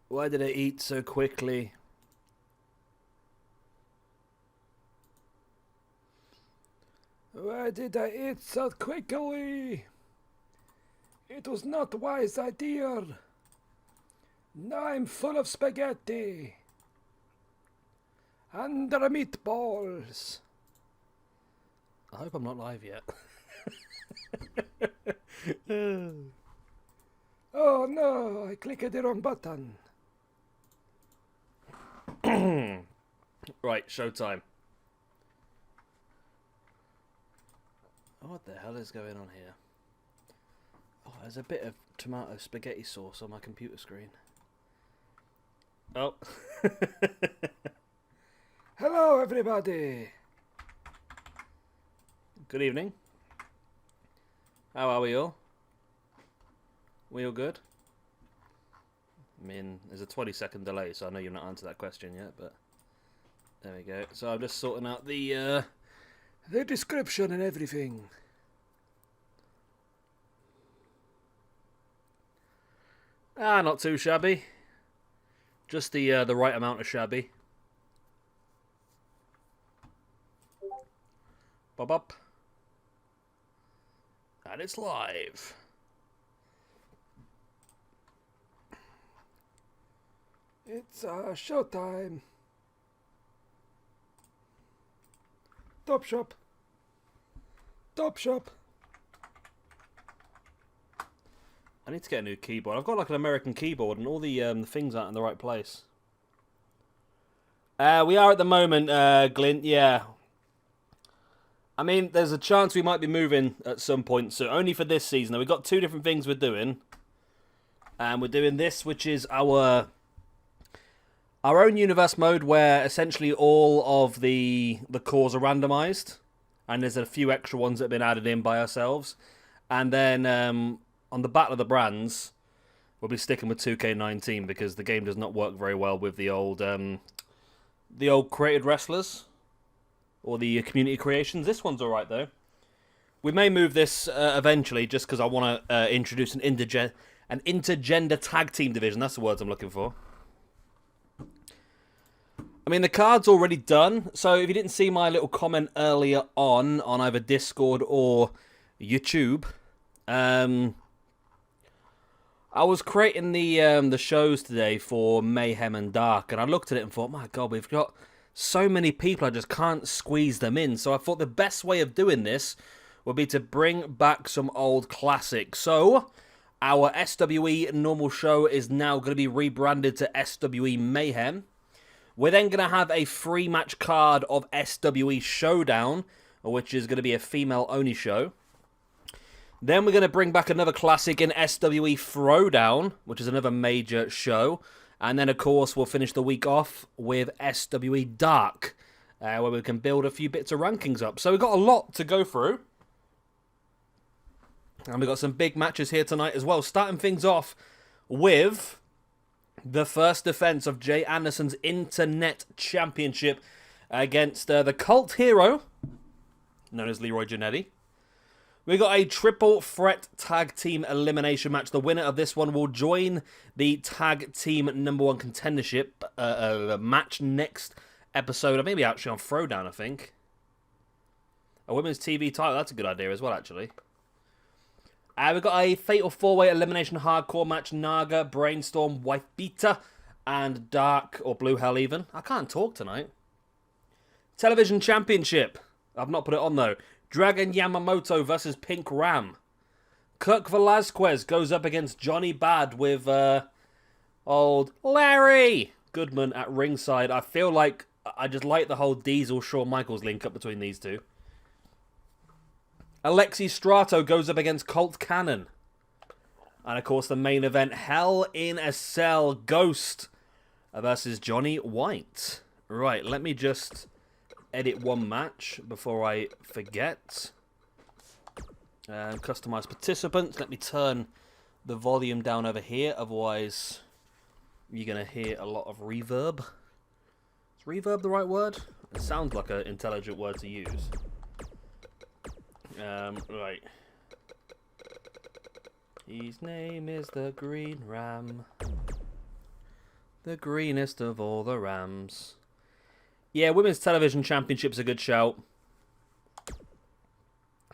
Why did I eat so quickly? Why did I eat so quickly? It was not a wise idea. Now I'm full of spaghetti. And meatballs. I hope I'm not live yet. Oh no, I clicked the wrong button. Right, showtime. What the hell is going on here? Oh, there's a bit of tomato spaghetti sauce on my computer screen. Oh. Hello, everybody. Good evening. How are we all? We all good? I mean, there's a 20-second delay, so I know you've not answered that question yet, but there we go. So I'm just sorting out the description and everything. Ah, not too shabby. Just the right amount of shabby. Bob up. And it's live. It's showtime. Top shop. Top shop. I need to get a new keyboard. I've got like an American keyboard and all the things aren't in the right place. We are at the moment, Glint, yeah. I mean, there's a chance we might be moving at some point, so only for this season. Now, we've got two different things we're doing. And we're doing this, which is our own universe mode, where essentially all of the cores are randomized. And there's a few extra ones that have been added in by ourselves. And then on the Battle of the Brands, we'll be sticking with 2K19 because the game does not work very well with the old created wrestlers. Or the community creations. This one's alright, though. We may move this eventually, just because I want to introduce an intergender tag team division. That's the words I'm looking for. I mean, the card's already done. So if you didn't see my little comment earlier on either Discord or YouTube, I was creating the shows today for Mayhem and Dark, and I looked at it and thought, my God, we've got so many people, I just can't squeeze them in. So I thought the best way of doing this would be to bring back some old classics. So our SWE normal show is now going to be rebranded to SWE Mayhem. We're then going to have a free match card of SWE Showdown, which is going to be a female-only show. Then we're going to bring back another classic in SWE Throwdown, which is another major show. And then, of course, we'll finish the week off with SWE Dark, where we can build a few bits of rankings up. So we've got a lot to go through. And we've got some big matches here tonight as well. Starting things off with the first defense of Jay Anderson's Internet Championship against the cult hero, known as LEEROY JANETTY. We got a triple threat tag team elimination match. The winner of this one will join the tag team #1 contendership match next episode. Or maybe actually on Throwdown, I think. A women's TV title. That's a good idea as well, actually. We've got a fatal 4-way elimination hardcore match. Naga, Brainstorm, Wife Beater, and Dark, or Blue Hell even. I can't talk tonight. Television Championship. I've not put it on, though. Dragon Yamamoto versus Pink Ram. KIRK VELASQUEZ goes up against Johnny Bad with old Larry Goodman at ringside. I feel like I just like the whole Diesel Shawn Michaels link up between these two. ALEXI STRATO goes up against COLT Cannon. And of course the main event, Hell in a Cell Ghost versus Johnny White. Right, let me just edit one match before I forget. Customize participants. Let me turn the volume down over here, otherwise you're going to hear a lot of reverb. Is reverb the right word? It sounds like an intelligent word to use. Right. His name is the Green Ram. The greenest of all the rams. Yeah, Women's Television Championship's a good shout.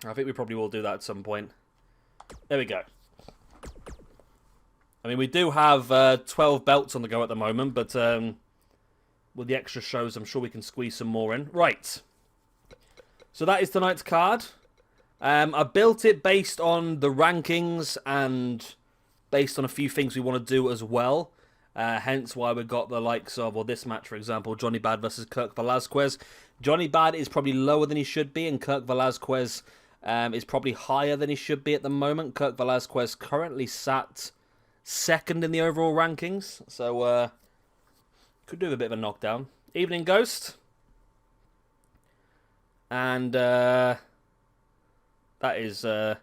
I think we probably will do that at some point. There we go. I mean, we do have 12 belts on the go at the moment, but with the extra shows, I'm sure we can squeeze some more in. Right. So that is tonight's card. I built it based on the rankings and based on a few things we want to do as well. Hence why we've got the likes of, or this match, for example, Johnny Bad versus KIRK VELASQUEZ. Johnny Bad is probably lower than he should be, and KIRK VELASQUEZ is probably higher than he should be at the moment. KIRK VELASQUEZ currently sat second in the overall rankings, so could do with a bit of a knockdown. Evening Ghost. And that is... I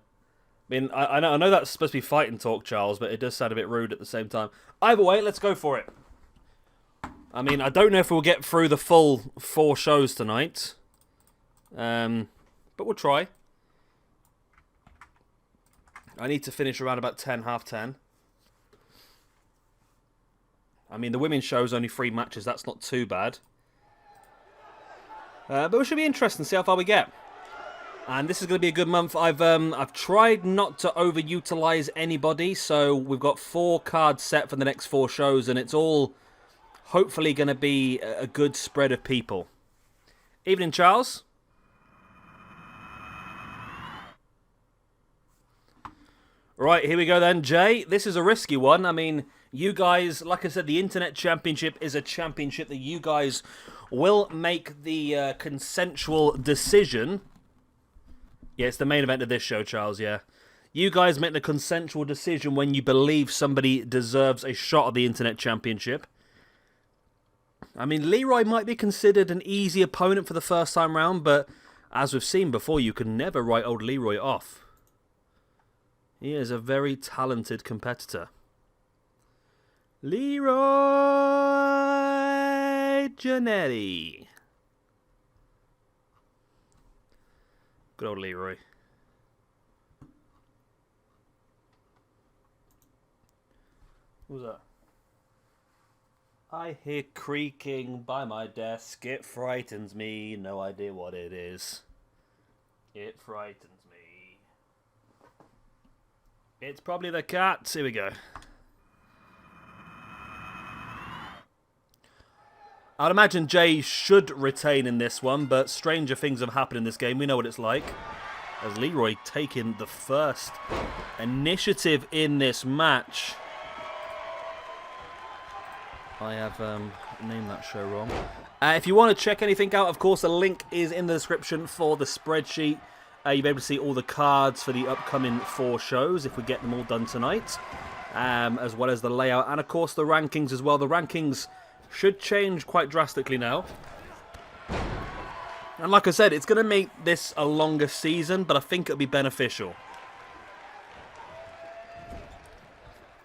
mean, I know that's supposed to be fighting talk, Charles, but it does sound a bit rude at the same time. Either way, let's go for it. I mean, I don't know if we'll get through the full 4 shows tonight. But we'll try. I need to finish around about 10, half 10. I mean, the women's show's only 3 matches. That's not too bad. But it should be interesting to see how far we get. And this is going to be a good month. I've tried not to overutilize anybody, so we've got 4 cards set for the next 4 shows, and it's all hopefully going to be a good spread of people. Evening, Charles. Right, here we go then, Jay. This is a risky one. I mean, you guys, like I said, the Internet Championship is a championship that you guys will make the consensual decision. Yeah, it's the main event of this show, Charles, yeah. You guys make the consensual decision when you believe somebody deserves a shot at the Internet Championship. I mean, Leroy might be considered an easy opponent for the first time round, but as we've seen before, you can never write old Leroy off. He is a very talented competitor. Leroy JANETTY. Good old Leroy. What was that? I hear creaking by my desk. It frightens me. No idea what it is. It frightens me. It's probably the cat. Here we go. I'd imagine Jay should retain in this one, but stranger things have happened in this game. We know what it's like. As Leroy taking the first initiative in this match. I have named that show wrong. If you want to check anything out, of course, the link is in the description for the spreadsheet. You'll be able to see all the cards for the upcoming 4 shows, if we get them all done tonight. As well as the layout, and of course the rankings as well. The rankings should change quite drastically now. And like I said, it's going to make this a longer season, but I think it'll be beneficial.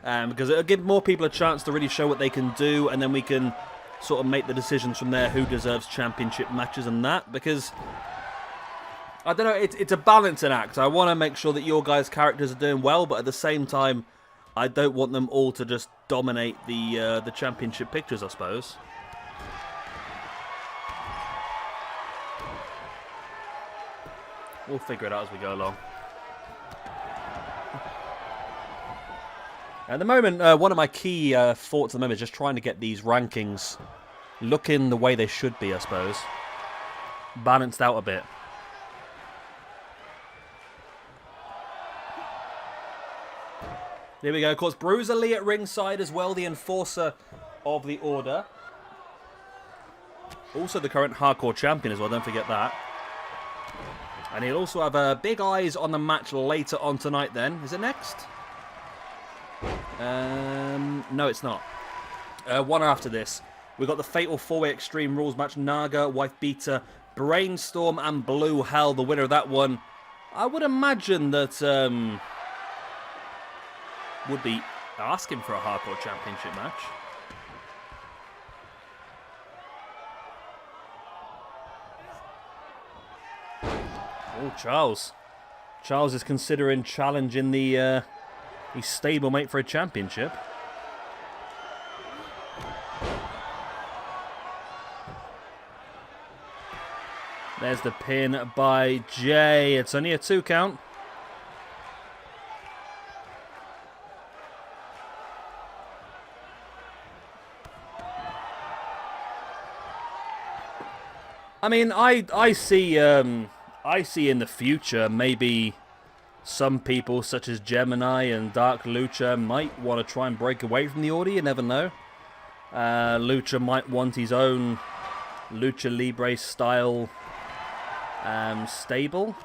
Because it'll give more people a chance to really show what they can do, and then we can sort of make the decisions from there who deserves championship matches and that. Because, I don't know, it's a balancing act. I want to make sure that your guys' characters are doing well, but at the same time, I don't want them all to just dominate the championship pictures, I suppose. We'll figure it out as we go along. At the moment, one of my key thoughts at the moment is just trying to get these rankings looking the way they should be, I suppose. Balanced out a bit. There we go. Of course, Bruiser Lee at ringside as well, the enforcer of the order. Also the current hardcore champion as well, don't forget that. And he'll also have big eyes on the match later on tonight then. Is it next? No, it's not. One after this. We've got the Fatal 4-Way Extreme Rules match. Naga, Wife Beater, Brainstorm and Blue Hell. The winner of that one, I would imagine that would be asking for a hardcore championship match. Oh, Charles. Charles is considering challenging the his stablemate for a championship. There's the pin by Jay. It's only a 2 count. I mean, I see in the future maybe some people such as Gemini and Dark Lucha might want to try and break away from the order. You never know. Lucha might want his own Lucha Libre style stable.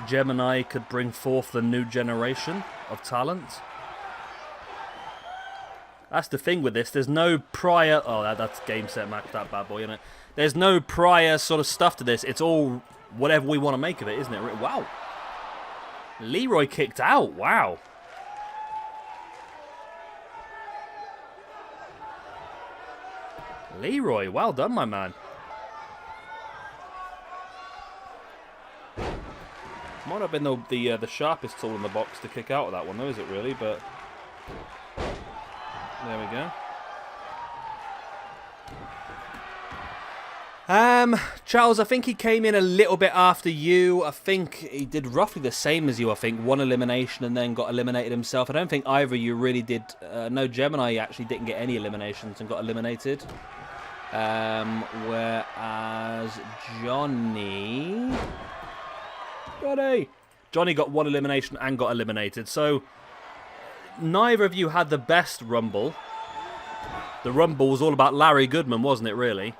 Gemini could bring forth the new generation of talent. That's the thing with this. There's no prior... Oh, that's game, set, match, that bad boy, isn't it? There's no prior sort of stuff to this. It's all whatever we want to make of it, isn't it? Wow. Leroy kicked out. Wow. Leroy, well done, my man. Might have been the sharpest tool in the box to kick out of that one, though, is it really? But... there we go. Charles, I think he came in a little bit after you. I think he did roughly the same as you, I think. One elimination and then got eliminated himself. I don't think either of you really did. No, Gemini actually didn't get any eliminations and got eliminated. Whereas Johnny got 1 elimination and got eliminated. So... neither of you had the best Rumble. The Rumble was all about Larry Goodman, wasn't it, really?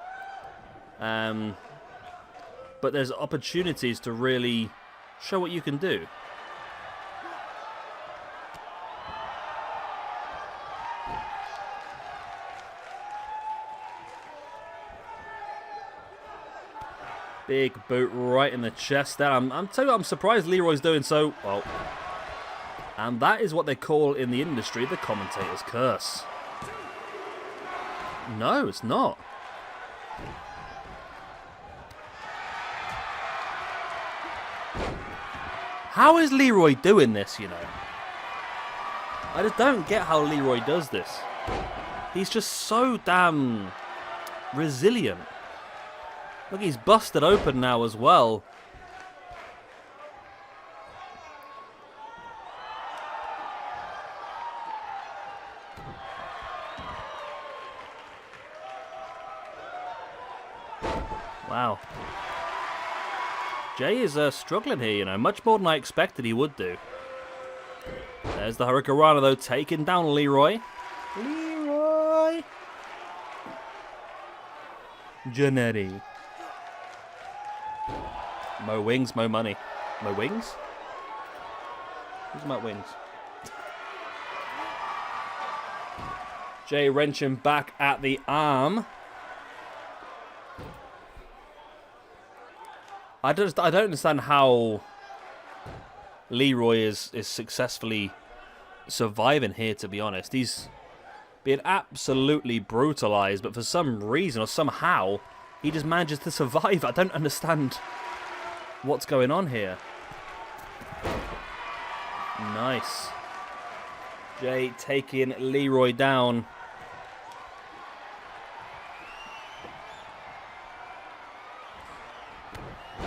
But there's opportunities to really show what you can do. Big boot right in the chest there. I'm telling you, I'm surprised Leroy's doing so well. And that is what they call in the industry the commentator's curse. No, it's not. How is Leroy doing this, you know? I just don't get how Leroy does this. He's just so damn resilient. Look, he's busted open now as well. Wow. Jay is struggling here, you know, much more than I expected he would do. There's the Hurricanrana, though, taking down Leroy. Leroy! JANETTY. Mo wings, mo money. Mo wings? Who's about wings? Jay wrenching back at the arm. I don't understand how Leroy is successfully surviving here, to be honest. He's being absolutely brutalized, but for some reason or somehow, he just manages to survive. I don't understand what's going on here. Nice. Jay taking Leroy down.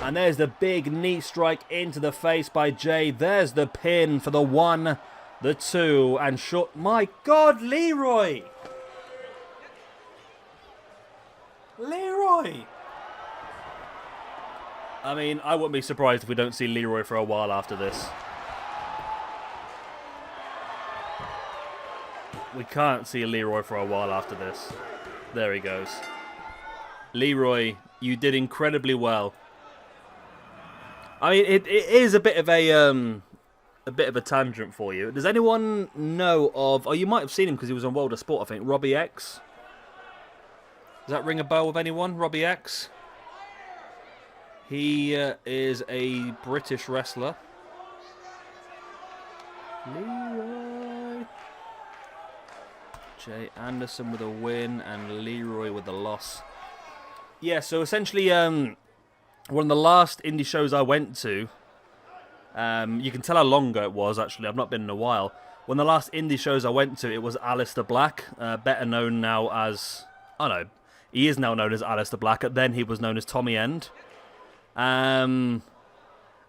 And there's the big knee strike into the face by Jay. There's the pin for the 1, the 2, and short. My God, Leroy! Leroy! I mean, I wouldn't be surprised if we don't see Leroy for a while after this. We can't see Leroy for a while after this. There he goes. Leroy, you did incredibly well. I mean, it is a bit of a tangent for you. Does anyone know of? Oh, you might have seen him because he was on World of Sport, I think. Robbie X. Does that ring a bell with anyone? Robbie X. He is a British wrestler. Leroy. Jay Anderson with a win and Leroy with a loss. Yeah, so essentially, one of the last indie shows I went to, you can tell how long ago it was, actually. I've not been in a while. One of the last indie shows I went to, it was Aleister Black, better known now as, I don't know, He is now known as Aleister Black. Then he was known as Tommy End. And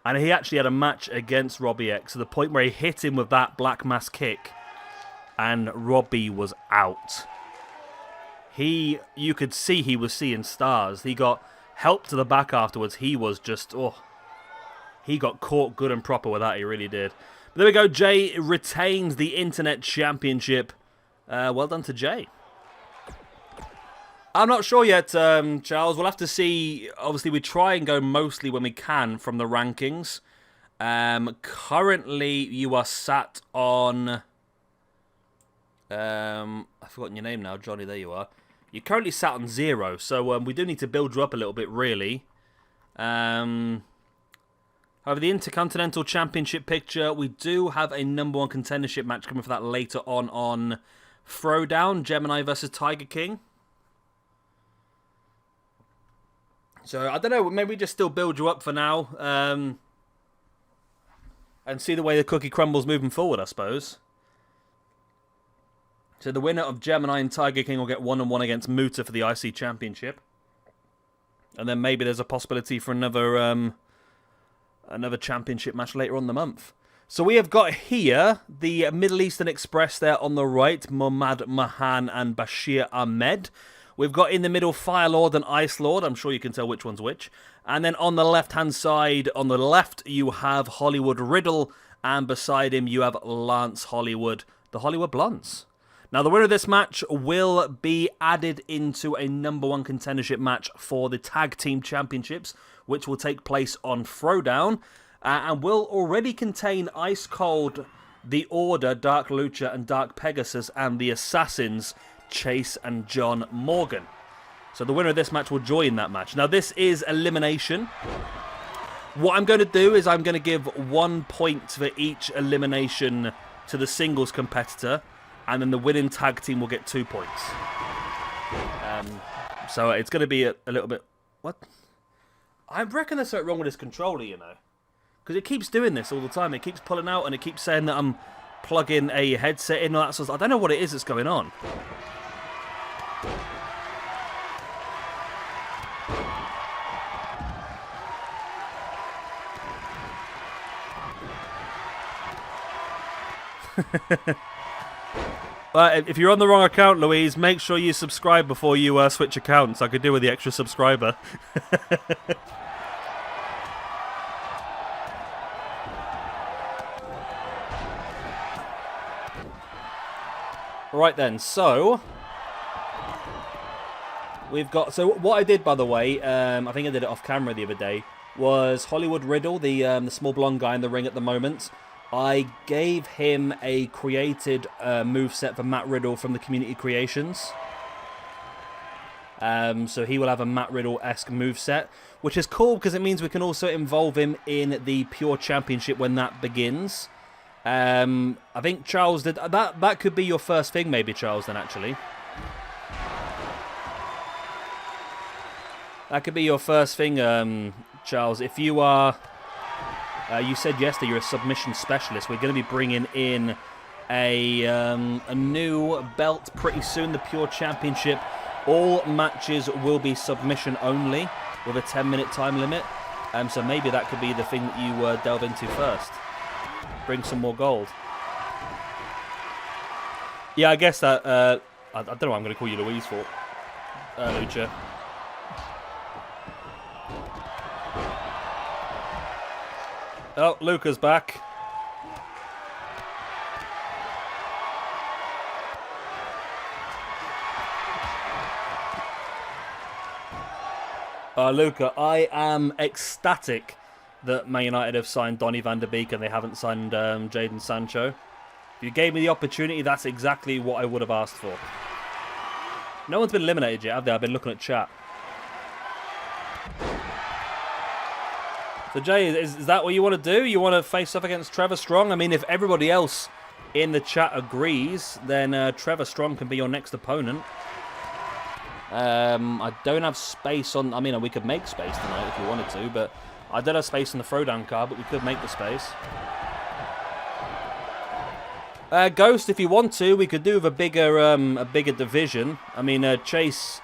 he actually had a match against Robbie X to the point where he hit him with that Black Mass kick. And Robbie was out. You could see he was seeing stars. He got help to the back afterwards. He was just, he got caught good and proper with that. He really did. But there we go. Jay retains the Internet Championship. Well done to Jay. I'm not sure yet, Charles. We'll have to see. Obviously, we try and go mostly when we can from the rankings. Currently, you are sat on... I've forgotten your name now, Johnny. There you are. You're currently sat on 0, so we do need to build you up a little bit, really. However, the Intercontinental Championship picture, we do have a #1 contendership match coming for that later on Throwdown, Gemini versus Tiger King. So, I don't know, maybe we just still build you up for now. And see the way the cookie crumbles moving forward, I suppose. So the winner of Gemini and Tiger King will get 1-on-1 against Muta for the IC Championship. And then maybe there's a possibility for another championship match later on in the month. So we have got here the Middle Eastern Express there on the right, Muhammad Mahan and Bashir Ahmed. We've got in the middle Fire Lord and Ice Lord. I'm sure you can tell which one's which. And then on the left-hand side, on the left, you have Hollywood Riddle. And beside him, you have Lance Hollywood, the Hollywood Blondes. Now, the winner of this match will be added into a #1 contendership match for the Tag Team Championships, which will take place on Throwdown. And will already contain Ice Cold, The Order, Dark Lucha, and Dark Pegasus, and the Assassins, Chase and John Morgan. So the winner of this match will join that match. Now this is elimination. What I'm going to do is I'm going to give 1 point for each elimination to the singles competitor, and then the winning tag team will get 2 points. So it's going to be a little bit... What? I reckon there's something wrong with this controller, you know. Because it keeps doing this all the time. It keeps pulling out and it keeps saying that I'm plugging a headset in. All that sort of, I don't know what it is that's going on. If you're on the wrong account, Louise, make sure you subscribe before you switch accounts. I could do with the extra subscriber. Right then, so we've got... So what I did, by the way, I think I did it off camera the other day, was Hollywood Riddle, the small blonde guy in the ring at the moment. I gave him a created moveset for Matt Riddle from the Community Creations. So he will have a Matt Riddle-esque moveset, which is cool because it means we can also involve him in the Pure Championship when that begins. I think Charles did... That could be your first thing, maybe, Charles, then, actually. That could be your first thing, Charles. If you are... you said yesterday you're a submission specialist. We're going to be bringing in a new belt pretty soon, the Pure Championship. All matches will be submission only with a 10-minute time limit. So maybe that could be the thing that you delve into first. Bring some more gold. Yeah, I guess that... I don't know what I'm going to call you Louise for. Lucha. Oh, Luca's back. Luca, I am ecstatic that Man United have signed Donny van der Beek and they haven't signed Jadon Sancho. If you gave me the opportunity, that's exactly what I would have asked for. No one's been eliminated yet, have they? I've been looking at chat. So, Jay, is that what you want to do? You want to face off against Trevor Strong? I mean, if everybody else in the chat agrees, then Trevor Strong can be your next opponent. I don't have space on... I mean, we could make space tonight if you wanted to, but I don't have space on the throwdown card, but we could make the space. Ghost, if you want to, we could do with a bigger division. I mean, Chase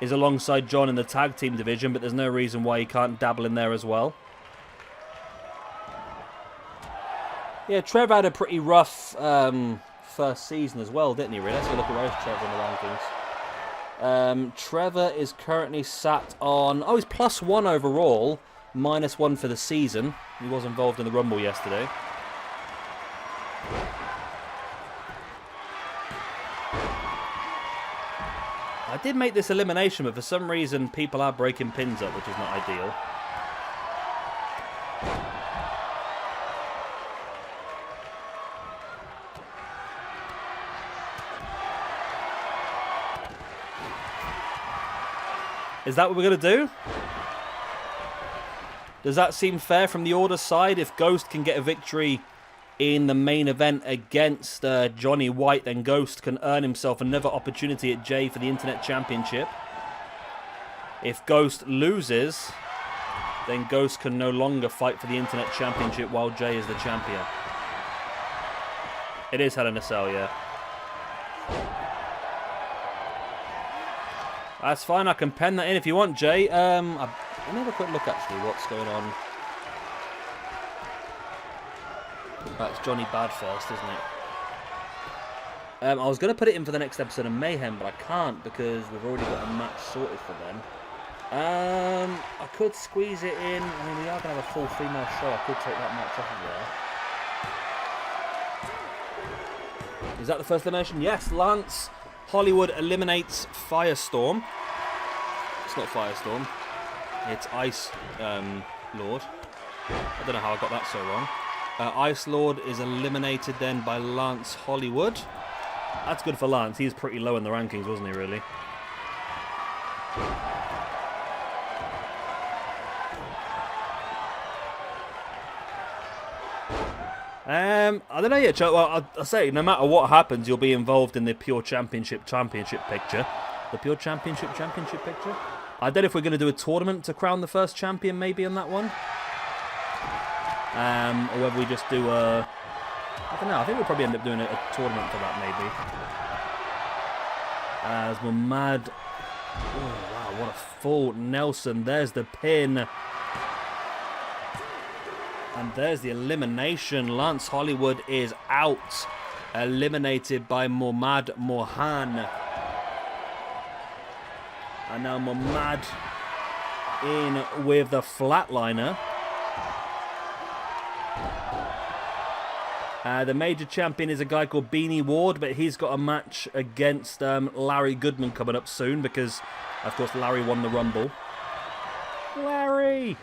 is alongside John in the tag team division, but there's no reason why he can't dabble in there as well. Yeah, Trev had a pretty rough first season as well, didn't he, really? Let's have a look at where's Trevor in the rankings. Trevor is currently sat on... Oh, he's +1 overall, -1 for the season. He was involved in the Rumble yesterday. I did make this elimination, but for some reason people are breaking pins up, which is not ideal. Is that what we're going to do? Does that seem fair from the Order side? If Ghost can get a victory in the main event against Johnny White, then Ghost can earn himself another opportunity at Jay for the Internet Championship. If Ghost loses, then Ghost can no longer fight for the Internet Championship while Jay is the champion. It is Hell in a Cell, yeah. That's fine, I can pen that in if you want, Jay. Let me have a quick look, actually, what's going on. That's Johnny Bad first, isn't it? I was going to put it in for the next episode of Mayhem, but I can't because we've already got a match sorted for them. I could squeeze it in. I mean, we are going to have a full female show. I could take that match off of there. Is that the first elimination? Yes, Lance Hollywood eliminates Firestorm. It's not Firestorm. It's Ice Lord. I don't know how I got that so wrong. Ice Lord is eliminated then by Lance Hollywood. That's good for Lance. He's pretty low in the rankings, wasn't he, really? I don't know yet. Well, I say, no matter what happens, you'll be involved in the Pure Championship picture. The Pure Championship picture? I don't know if we're going to do a tournament to crown the first champion, maybe, on that one. Or whether we just do a... I don't know, I think we'll probably end up doing a tournament for that, maybe. As Mamad... Oh, wow, what a full Nelson. There's the pin. And there's the elimination. Lance Hollywood is out. Eliminated by Mamad Mohan. And now Mamad in with the flatliner. The major champion is a guy called Beanie Ward, but he's got a match against Larry Goodman coming up soon because, of course, Larry won the Rumble. Larry!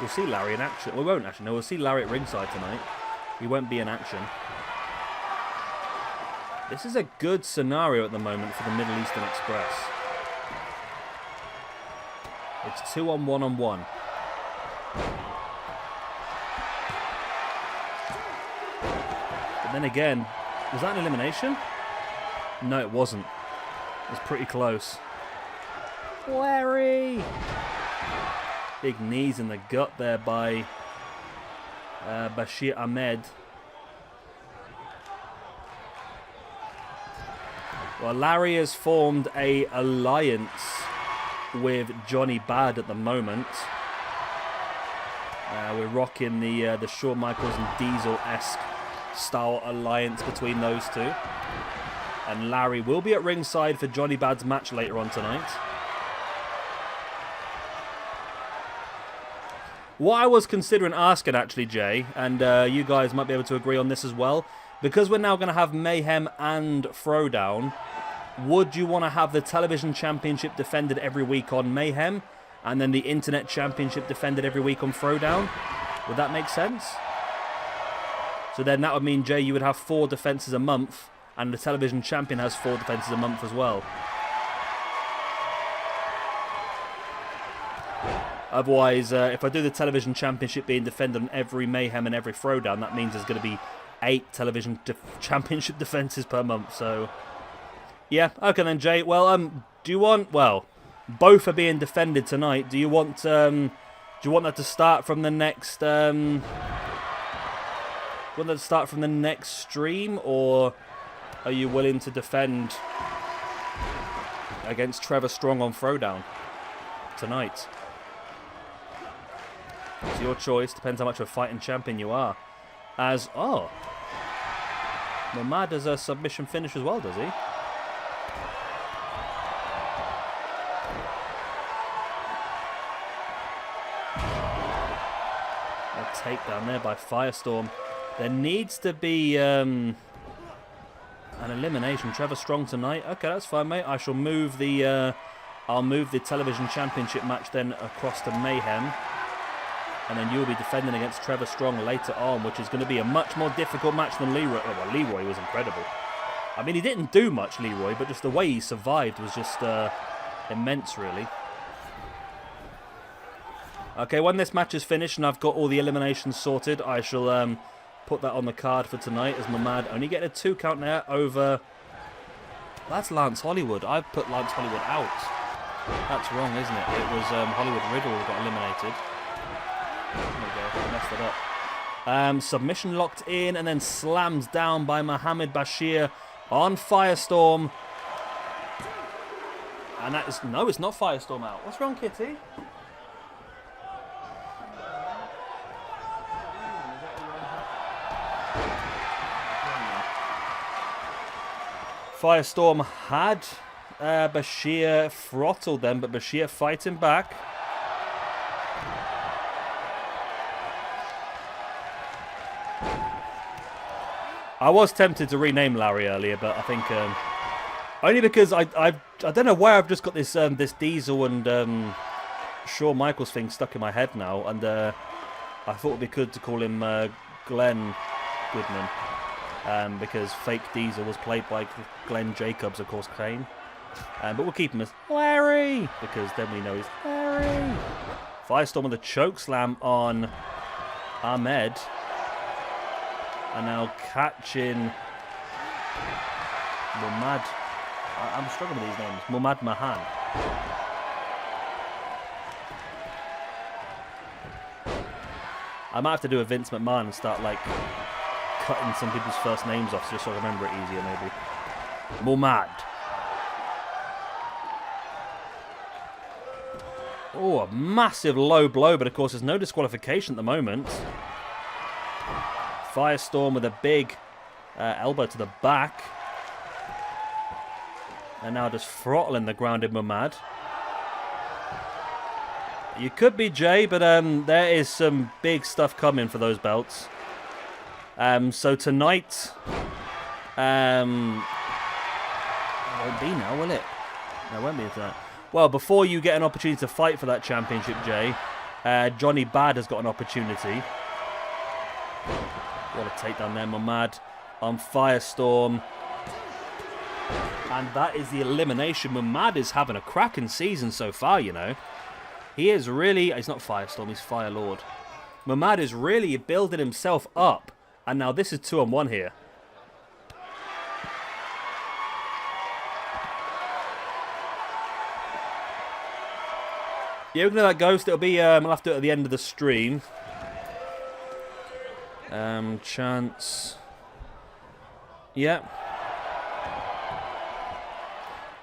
We'll see Larry in action. We won't actually. No, we'll see Larry at ringside tonight. He won't be in action. This is a good scenario at the moment for the Middle Eastern Express. It's 2 on 1 on 1. But then again, was that an elimination? No, it wasn't. It was pretty close. Larry! Big knees in the gut there by Bashir Ahmed. Well, Larry has formed an alliance with Johnny Bad at the moment. We're rocking the Shawn Michaels and Diesel-esque style alliance between those two. And Larry will be at ringside for Johnny Bad's match later on tonight. What I was considering asking, actually, Jay, and you guys might be able to agree on this as well, because we're now going to have Mayhem and Throwdown, would you want to have the Television Championship defended every week on Mayhem, and then the Internet Championship defended every week on Throwdown? Would that make sense? So then that would mean, Jay, you would have 4 defenses a month, and the Television Champion has 4 defenses a month as well. Otherwise, if I do the Television Championship being defended on every Mayhem and every Throwdown, that means there's going to be 8 Television Championship defenses per month. So, yeah. Okay then, Jay. Well, do you want... Well, both are being defended tonight. Do you want... do you want that to start from the next... do you want that to start from the next stream? Or are you willing to defend... against Trevor Strong on Throwdown tonight. It's your choice. Depends how much of a fighting champion you are. As, oh, Mamad has a submission finish as well, does he? A takedown there by Firestorm. There needs to be an elimination. Trevor Strong tonight. Okay, that's fine, mate. I shall move the I'll move the television championship match then across to Mayhem. And then you'll be defending against Trevor Strong later on, which is going to be a much more difficult match than Leroy. Oh, well, Leroy was incredible. I mean, he didn't do much, Leroy, but just the way he survived was just immense, really. Okay, when this match is finished and I've got all the eliminations sorted, I shall put that on the card for tonight as Mamad only getting a 2 count there over... That's Lance Hollywood. I've put Lance Hollywood out. That's wrong, isn't it? It was Hollywood Riddle who got eliminated. There we go, I messed it up. Submission locked in and then slammed down by Mohamed Bashir on Firestorm. And that is... No, it's not Firestorm out. What's wrong, Kitty? Firestorm had Bashir throttled them, but Bashir fighting back. I was tempted to rename Larry earlier, but I think only because I don't know why I've just got this this Diesel and Shawn Michaels thing stuck in my head now, and I thought it'd be good to call him Glenn Goodman. Because fake Diesel was played by Glenn Jacobs, of course, Kane. But we'll keep him as Larry, because then we know he's Larry. Firestorm with a chokeslam on Ahmed. And now catching Muhammad. I'm struggling with these names. Muhammad Mahan. I might have to do a Vince McMahon and start, like, cutting some people's first names off just so I remember it easier, maybe. Muhammad. Oh, a massive low blow, but of course there's no disqualification at the moment. Firestorm with a big elbow to the back. And now just throttling the grounded Muhammad. You could be Jay, but there is some big stuff coming for those belts. So tonight, it won't be now, will it? No, it won't be tonight. Well, before you get an opportunity to fight for that championship, Jay, Johnny Bad has got an opportunity. What a takedown there, Muhammad on Firestorm. And that is the elimination. Muhammad is having a cracking season so far, you know. He is really... He's not Firestorm, he's Fire Lord. Muhammad is really building himself up. And now this is 2-on-1 here. Yeah, we're going to let that Ghost. It'll be... I'll have to do it at the end of the stream. Chance. Yeah.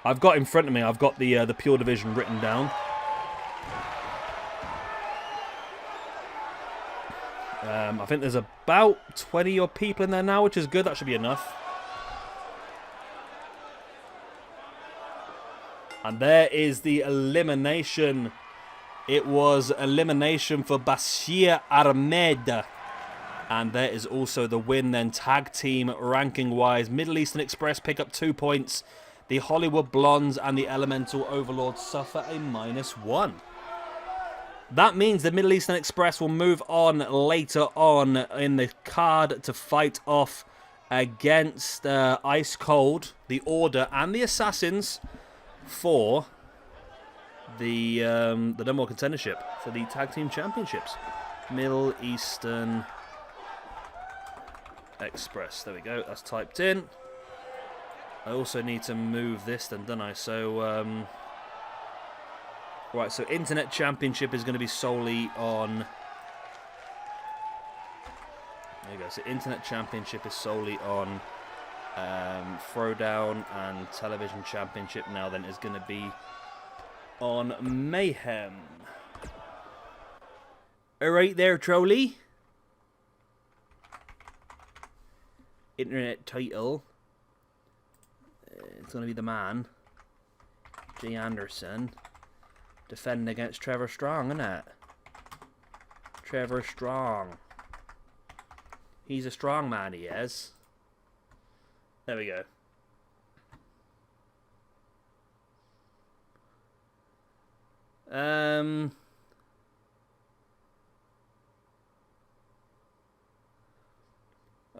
I've got in front of me, I've got the Pure Division written down. I think there's about 20 odd people in there now, which is good. That should be enough. And there is the elimination. It was elimination for Bashir Ahmed. And there is also the win then, tag team ranking-wise. Middle Eastern Express pick up 2 points. The Hollywood Blondes and the Elemental Overlords suffer a -1. That means the Middle Eastern Express will move on later on in the card to fight off against Ice Cold, the Order, and the Assassins for the number one contendership for the Tag Team Championships. Middle Eastern Express. There we go. That's typed in. I also need to move this then, don't I? So, right, so Internet Championship is going to be solely on... There you go. So Internet Championship is solely on Throwdown and Television Championship now then is going to be on Mayhem. Alright there, trolley. Internet title. It's going to be the man. J. Anderson. Defending against Trevor Strong, isn't it? Trevor Strong. He's a strong man, he is. There we go.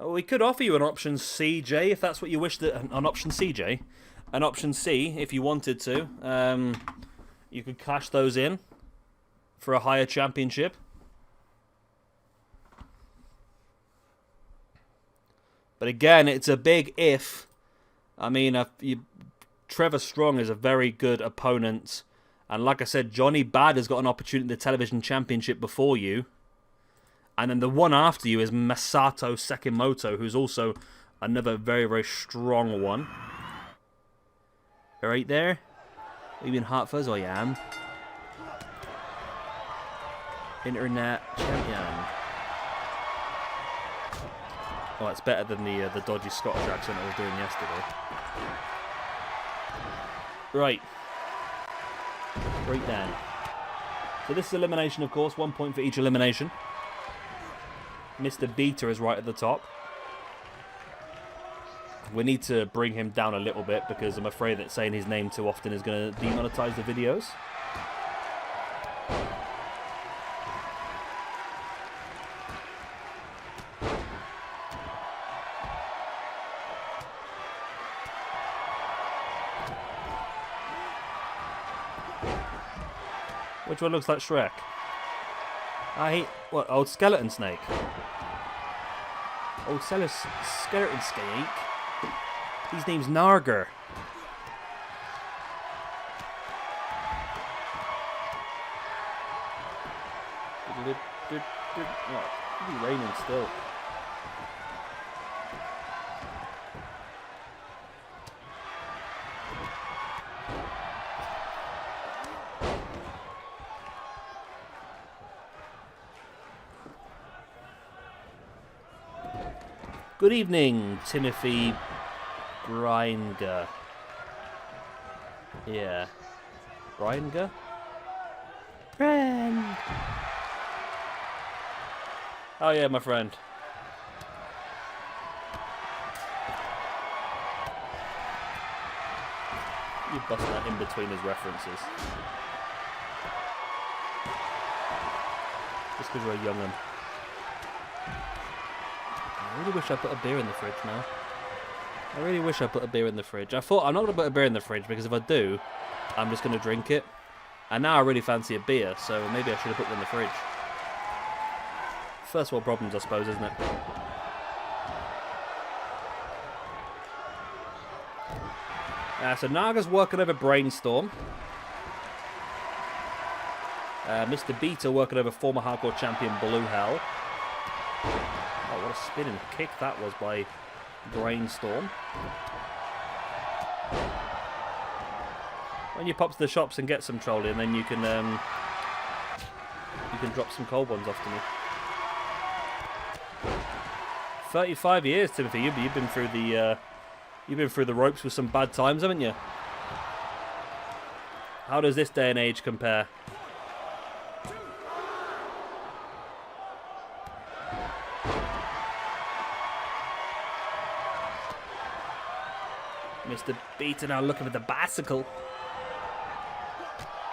We could offer you an option CJ if that's what you wish. An option CJ, an option C if you wanted to. You could cash those in for a higher championship. But again, it's a big if. I mean, Trevor Strong is a very good opponent. And like I said, Johnny Bad has got an opportunity in the Television Championship before you. And then the one after you is Masato Sekimoto, who's also another very, very strong one. Right there. Are you in Hot Fuzz? I am. Internet champion. Oh, it's better than the dodgy Scottish accent I was doing yesterday. Right. Right then. So this is elimination, of course. 1 point for each elimination. Mr. Beta is right at the top. We need to bring him down a little bit because I'm afraid that saying his name too often is going to demonetize the videos. Which one looks like Shrek? I hate... What? Old Skeleton Snake? Old Skeleton Snake? His name's Narger. Oh, it's be raining still. Good evening, Timothy Bringer. Yeah. Bringer? Friend! Oh yeah, my friend. You bust that in between his references. Just because you're a young'un. I really wish I put a beer in the fridge now. I really wish I put a beer in the fridge. I thought I'm not going to put a beer in the fridge because if I do, I'm just going to drink it. And now I really fancy a beer, so maybe I should have put them in the fridge. First world problems, I suppose, isn't it? So Naga's working over Brainstorm. Mr. Beta working over former hardcore champion Blue Hell. Oh, what a spinning kick that was by Brainstorm. When you pop to the shops and get some trolley, and then you can drop some cold ones off to me. 35 years, Timothy. You've been through the ropes with some bad times, haven't you? How does this day and age compare? Mr. Beta now looking for the bicycle.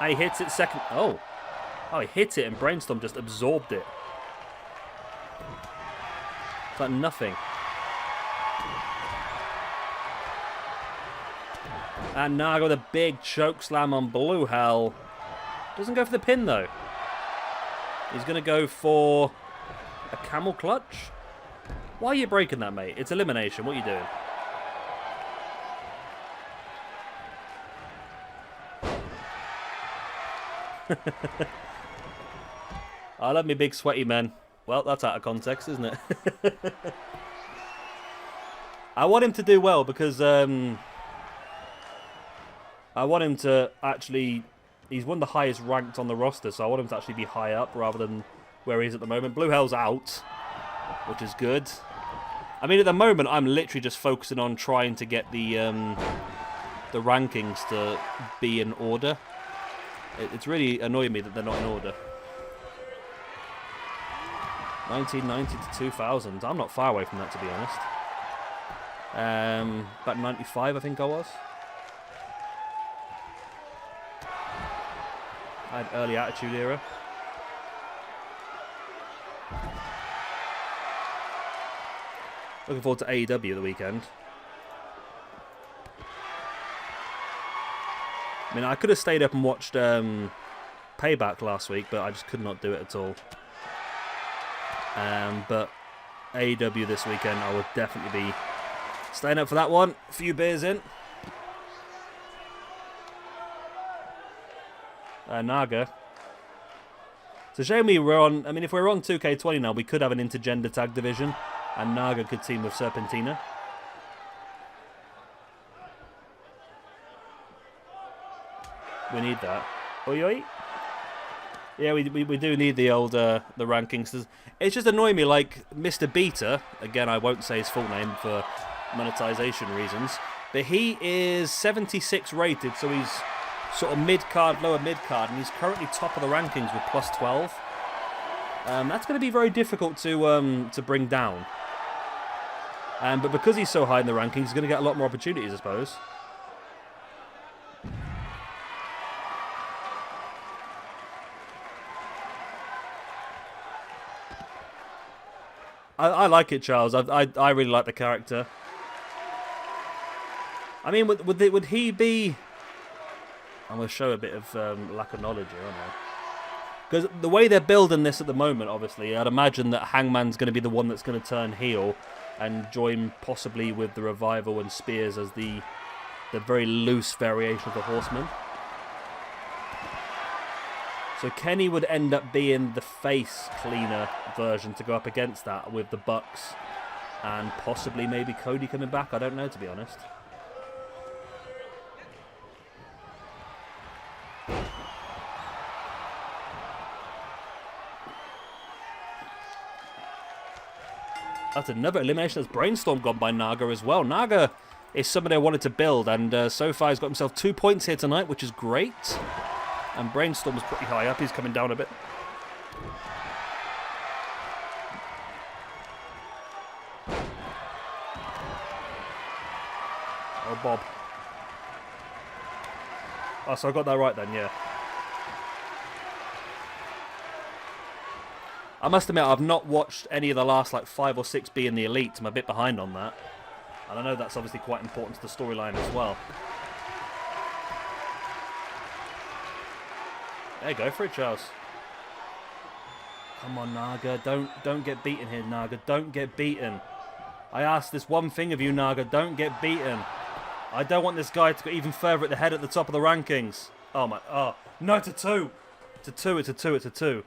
And he hits it second. Oh, he hit it and Brainstorm just absorbed it. It's like nothing. And Naga with a big choke slam on Blue Hell. Doesn't go for the pin though. He's going to go for a camel clutch. Why are you breaking that, mate? It's elimination. What are you doing? I love me big sweaty men. Well, that's out of context, isn't it? I want him to do well because I want him to actually... He's one of the highest ranked on the roster, so I want him to actually be high up rather than where he is at the moment. Blue Hell's out, which is good. I mean, at the moment, I'm literally just focusing on trying to get the rankings to be in order. It's really annoying me that they're not in order. 1990 to 2000. I'm not far away from that, to be honest. About 95, I think I was. I had early Attitude Era. Looking forward to AEW the weekend. I mean, I could have stayed up and watched Payback last week, but I just could not do it at all. But AEW this weekend, I would definitely be staying up for that one. A few beers in. Naga. It's a shame we were on... I mean, if we were on 2K20 now, we could have an intergender tag division, and Naga could team with Serpentina. We need that. Oi, oi. Yeah, we do need the old the rankings. It's just annoying me, like Mr. Beta. Again, I won't say his full name for monetization reasons, but he is 76 rated, so he's sort of mid-card, lower mid-card, and he's currently top of the rankings with plus 12. That's going to be very difficult to bring down. But because he's so high in the rankings, he's going to get a lot more opportunities, I suppose. I like it, Charles. I really like the character. I mean, would he be... I'm going to show a bit of lack of knowledge here, aren't I? Because the way they're building this at the moment, obviously, I'd imagine that Hangman's going to be the one that's going to turn heel and join possibly with the Revival and Spears as the very loose variation of the Horseman. So Kenny would end up being the face cleaner version to go up against that with the Bucks and possibly maybe Cody coming back. I don't know, to be honest. That's another elimination. That's Brainstorm gone by Naga as well. Naga is somebody I wanted to build, and so far he's got himself 2 points here tonight, which is great. And Brainstorm was pretty high up. He's coming down a bit. Oh, Bob. Oh, so I got that right then, yeah. I must admit, I've not watched any of the last, like, 5 or 6 be in the Elite. I'm a bit behind on that. And I know that's obviously quite important to the storyline as well. There you go for it, Charles. Come on, Naga. Don't get beaten here, Naga. Don't get beaten. I asked this one thing of you, Naga. Don't get beaten. I don't want this guy to go even further at the head at the top of the rankings. Oh, my... Oh, no, it's a 2. It's a 2, it's a 2, it's a 2.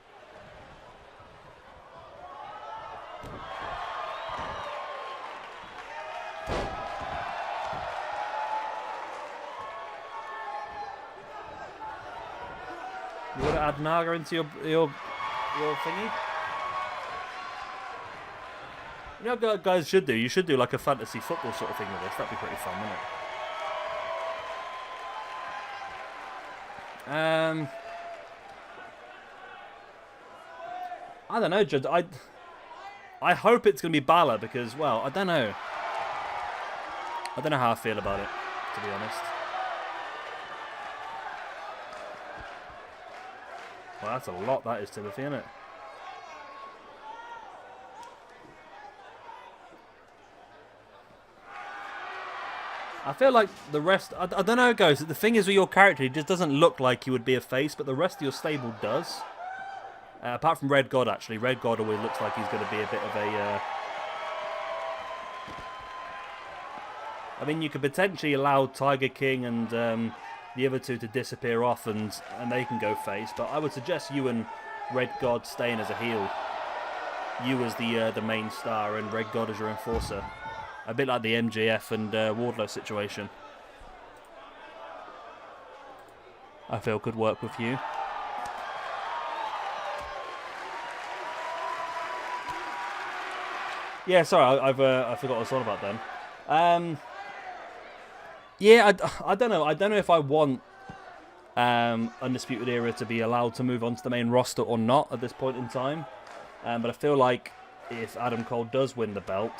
You want to add Naga into your thingy? You know what guys should do? You should do like a fantasy football sort of thing with this. That'd be pretty fun, wouldn't it? I don't know, Judd. I hope it's going to be Balor because, well, I don't know. I don't know how I feel about it, to be honest. Well, that's a lot, that is, Timothy, isn't it? I feel like the rest... I don't know, guys. The thing is with your character, he just doesn't look like he would be a face, but the rest of your stable does. Apart from Red God, actually. Red God always looks like he's going to be a bit of a... I mean, you could potentially allow Tiger King and the other two to disappear off and they can go face, but I would suggest you and Red God staying as a heel. You as the main star and Red God as your enforcer. A bit like the MJF and Wardlow situation. I feel could work with you. Yeah, sorry, I forgot what I was on about then. Yeah, I don't know. I don't know if I want Undisputed Era to be allowed to move on to the main roster or not at this point in time. But I feel like if Adam Cole does win the belt,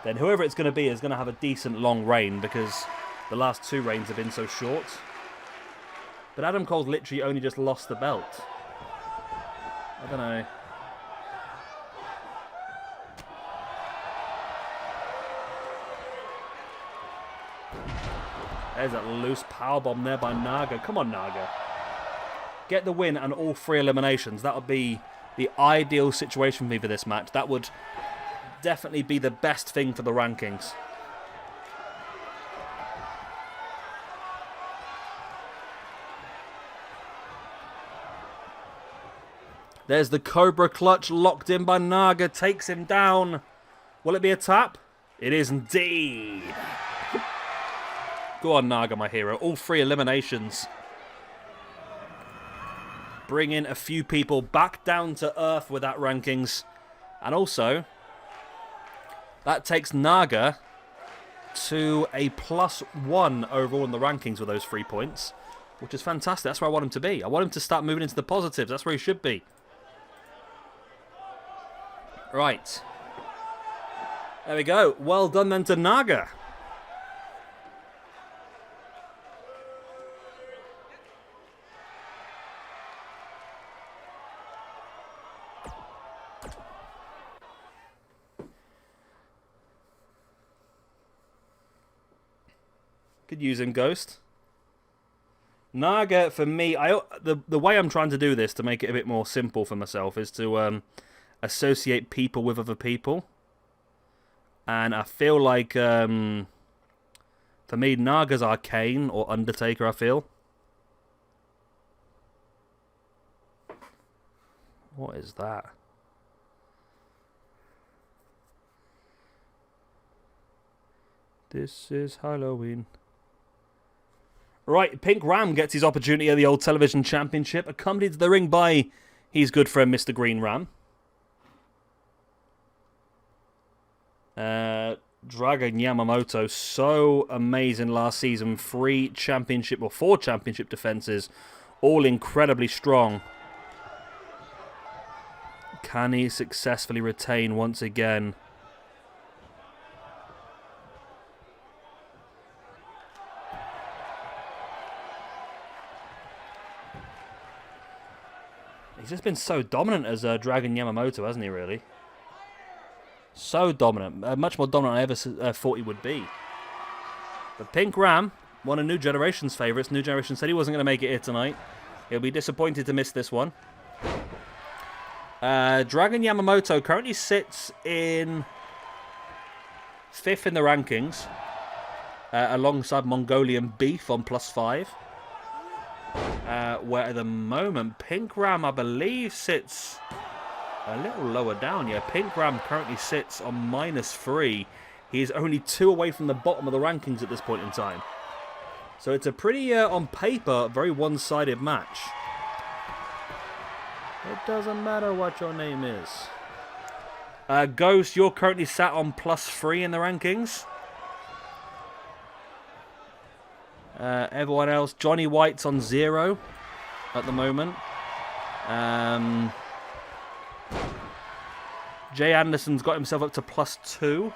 then whoever it's going to be is going to have a decent long reign, because the last 2 reigns have been so short. But Adam Cole's literally only just lost the belt. I don't know. There's a loose powerbomb there by Naga. Come on, Naga. Get the win and all 3 eliminations. That would be the ideal situation for me for this match. That would definitely be the best thing for the rankings. There's the Cobra Clutch locked in by Naga. Takes him down. Will it be a tap? It is indeed. Go on, Naga, my hero. All 3 eliminations. Bring in a few people back down to earth with that rankings. And also, that takes Naga to a +1 overall in the rankings with those 3 points, which is fantastic. That's where I want him to be. I want him to start moving into the positives. That's where he should be. Right. There we go. Well done then to Naga. Could use him, Ghost. Naga, for me, the way I'm trying to do this to make it a bit more simple for myself is to associate people with other people. And I feel like, for me, Naga's Arcane or Undertaker, I feel. What is that? This is Halloween. Right, Pink Ram gets his opportunity at the old television championship, accompanied to the ring by his good friend Mr. Green Ram. Dragon Yamamoto, so amazing last season. 4 championship defenses, all incredibly strong. Can he successfully retain once again? He's just been so dominant as Dragon Yamamoto, hasn't he, really? So dominant. Much more dominant than I ever thought he would be. But Pink Ram, one of New Generation's favourites. New Generation said he wasn't going to make it here tonight. He'll be disappointed to miss this one. Dragon Yamamoto currently sits in 5th in the rankings. Alongside Mongolian Beef on +5. Where at the moment, Pink Ram, I believe, sits a little lower down. Yeah, Pink Ram currently sits on -3. He is only 2 away from the bottom of the rankings at this point in time. So it's a pretty, on paper, very one-sided match. It doesn't matter what your name is. Ghost, you're currently sat on +3 in the rankings. Everyone else, Johnny White's on 0 at the moment. Jay Anderson's got himself up to +2.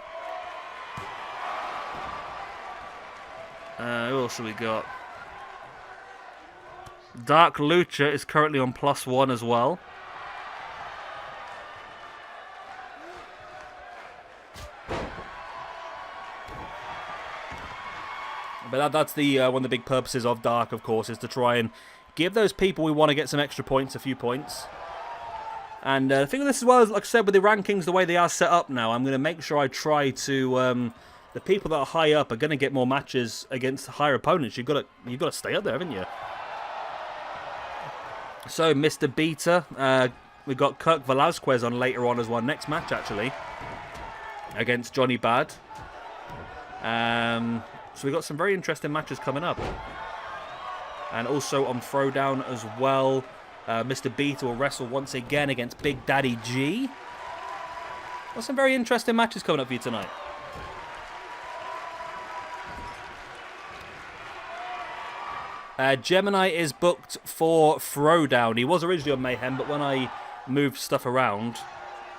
Who else have we got? Dark Lucha is currently on +1 as well. But that's the one of the big purposes of Dark, of course, is to try and give those people we want to get some extra points a few points. And I think this as well, like I said, with the rankings, the way they are set up now, I'm going to make sure I try to... the people that are high up are going to get more matches against higher opponents. You've got to stay up there, haven't you? So, Mr. Beta, we've got KIRK VELASQUEZ on later on as well. Next match, actually. against Johnny Bad. So we've got some very interesting matches coming up. And also on Throwdown as well, Mr. Beat will wrestle once again against Big Daddy G. Got some very interesting matches coming up for you tonight. Gemini is booked for Throwdown. He was originally on Mayhem, but when I moved stuff around,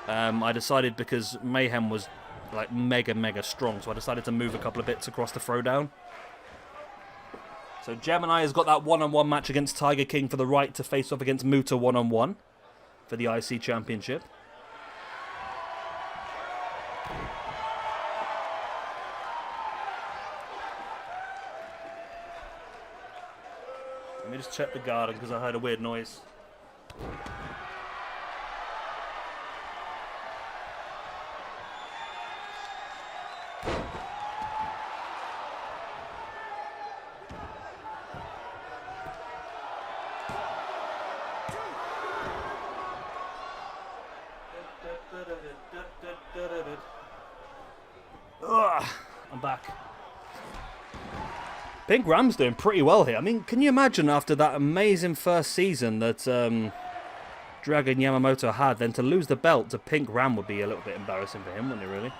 I decided, because Mayhem was like mega strong, so I decided to move a couple of bits across to Throwdown. So Gemini has got that one-on-one match against Tiger King for the right to face off against Muta one-on-one for the IC Championship. Let me just check the garden because I heard a weird noise. I'm back. Pink Ram's doing pretty well here. I mean, can you imagine after that amazing first season that Dragon Yamamoto had, then to lose the belt to Pink Ram would be a little bit embarrassing for him, wouldn't it, really?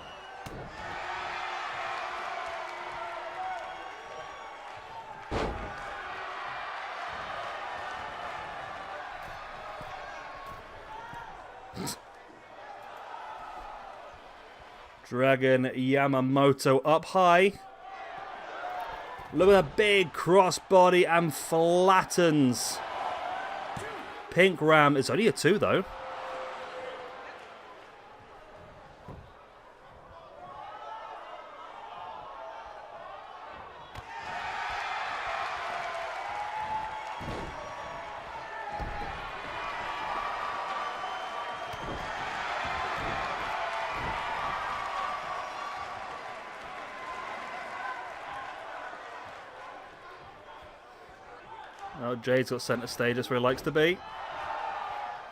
Dragon Yamamoto up high. Look at a big crossbody and flattens Pink Ram. It's only a 2 though. Oh, Jade's got centre stage, that's where he likes to be.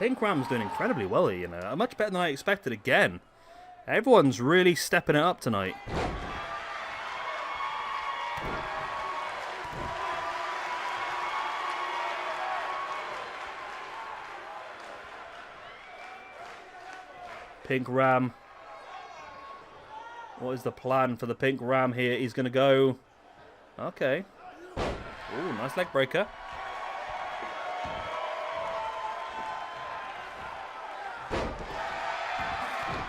Pink Ram's doing incredibly well here, you know. Much better than I expected again. Everyone's really stepping it up tonight. Pink Ram. What is the plan for the Pink Ram here? He's going to go... Okay. Ooh, nice leg breaker.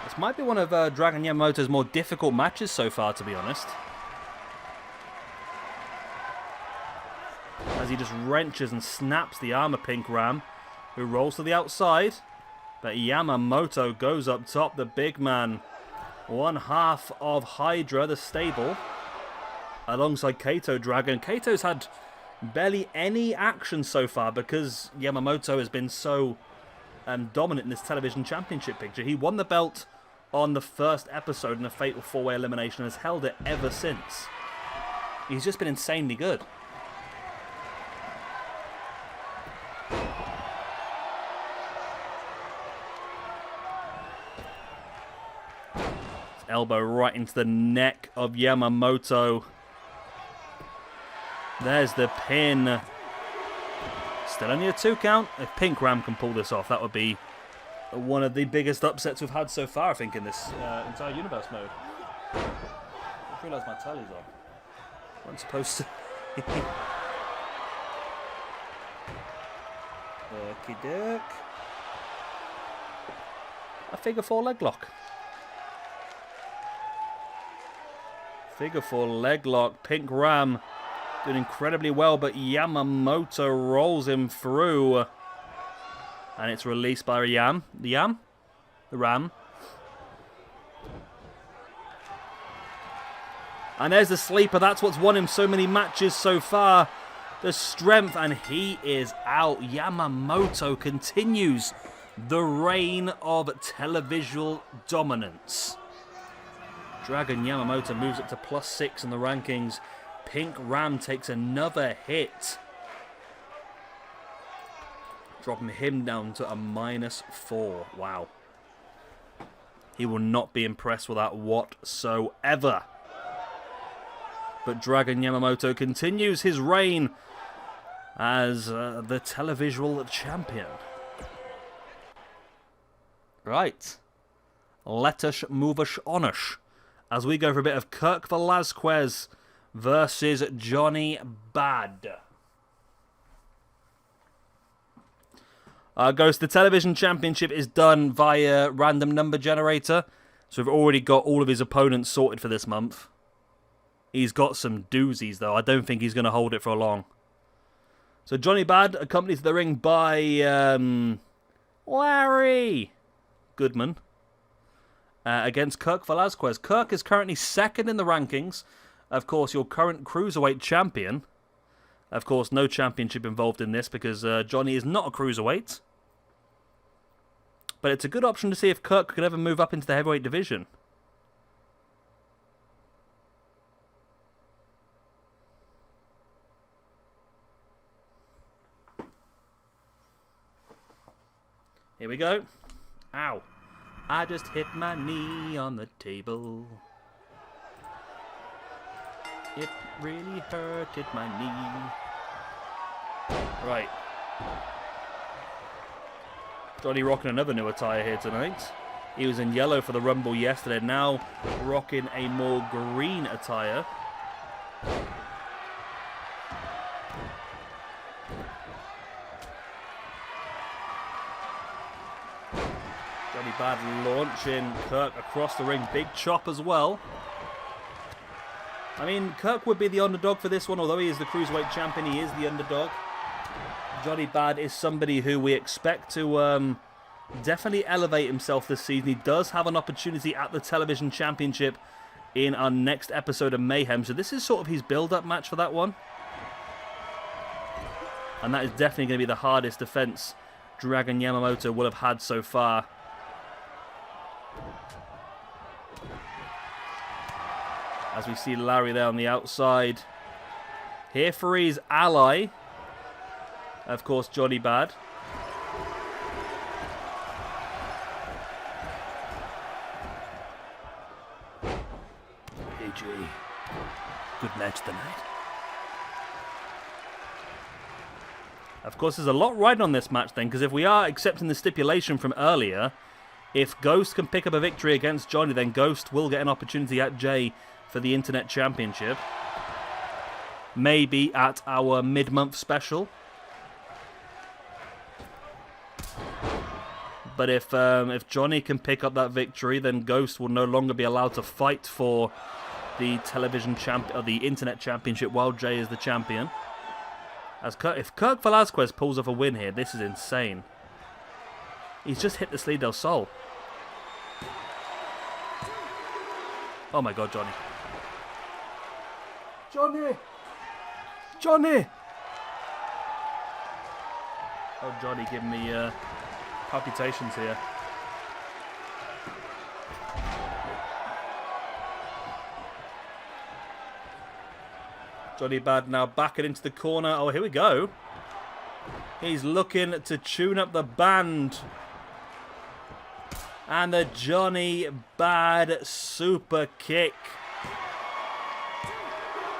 This might be one of Dragon Yamamoto's more difficult matches so far, to be honest. As he just wrenches and snaps the arm of Pink Ram, who rolls to the outside. But Yamamoto goes up top, the big man. One half of Hydra, the stable, alongside Kato Dragon. Kato's had barely any action so far because Yamamoto has been so dominant in this television championship picture. He won the belt on the first episode in a fatal 4-way elimination and has held it ever since. He's just been insanely good. Elbow right into the neck of Yamamoto. There's the pin. Still only a 2 count. If Pink Ram can pull this off, that would be one of the biggest upsets we've had so far, I think, in this entire universe mode. I just realised my tally's on. Wasn't supposed to. Okie doke. A figure 4 leg lock. Figure 4 leg lock. Pink Ram doing incredibly well, but Yamamoto rolls him through. And it's released by Ram. The Ram. And there's the sleeper. That's what's won him so many matches so far. The strength, and he is out. Yamamoto continues the reign of televisual dominance. Dragon Yamamoto moves up to +6 in the rankings. Pink Ram takes another hit, dropping him down to a -4. Wow. He will not be impressed with that whatsoever. But Dragon Yamamoto continues his reign as the televisual champion. Right. Let us move us on us as we go for a bit of KIRK VELASQUEZ versus Johnny Bad. Ghost, the television championship is done via random number generator. So we've already got all of his opponents sorted for this month. He's got some doozies, though. I don't think he's going to hold it for long. So Johnny Bad, accompanied to the ring by Larry Goodman, against KIRK VELASQUEZ. KIRK is currently second in the rankings. Of course, your current cruiserweight champion. Of course, no championship involved in this because Johnny is not a cruiserweight. But it's a good option to see if KIRK could ever move up into the heavyweight division. Here we go. Ow. I just hit my knee on the table. It really hurted my knee. Right. Johnny rocking another new attire here tonight. He was in yellow for the Rumble yesterday. Now rocking a more green attire. Johnny Bad launching KIRK across the ring. Big chop as well. I mean, KIRK would be the underdog for this one. Although he is the Cruiserweight champion, he is the underdog. Johnny Bad is somebody who we expect to definitely elevate himself this season. He does have an opportunity at the Television Championship in our next episode of Mayhem. So this is sort of his build-up match for that one. And that is definitely going to be the hardest defense Dragon Yamamoto will have had so far. As we see Larry there on the outside. Here for his ally. Of course, Johnny Bad. Hey, Jay. Good match tonight. Of course, there's a lot riding on this match then, because if we are accepting the stipulation from earlier, if Ghost can pick up a victory against Johnny, then Ghost will get an opportunity at Jay for the Internet Championship. Maybe at our mid-month special. But if Johnny can pick up that victory, then Ghost will no longer be allowed to fight for the the Internet Championship while Jay is the champion. If KIRK VELASQUEZ pulls off a win here, this is insane. He's just hit the Sleeve del Sol. Oh my God, Johnny! Johnny! Johnny! Oh, Johnny giving me palpitations here. Johnny Bad now backing into the corner. Oh, here we go. He's looking to tune up the band. And the Johnny Bad super kick.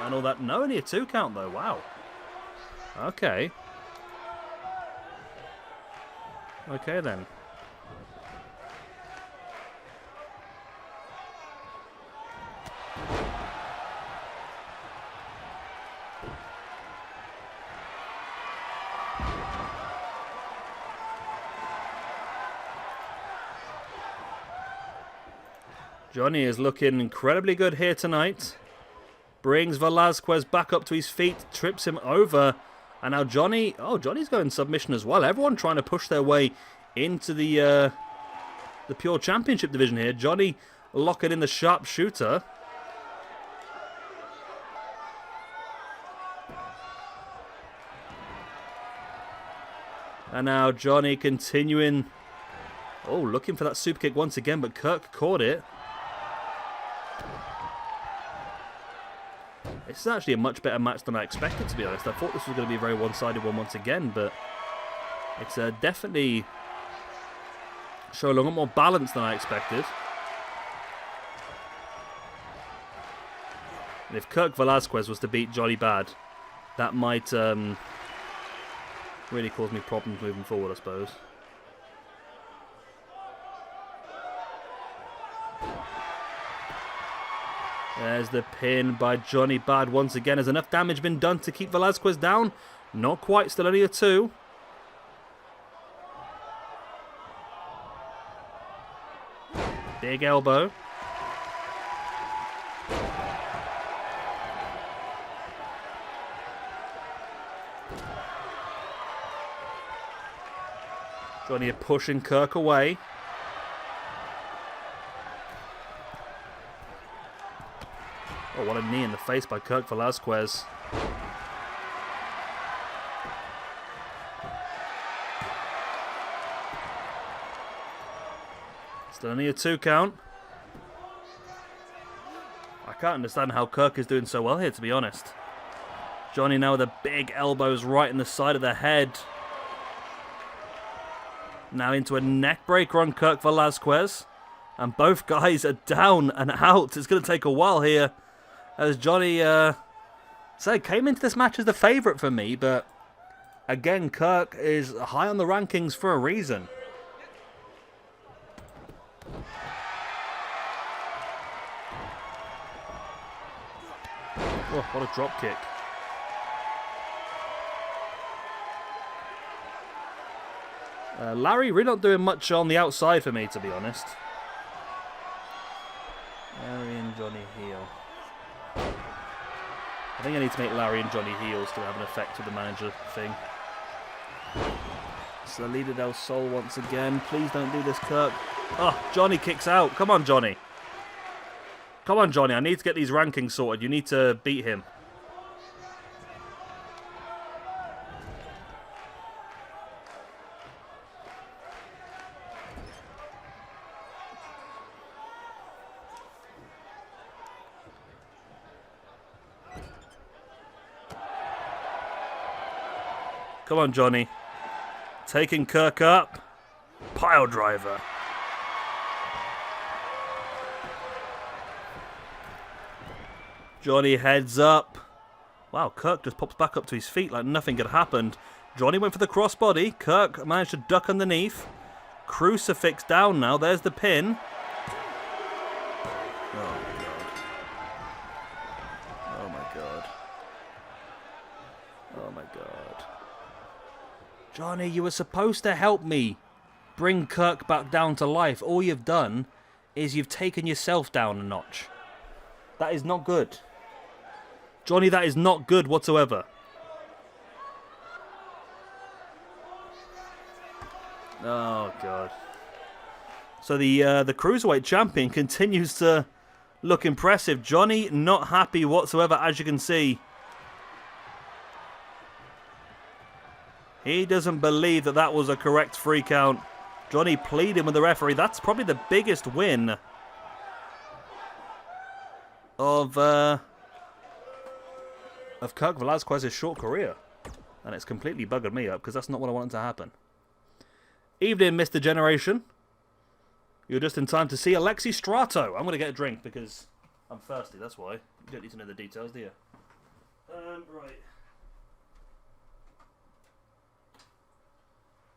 And all that. No, only a 2 count though. Wow. Okay. Okay then. Johnny is looking incredibly good here tonight. Brings VELASQUEZ back up to his feet, trips him over. And now Johnny, oh, Johnny's going submission as well. Everyone trying to push their way into the Pure Championship division here. Johnny locking in the sharpshooter. And now Johnny continuing. Oh, looking for that super kick once again, but KIRK caught it. This is actually a much better match than I expected, to be honest. I thought this was going to be a very one-sided one once again, but it's definitely showing a lot more balance than I expected. And if KIRK VELASQUEZ was to beat Johnny Bad, that might really cause me problems moving forward, I suppose. There's the pin by Johnny Bad once again. Has enough damage been done to keep VELASQUEZ down? Not quite, still only a 2. Big elbow. Johnny pushing KIRK away. Oh, what a knee in the face by KIRK VELASQUEZ. Still only a 2 count. I can't understand how KIRK is doing so well here, to be honest. Johnny now with the big elbows right in the side of the head. Now into a neck breaker on KIRK VELASQUEZ. And both guys are down and out. It's going to take a while here. As Johnny came into this match as the favourite for me. But again, KIRK is high on the rankings for a reason. Oh, what a drop kick. Larry really not doing much on the outside for me, to be honest. Larry and Johnny heel. I think I need to make Larry and Johnny heels to have an effect with the manager thing. Salida del Sol once again. Please don't do this, KIRK. Oh, Johnny kicks out. Come on, Johnny. Come on, Johnny. I need to get these rankings sorted. You need to beat him. Come on, Johnny. Taking KIRK up. Pile driver. Johnny heads up. Wow, KIRK just pops back up to his feet like nothing had happened. Johnny went for the crossbody. KIRK managed to duck underneath. Crucifix down now. There's the pin. Oh, my God. Oh, my God. Oh, my God. Johnny, you were supposed to help me bring KIRK back down to life. All you've done is you've taken yourself down a notch. That is not good. Johnny, that is not good whatsoever. Oh, God. So the Cruiserweight champion continues to look impressive. Johnny not happy whatsoever, as you can see. He doesn't believe that that was a correct 3 count. Johnny pleading with the referee. That's probably the biggest win of KIRK VELASQUEZ's short career. And it's completely buggered me up because that's not what I wanted to happen. Evening, Mr. Generation. You're just in time to see ALEXI STRATO. I'm going to get a drink because I'm thirsty, that's why. You don't need to know the details, do you? Right.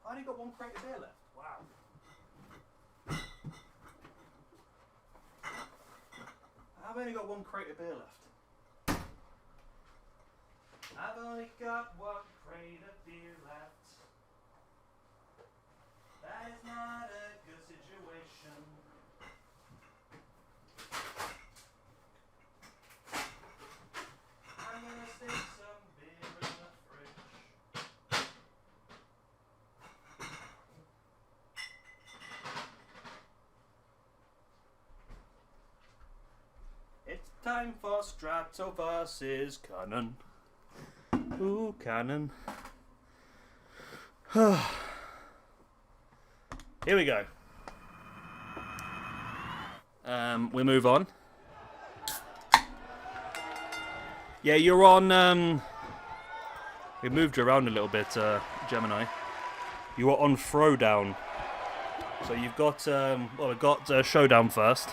I only got 1 crate of beer left. Wow. I've only got 1 crate of beer left. I've only got 1 crate of beer left. That is not a good situation. I'm gonna stick some beer in the fridge. It's time for Strato versus Cannon. Ooh, Cannon. Here we go. We move on. Yeah, you're on. We moved you around a little bit, Gemini. You are on Throwdown. So you've got. Well, we've got Showdown first.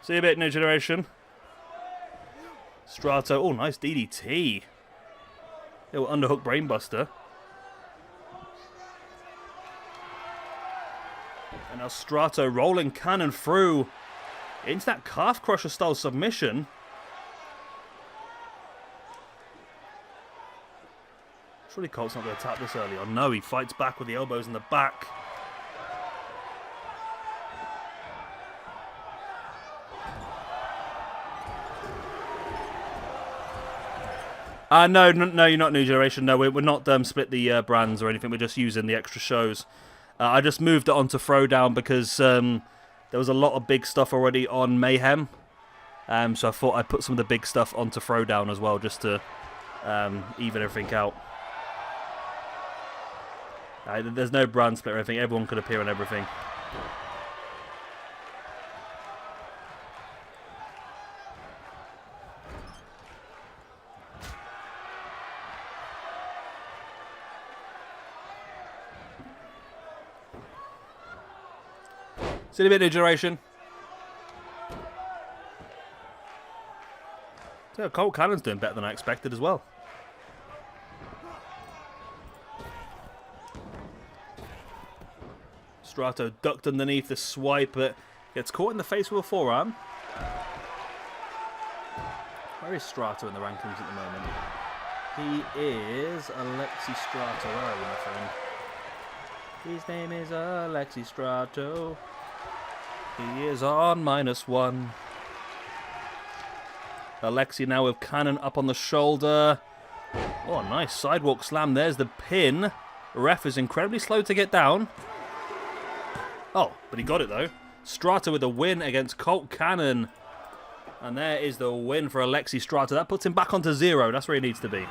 See you a bit, New Generation. Strato. Oh, nice DDT. Little underhook brainbuster. And now Strato rolling cannon through into that calf crusher style submission. Surely Colt's not going to tap this early on. No, he fights back with the elbows in the back. No, you're not New Generation. No, we're not split the brands or anything. We're just using the extra shows. I just moved it onto Throwdown because there was a lot of big stuff already on Mayhem. So I thought I'd put some of the big stuff onto Throwdown as well, just to even everything out. There's no brand split or anything. Everyone could appear on everything. See you in a bit, New Generation. So Colt Cannon's doing better than I expected as well. Strato ducked underneath the swipe, but gets caught in the face with a forearm. Where is Strato in the rankings at the moment? He is ALEXI Strato. Where are you, my friend? His name is ALEXI Strato. He is on -1. ALEXI now with cannon up on the shoulder. Oh, nice sidewalk slam. There's the pin. Ref is incredibly slow to get down. Oh, but he got it though. Strato with a win against Colt Cannon. And there is the win for ALEXI Strato. That puts him back onto 0. That's where he needs to be.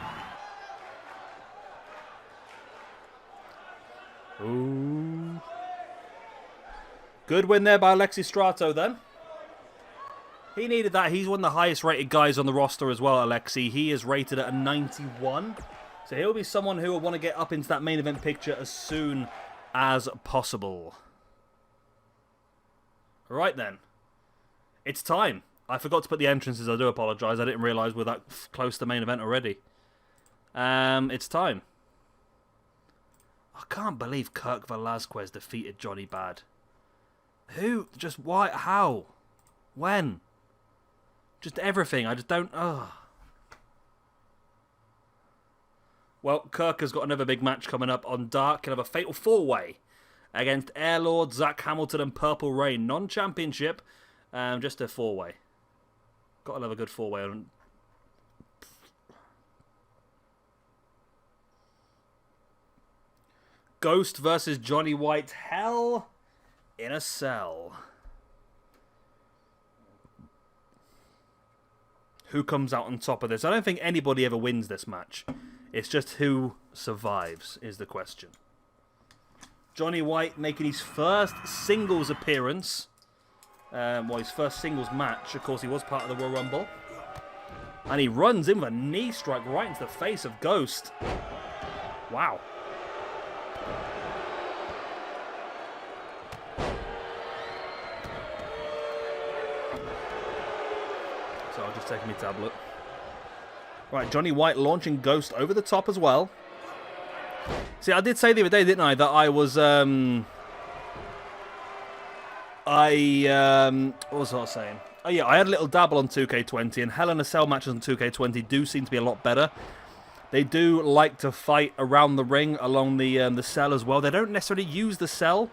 Ooh. Good win there by ALEXI Strato then. He needed that. He's one of the highest rated guys on the roster as well, ALEXI. He is rated at a 91. So he'll be someone who will want to get up into that main event picture as soon as possible. Right then. It's time. I forgot to put the entrances. I do apologise. I didn't realise we're that close to the main event already. It's time. I can't believe KIRK VELASQUEZ defeated Johnny Bad. Who? Just why? How? When? Just everything. I just don't... Ugh. Well, KIRK has got another big match coming up on Dark. Another fatal 4-way against Airlord, Zach Hamilton and Purple Rain. Non-championship. Just a 4-way. Got another good 4-way on. Ghost versus Johnny White. Hell in a Cell. Who comes out on top of this? I don't think anybody ever wins this match. It's just who survives is the question. Johnny White making his first singles appearance. Well, his first singles match. Of course, he was part of the Royal Rumble. And he runs in with a knee strike right into the face of Ghost. Wow. So I'll just take my tablet. Right, Johnny White launching Ghost over the top as well. See, I did say the other day, didn't I, that I was... what was I saying? Oh yeah, I had a little dabble on 2K20, and Hell in a Cell matches on 2K20 do seem to be a lot better. They do like to fight around the ring, along the cell as well. They don't necessarily use the cell.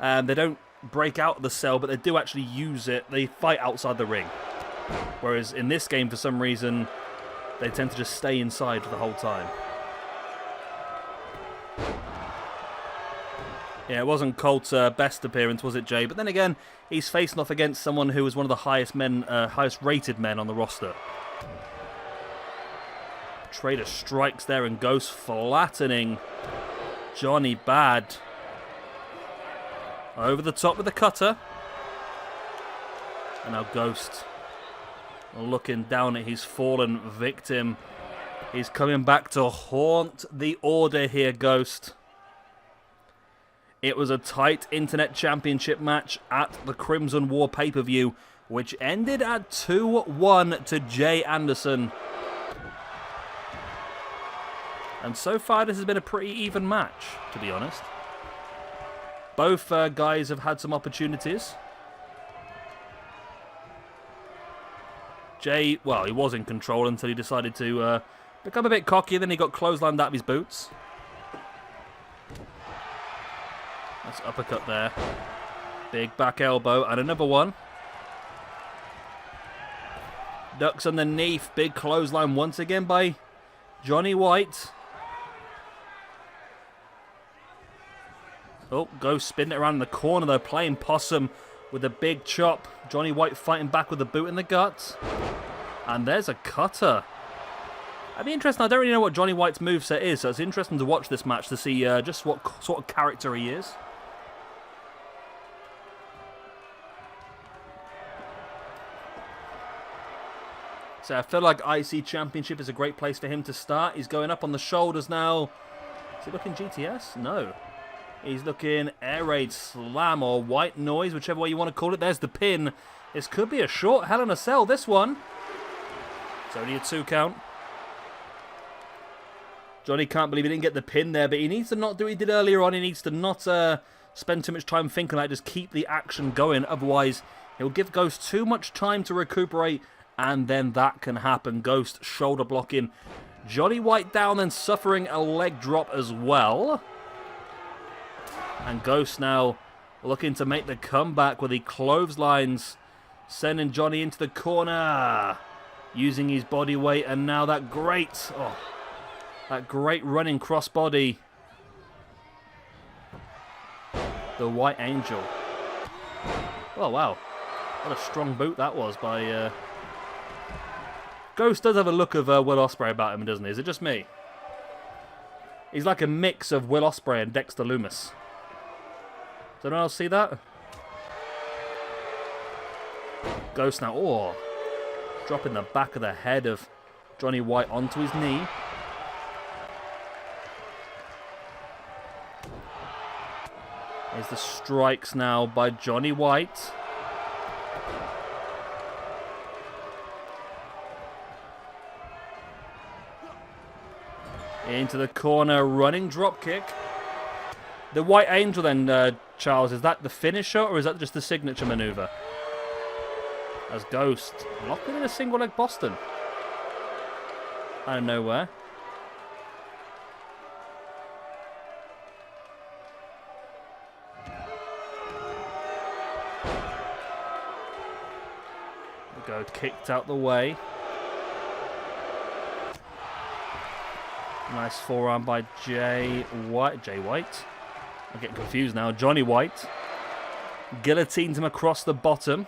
They don't break out of the cell, but they do actually use it. They fight outside the ring. Whereas in this game, for some reason, they tend to just stay inside the whole time. Yeah, it wasn't Colt's best appearance, was it, Jay? But then again, he's facing off against someone who was one of the highest rated men on the roster. Trader strikes there and goes flattening Johnny Bad. Over the top with the cutter. And now Ghost looking down at his fallen victim. He's coming back to haunt the order here, Ghost. It was a tight Internet Championship match at the Crimson War pay-per-view which ended at 2-1 to Jay Anderson. And so far, this has been a pretty even match, to be honest. Both guys have had some opportunities. Jay, well, he was in control until he decided to become a bit cocky, then he got clotheslined out of his boots. Nice uppercut there. Big back elbow, and another one. Ducks underneath, big clothesline once again by Johnny White. Oh, Ghost spinning it around in the corner though, playing possum with a big chop. Johnny White fighting back with a boot in the gut. And there's a cutter. That'd be interesting. I don't really know what Johnny White's moveset is, so it's interesting to watch this match to see just what sort of character he is. So I feel like IC Championship is a great place for him to start. He's going up on the shoulders now. Is he looking GTS? No. He's looking air raid slam or white noise, whichever way you want to call it. There's the pin. This could be a short Hell in a Cell, this one. It's only a 2 count. Johnny can't believe he didn't get the pin there, but he needs to not do what he did earlier on. He needs to not spend too much time thinking like just keep the action going. Otherwise, he'll give Ghost too much time to recuperate, and then that can happen. Ghost shoulder blocking Johnny White down and suffering a leg drop as well. And Ghost now looking to make the comeback with the clotheslines, sending Johnny into the corner, using his body weight, and now that great running crossbody. The White Angel. Oh wow, what a strong boot that was by. Ghost does have a look of Will Ospreay about him, doesn't he? Is it just me? He's like a mix of Will Ospreay and Dexter Lumis. Does anyone else see that? Ghost now, oh, dropping the back of the head of Johnny White onto his knee. Here's the strikes now by Johnny White. Into the corner, running drop kick. The White Angel then, Charles, is that the finisher or is that just the signature maneuver? As Ghost locking in a single leg Boston. Out of nowhere. Go kicked out the way. Nice forearm by Jay White. I'm getting confused now. Johnny White. Guillotines him across the bottom.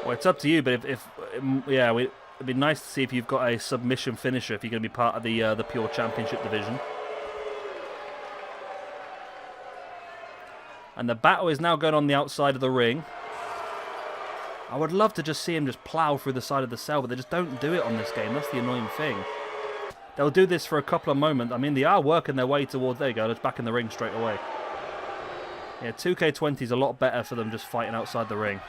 Well, it's up to you, but it'd be nice to see if you've got a submission finisher if you're going to be part of the Pure Championship division. And the battle is now going on the outside of the ring. I would love to just see him just plow through the side of the cell, but they just don't do it on this game. That's the annoying thing. They'll do this for a couple of moments. I mean, they are working their way towards... There you go, it's back in the ring straight away. Yeah, 2K20 is a lot better for them just fighting outside the ring.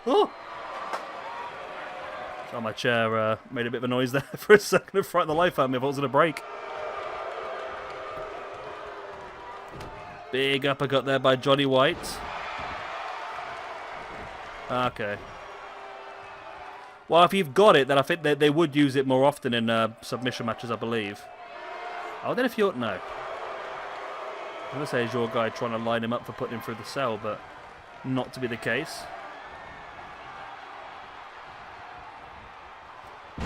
Oh! So my chair made a bit of a noise there for a second to frighten the life out of me if I was going to break. Big uppercut there by Johnny White. Okay. Well, if you've got it, then I think they would use it more often in submission matches, I believe. Oh, then if you're... No. I'm going to say is your guy trying to line him up for putting him through the cell, but not to be the case.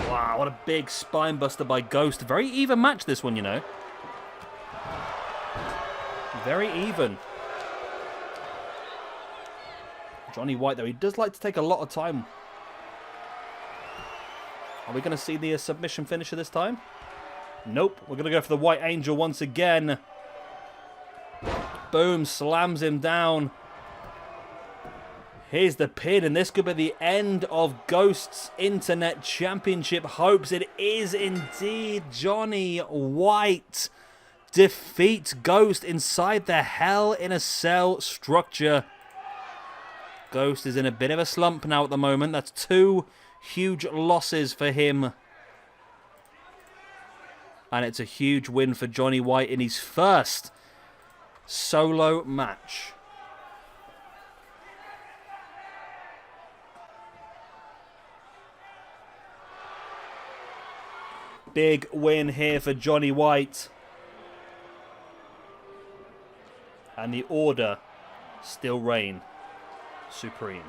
Wow, what a big spine buster by Ghost. Very even match, this one, you know. Very even. Johnny White, though, he does like to take a lot of time. Are we going to see the submission finisher this time? Nope. We're going to go for the White Angel once again. Boom, slams him down. Here's the pin, and this could be the end of Ghost's Internet Championship hopes. It is indeed. Johnny White defeats Ghost inside the Hell in a Cell structure. Ghost is in a bit of a slump now at the moment. That's 2 huge losses for him. And it's a huge win for Johnny White in his first solo match. Big win here for Johnny White. And the order still reign supreme.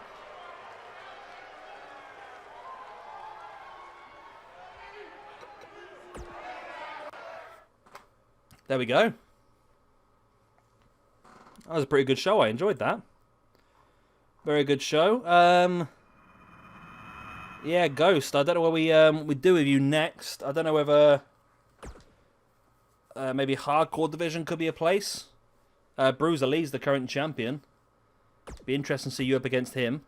There we go. That was a pretty good show. I enjoyed that. Very good show. Yeah, Ghost. I don't know what we do with you next. I don't know whether maybe Hardcore Division could be a place. Bruiser Lee's the current champion. Be interesting to see you up against him.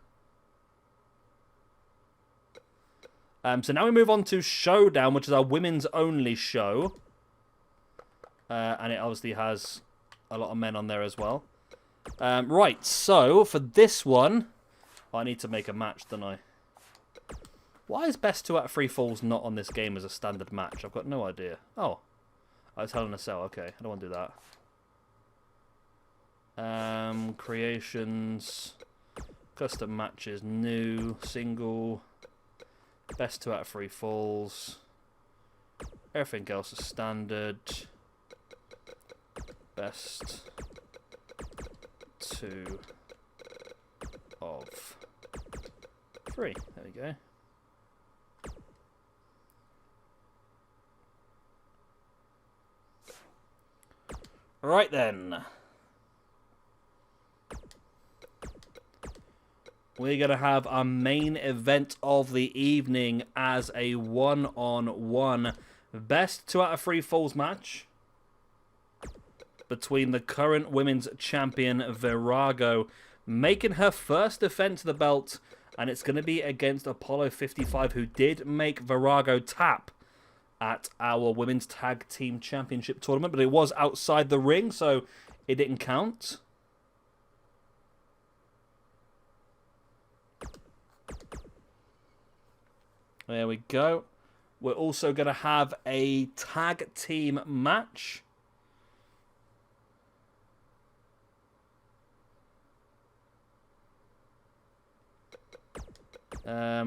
So now we move on to Showdown, which is our women's only show. And it obviously has a lot of men on there as well. Right, so for this one, I need to make a match, don't I? Why is best 2 out of 3 falls not on this game as a standard match? I've got no idea. Oh, it's Hell in a Cell. Okay, I don't want to do that. Creations, custom matches, new, single, best 2 out of 3 falls. Everything else is standard. Best 2 of 3. There we go. Right then. We're going to have our main event of the evening as a one-on-one best 2 out of 3 falls match between the current women's champion, Virago, making her first defense of the belt, and it's going to be against Apollo 55, who did make Virago tap at our Women's Tag Team Championship tournament, but it was outside the ring, so it didn't count. There we go. We're also going to have a tag team match.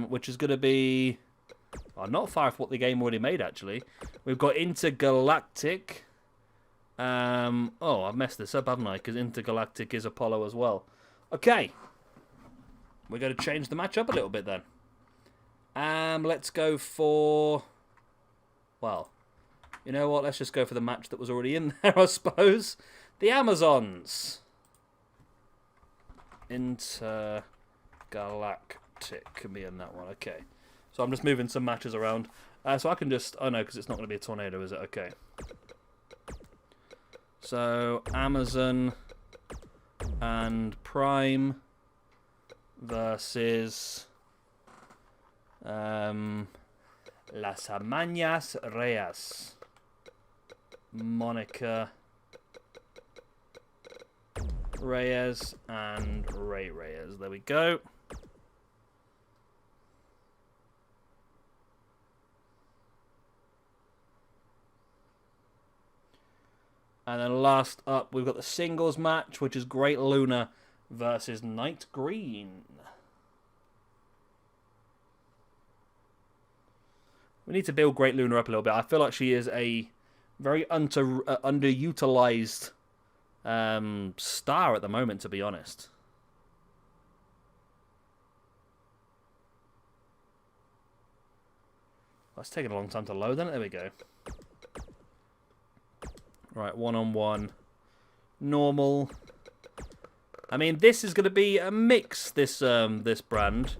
Which is going to be not far off what the game already made, actually. We've got Intergalactic. Oh, I've messed this up, haven't I? Because Intergalactic is Apollo as well. Okay. We're going to change the match up a little bit then. Let's go for... Well, you know what? Let's just go for the match that was already in there, I suppose. The Amazons. Intergalactic can be in that one. Okay. So I'm just moving some matches around. So I can just... Oh, no, because it's not going to be a tornado, is it? Okay. So, Amazon and Prime versus... Las Amañas Reyes. Monica Reyes and Ray Reyes. There we go. And then last up, we've got the singles match, which is Great Luna versus Night Green. We need to build Great Luna up a little bit. I feel like she is a very underutilized star at the moment, to be honest. That's taking a long time to load, then. There we go. Right, one-on-one. Normal. I mean, this is going to be a mix, this brand.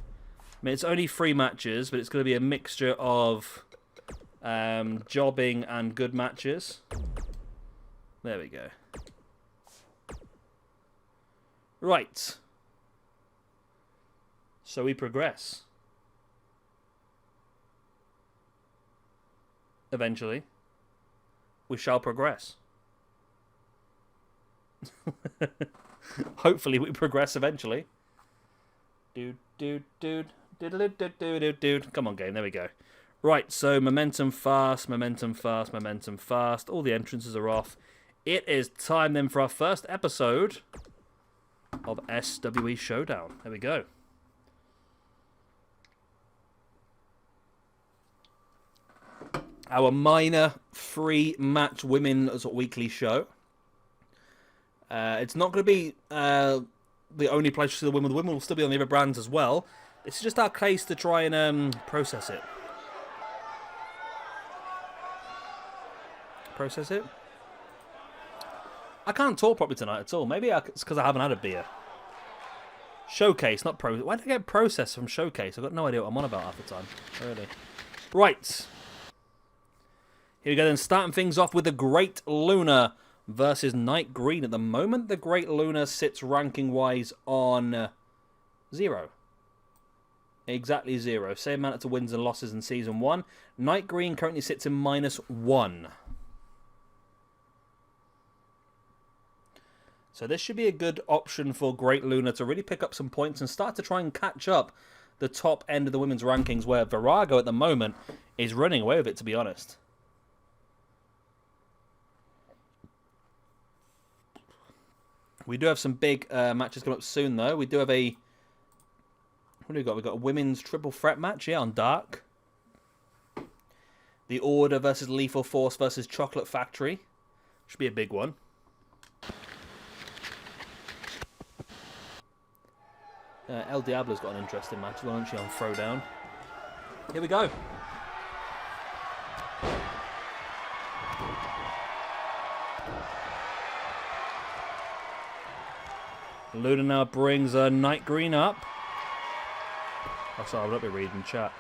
I mean, it's only 3 matches, but it's going to be a mixture of jobbing and good matches. There we go. Right. So we progress. Eventually. We shall progress. Hopefully we progress eventually. Dude. Come on, game. There we go. Right, so momentum fast. All the entrances are off. It is time then for our first episode of SWE Showdown. There we go. Our minor free match women's weekly show. It's not going to be the only place to see the women. The women will still be on the other brands as well. This is just our case to try and process it. Process it? I can't talk properly tonight at all. Maybe it's because I haven't had a beer. Showcase, not pro. Why did I get process from showcase? I've got no idea what I'm on about half the time. Really. Right. Here we go then, starting things off with the Great Luna versus Night Green. At the moment, the Great Luna sits ranking-wise on 0. Exactly 0. Same amount of wins and losses in Season 1. Night Green currently sits in -1. So this should be a good option for Great Luna to really pick up some points and start to try and catch up the top end of the women's rankings, where Virago at the moment is running away with it, to be honest. We do have some big matches coming up soon, though. We do have a... What do we got? We've got a women's triple threat match, yeah, on Dark. The Order versus Lethal Force versus Chocolate Factory. Should be a big one. El Diablo's got an interesting match as well, hasn't she, on Throwdown. Here we go. Luna now brings Night Green up. Oh, sorry, I will not be reading chat.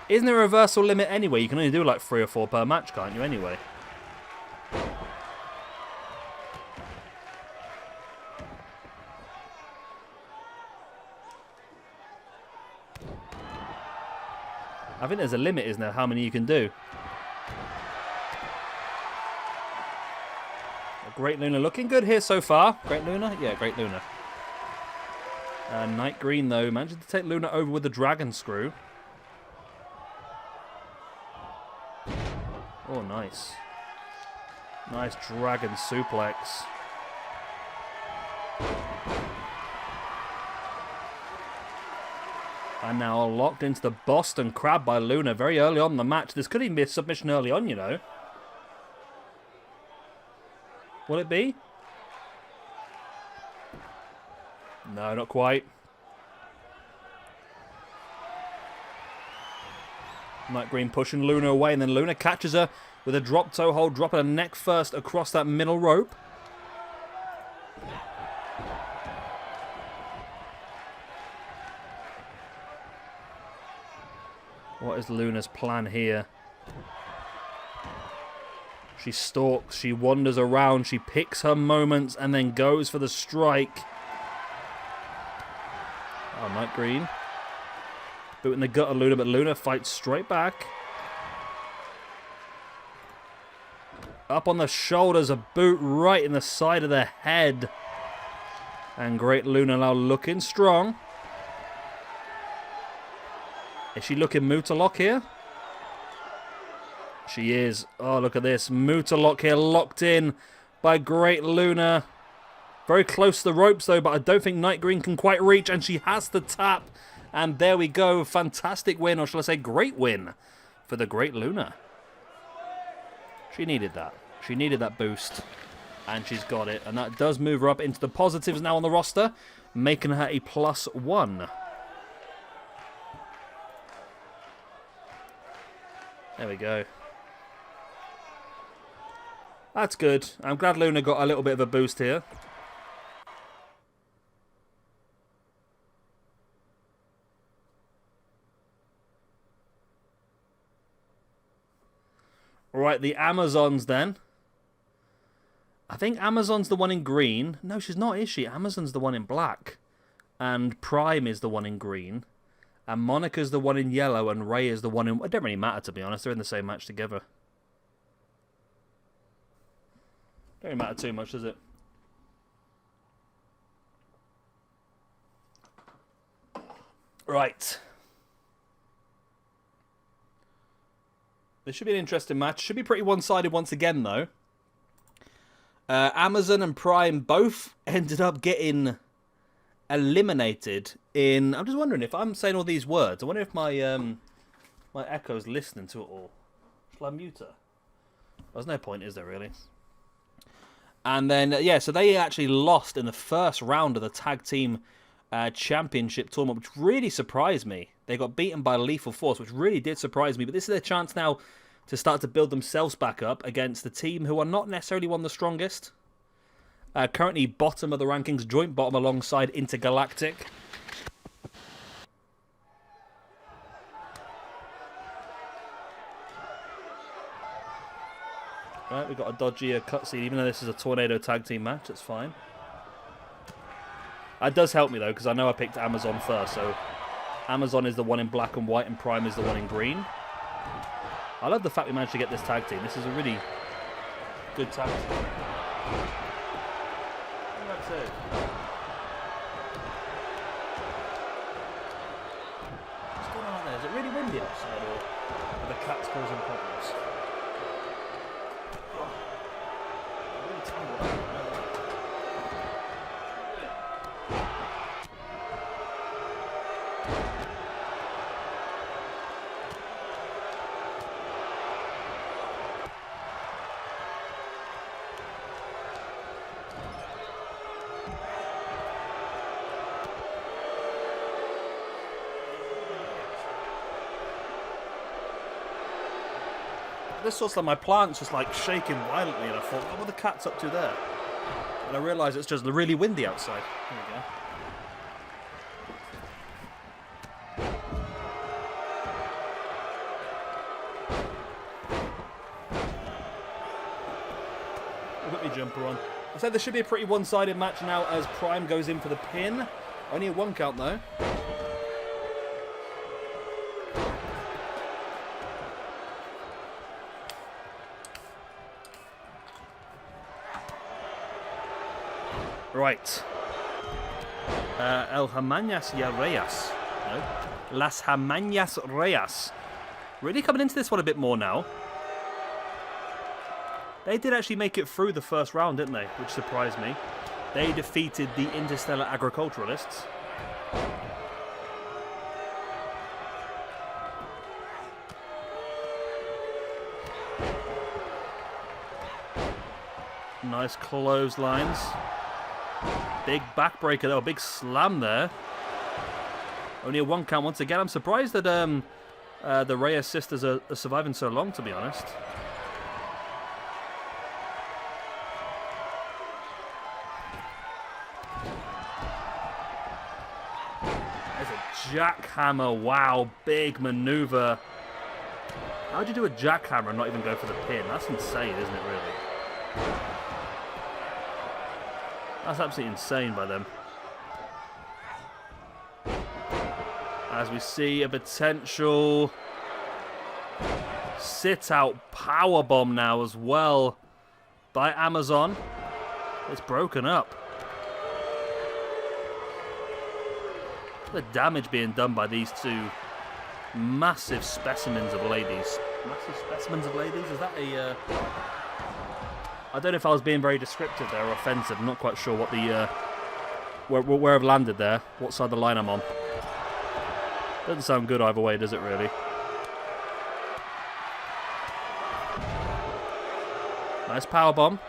Isn't there a reversal limit anyway? You can only do like 3 or 4 per match, can't you, anyway? I think there's a limit, isn't there, how many you can do? Great Luna looking good here so far. Great Luna? Yeah, Great Luna. Night Green, though, managed to take Luna over with the Dragon Screw. Oh, nice. Nice Dragon Suplex. And now locked into the Boston Crab by Luna very early on in the match. This could even be a submission early on, you know. Will it be? No, not quite. Night Green pushing Luna away, and then Luna catches her with a drop toe hold, dropping her neck first across that middle rope. What is Luna's plan here? She stalks, she wanders around, she picks her moments, and then goes for the strike. Oh, Night Green. Boot in the gut of Luna, but Luna fights straight back. Up on the shoulders, a boot right in the side of the head. And Great Luna now looking strong. Is she looking Muta-lock here? She is. Oh, look at this. Muta-lock here, locked in by Great Luna. Very close to the ropes, though, but I don't think Night Green can quite reach, and she has to tap. And there we go. Fantastic win, or shall I say great win for the Great Luna. She needed that. She needed that boost, and she's got it. And that does move her up into the positives now on the roster, making her a +1. There we go. That's good. I'm glad Luna got a little bit of a boost here. Right, the Amazons then. I think Amazon's the one in green. No, she's not, is she? Amazon's the one in black. And Prime is the one in green. And Monica's the one in yellow. And Ray is the one in... It don't really matter, to be honest. They're in the same match together. Don't really matter too much, does it? Right. This should be an interesting match. Should be pretty one-sided once again, though. Amazon and Prime both ended up getting eliminated in... I'm just wondering if I'm saying all these words. I wonder if my my Echo's listening to it all. Shall I mute her? There's no point, is there, really? And then, yeah, so they actually lost in the first round of the Tag Team Championship tournament, which really surprised me. They got beaten by Lethal Force, which really did surprise me. But this is their chance now to start to build themselves back up against the team who are not necessarily one of the strongest. Currently bottom of the rankings, joint bottom alongside Intergalactic. Right, we've got a dodgy cutscene, even though this is a Tornado Tag Team match, it's fine. That does help me, though, because I know I picked Amazon first, so Amazon is the one in black and white, and Prime is the one in green. I love the fact we managed to get this tag team. This is a really good tag team. That's it. What's going on out there? Is it really windy outside, or are the cats causing problems? This was like my plants just like shaking violently, and I thought, what were the cats up to there? And I realised it's just really windy outside. There we go. Put my jumper on. I said this should be a pretty one-sided match now as Prime goes in for the pin. Only a 1 count though. Right. El Hamañas y Reyes. No. Las Hamañas Reyes. Really coming into this one a bit more now. They did actually make it through the first round, didn't they? Which surprised me. They defeated the Interstellar Agriculturalists. Nice clotheslines. Big backbreaker though, a big slam there. Only a 1 count once again. I'm surprised that the Reyes sisters are surviving so long, to be honest. There's a jackhammer. Wow, big maneuver. How'd you do a jackhammer and not even go for the pin? That's insane, isn't it, really? That's absolutely insane by them. As we see a potential sit-out powerbomb now as well by Amazon. It's broken up. The damage being done by these two massive specimens of ladies. Massive specimens of ladies? Is that a... I don't know if I was being very descriptive there or offensive. I'm not quite sure what the where I've landed there. What side of the line I'm on. Doesn't sound good either way, does it really? Nice powerbomb.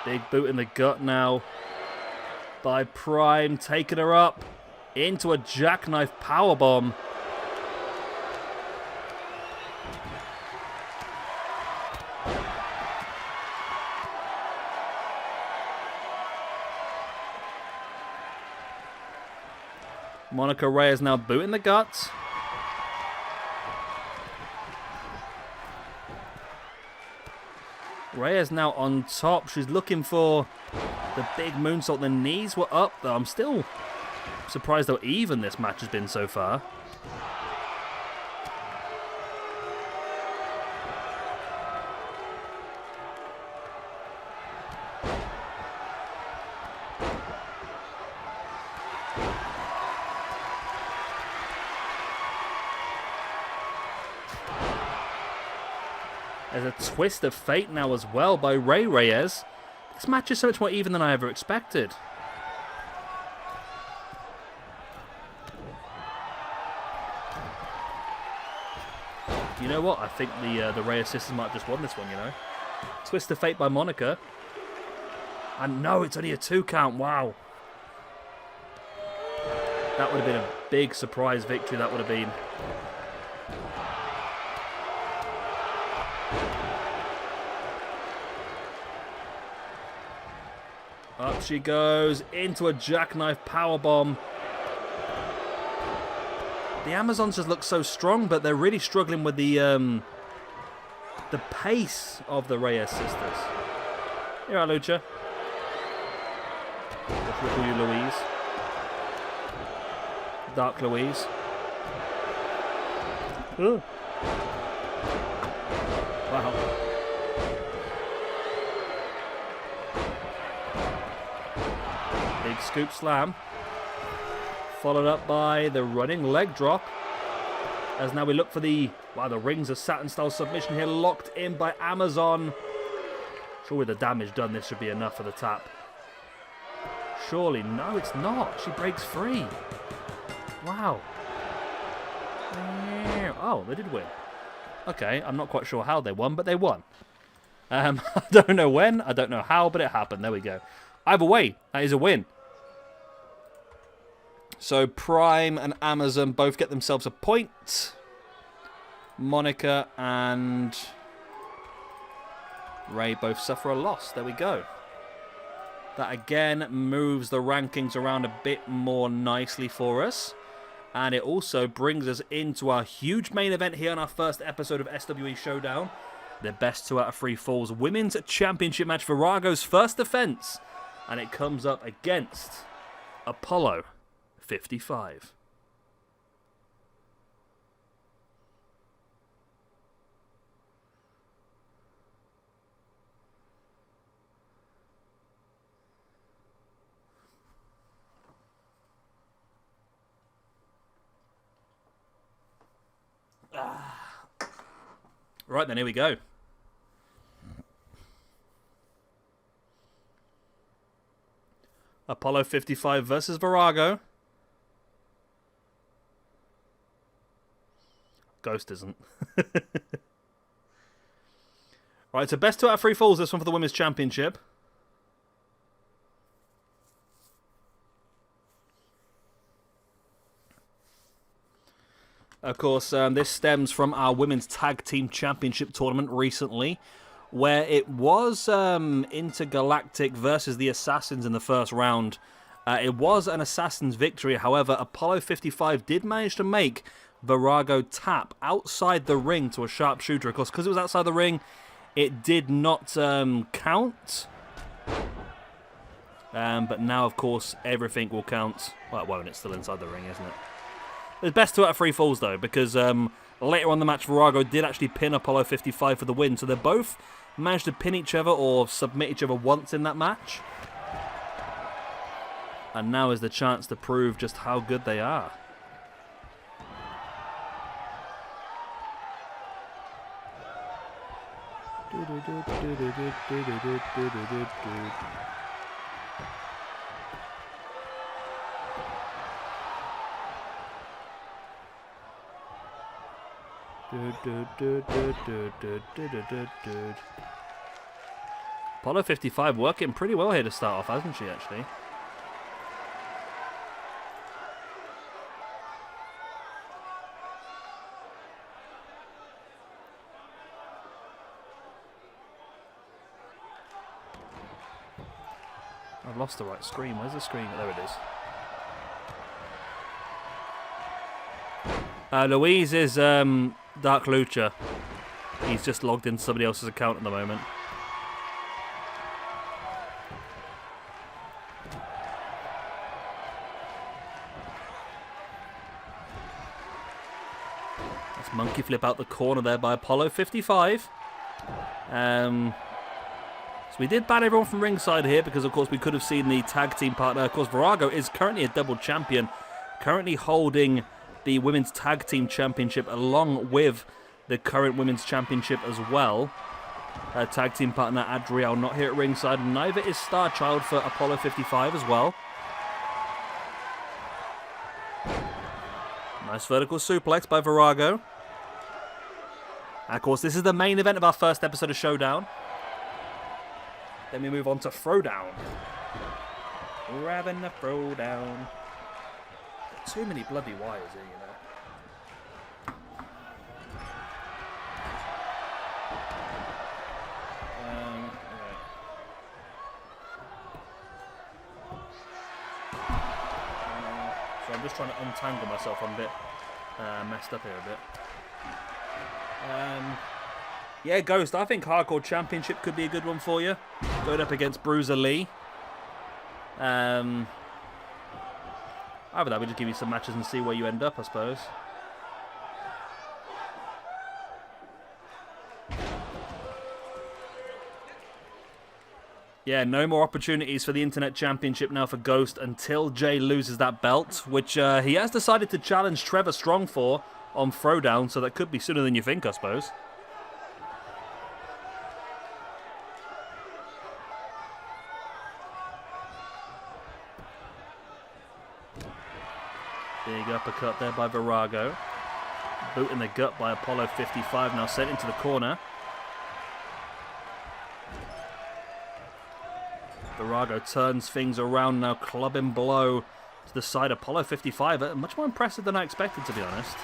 Big boot in the gut now by Prime, taking her up into a jackknife powerbomb. Monica Reyes now booting the guts. Reyes now on top. She's looking for the big moonsault. The knees were up, though. I'm still surprised how even this match has been so far. There's a twist of fate now as well by Reyes. This match is so much more even than I ever expected. You know what? I think the Reyes sisters might have just won this one, you know. Twist of fate by Monica. And no, it's only a 2 count. Wow. That would have been a big surprise victory. That would have been. Up she goes into a jackknife powerbomb. The Amazons just look so strong, but they're really struggling with the pace of the Reyes sisters. Here are Lucha. Look at you, Louise. Dark Louise. Ooh. Wow. Big scoop slam. Followed up by the running leg drop. As now we look for the... Wow, the rings of Saturn style submission here. Locked in by Amazon. Surely the damage done, this should be enough for the tap. Surely. No, it's not. She breaks free. Wow. Oh, they did win. Okay, I'm not quite sure how they won, but they won. I don't know when, I don't know how, but it happened. There we go. Either way, that is a win. So Prime and Amazon both get themselves a point. Monica and Ray both suffer a loss. There we go. That again moves the rankings around a bit more nicely for us. And it also brings us into our huge main event here on our first episode of SWE Showdown. The best 2 out of 3 falls Women's Championship match. Virago's first defense. And it comes up against Apollo 55. Right then, here we go. Apollo 55 versus Virago. Ghost isn't. Right, so best 2 out of 3 falls, this one for the Women's Championship. Of course, this stems from our Women's Tag Team Championship tournament recently, where it was Intergalactic versus the Assassins in the first round. It was an Assassin's victory. However, Apollo 55 did manage to make Virago tap outside the ring to a sharpshooter. Of course, because it was outside the ring, it did not count. But now, of course, everything will count. Well, it won't. It's still inside the ring, isn't it? The best 2 out of 3 falls, though, because later on in the match, Virago did actually pin Apollo 55 for the win. So they both managed to pin each other or submit each other once in that match. And now is the chance to prove just how good they are. Apollo 55 working pretty well here to start off, hasn't she, actually? I've lost the right screen. Where's the screen? There it is. Louise is Dark Lucha. He's just logged into somebody else's account at the moment. That's monkey flip out the corner there by Apollo 55. So we did ban everyone from ringside here because, of course, we could have seen the tag team partner. Of course, Virago is currently a double champion, currently holding the Women's Tag Team Championship along with the current Women's Championship as well. Tag team partner Adriel not here at ringside. Neither is Starchild for Apollo 55 as well. Nice vertical suplex by Virago. And of course, this is the main event of our first episode of Showdown. Then we move on to Throwdown. We're having a throwdown. Too many bloody wires here, you know. So I'm just trying to untangle myself. I'm a bit messed up here a bit. Yeah, Ghost, I think Hardcore Championship could be a good one for you. Going up against Bruiser Lee. Either that, we just give you some matches and see where you end up, I suppose. Yeah, no more opportunities for the Internet Championship now for Ghost until Jay loses that belt, which he has decided to challenge Trevor Strong for on Throwdown, so that could be sooner than you think, I suppose. Big uppercut there by Virago. Boot in the gut by Apollo 55, now sent into the corner. Virago turns things around now, clubbing blow to the side. Apollo 55, much more impressive than I expected, to be honest.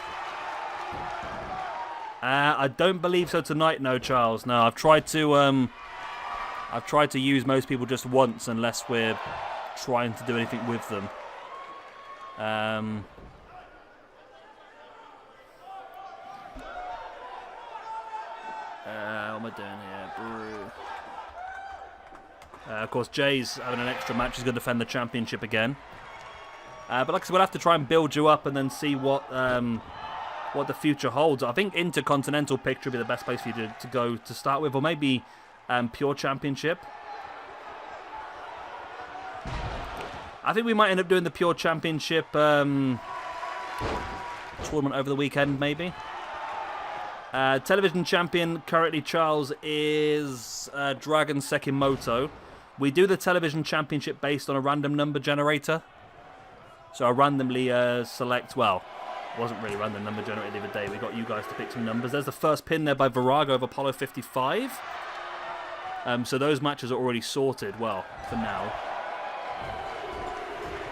I don't believe so tonight, no, Charles. No, I've tried to use most people just once, unless we're trying to do anything with them. What am I doing here? Brew. Of course, Jay's having an extra match. He's going to defend the championship again. But like I said, we'll have to try and build you up and then see what the future holds. I think Intercontinental picture would be the best place for you to go to start with, or maybe Pure Championship. I think we might end up doing the Pure Championship tournament over the weekend, maybe. Television champion currently, Charles, is Dragon Sekimoto. We do the television championship based on a random number generator. So I randomly select, well, it wasn't really random number generator the other day. We got you guys to pick some numbers. There's the first pin there by Virago of Apollo 55. So those matches are already sorted, well, for now.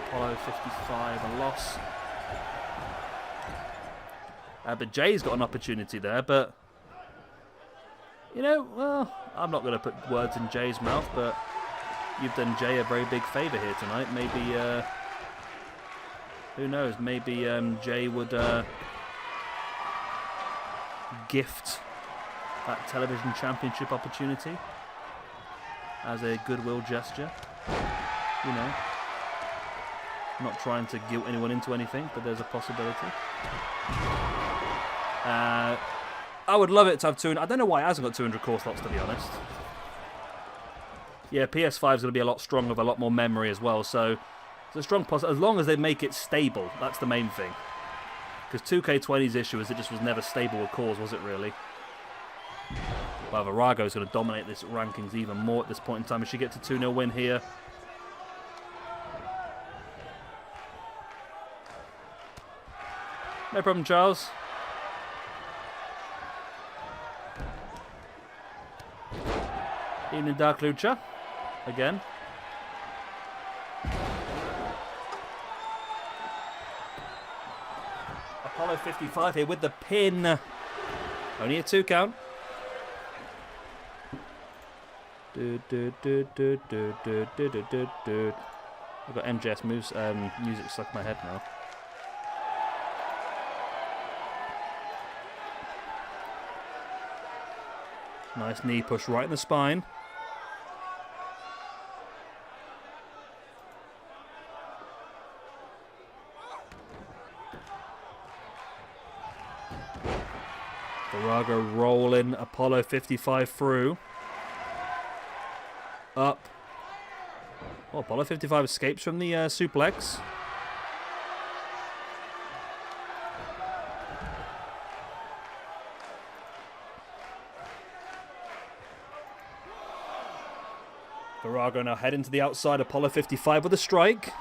Apollo 55, a loss. But Jay's got an opportunity there, but, you know, well, I'm not going to put words in Jay's mouth, but you've done Jay a very big favour here tonight. Maybe, who knows, maybe Jay would gift that television championship opportunity as a goodwill gesture. You know, not trying to guilt anyone into anything, but there's a possibility. I would love it to have 200. I don't know why it hasn't got 200 core slots, to be honest. Yeah, PS5 is going to be a lot stronger with a lot more memory as well, so it's a strong possibility, as long as they make it stable. That's the main thing. Because 2K20's issue is it just was never stable with cores, was it really? Well, Virago's going to dominate this rankings even more at this point in time. If she gets a 2-0 win here. No problem, Charles. Evening, Dark Lucha. Again. Apollo 55 here with the pin. Only a 2 count. I've got MJS moves, music stuck in my head now. Nice knee push right in the spine. Virago rolling Apollo 55 through. Up. Oh, Apollo 55 escapes from the suplex. Virago now heading to the outside. Apollo 55 with a strike.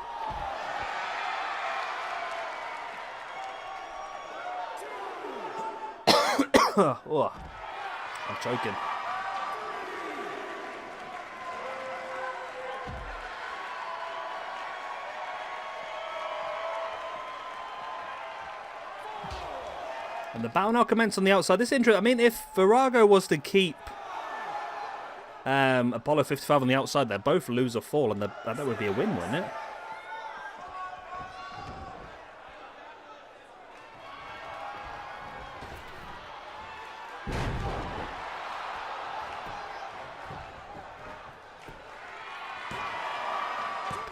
Oh, I'm choking. And the battle now commences on the outside. This interest. I mean, if Virago was to keep Apollo 55 on the outside, they both lose or fall, and that would be a win, wouldn't it?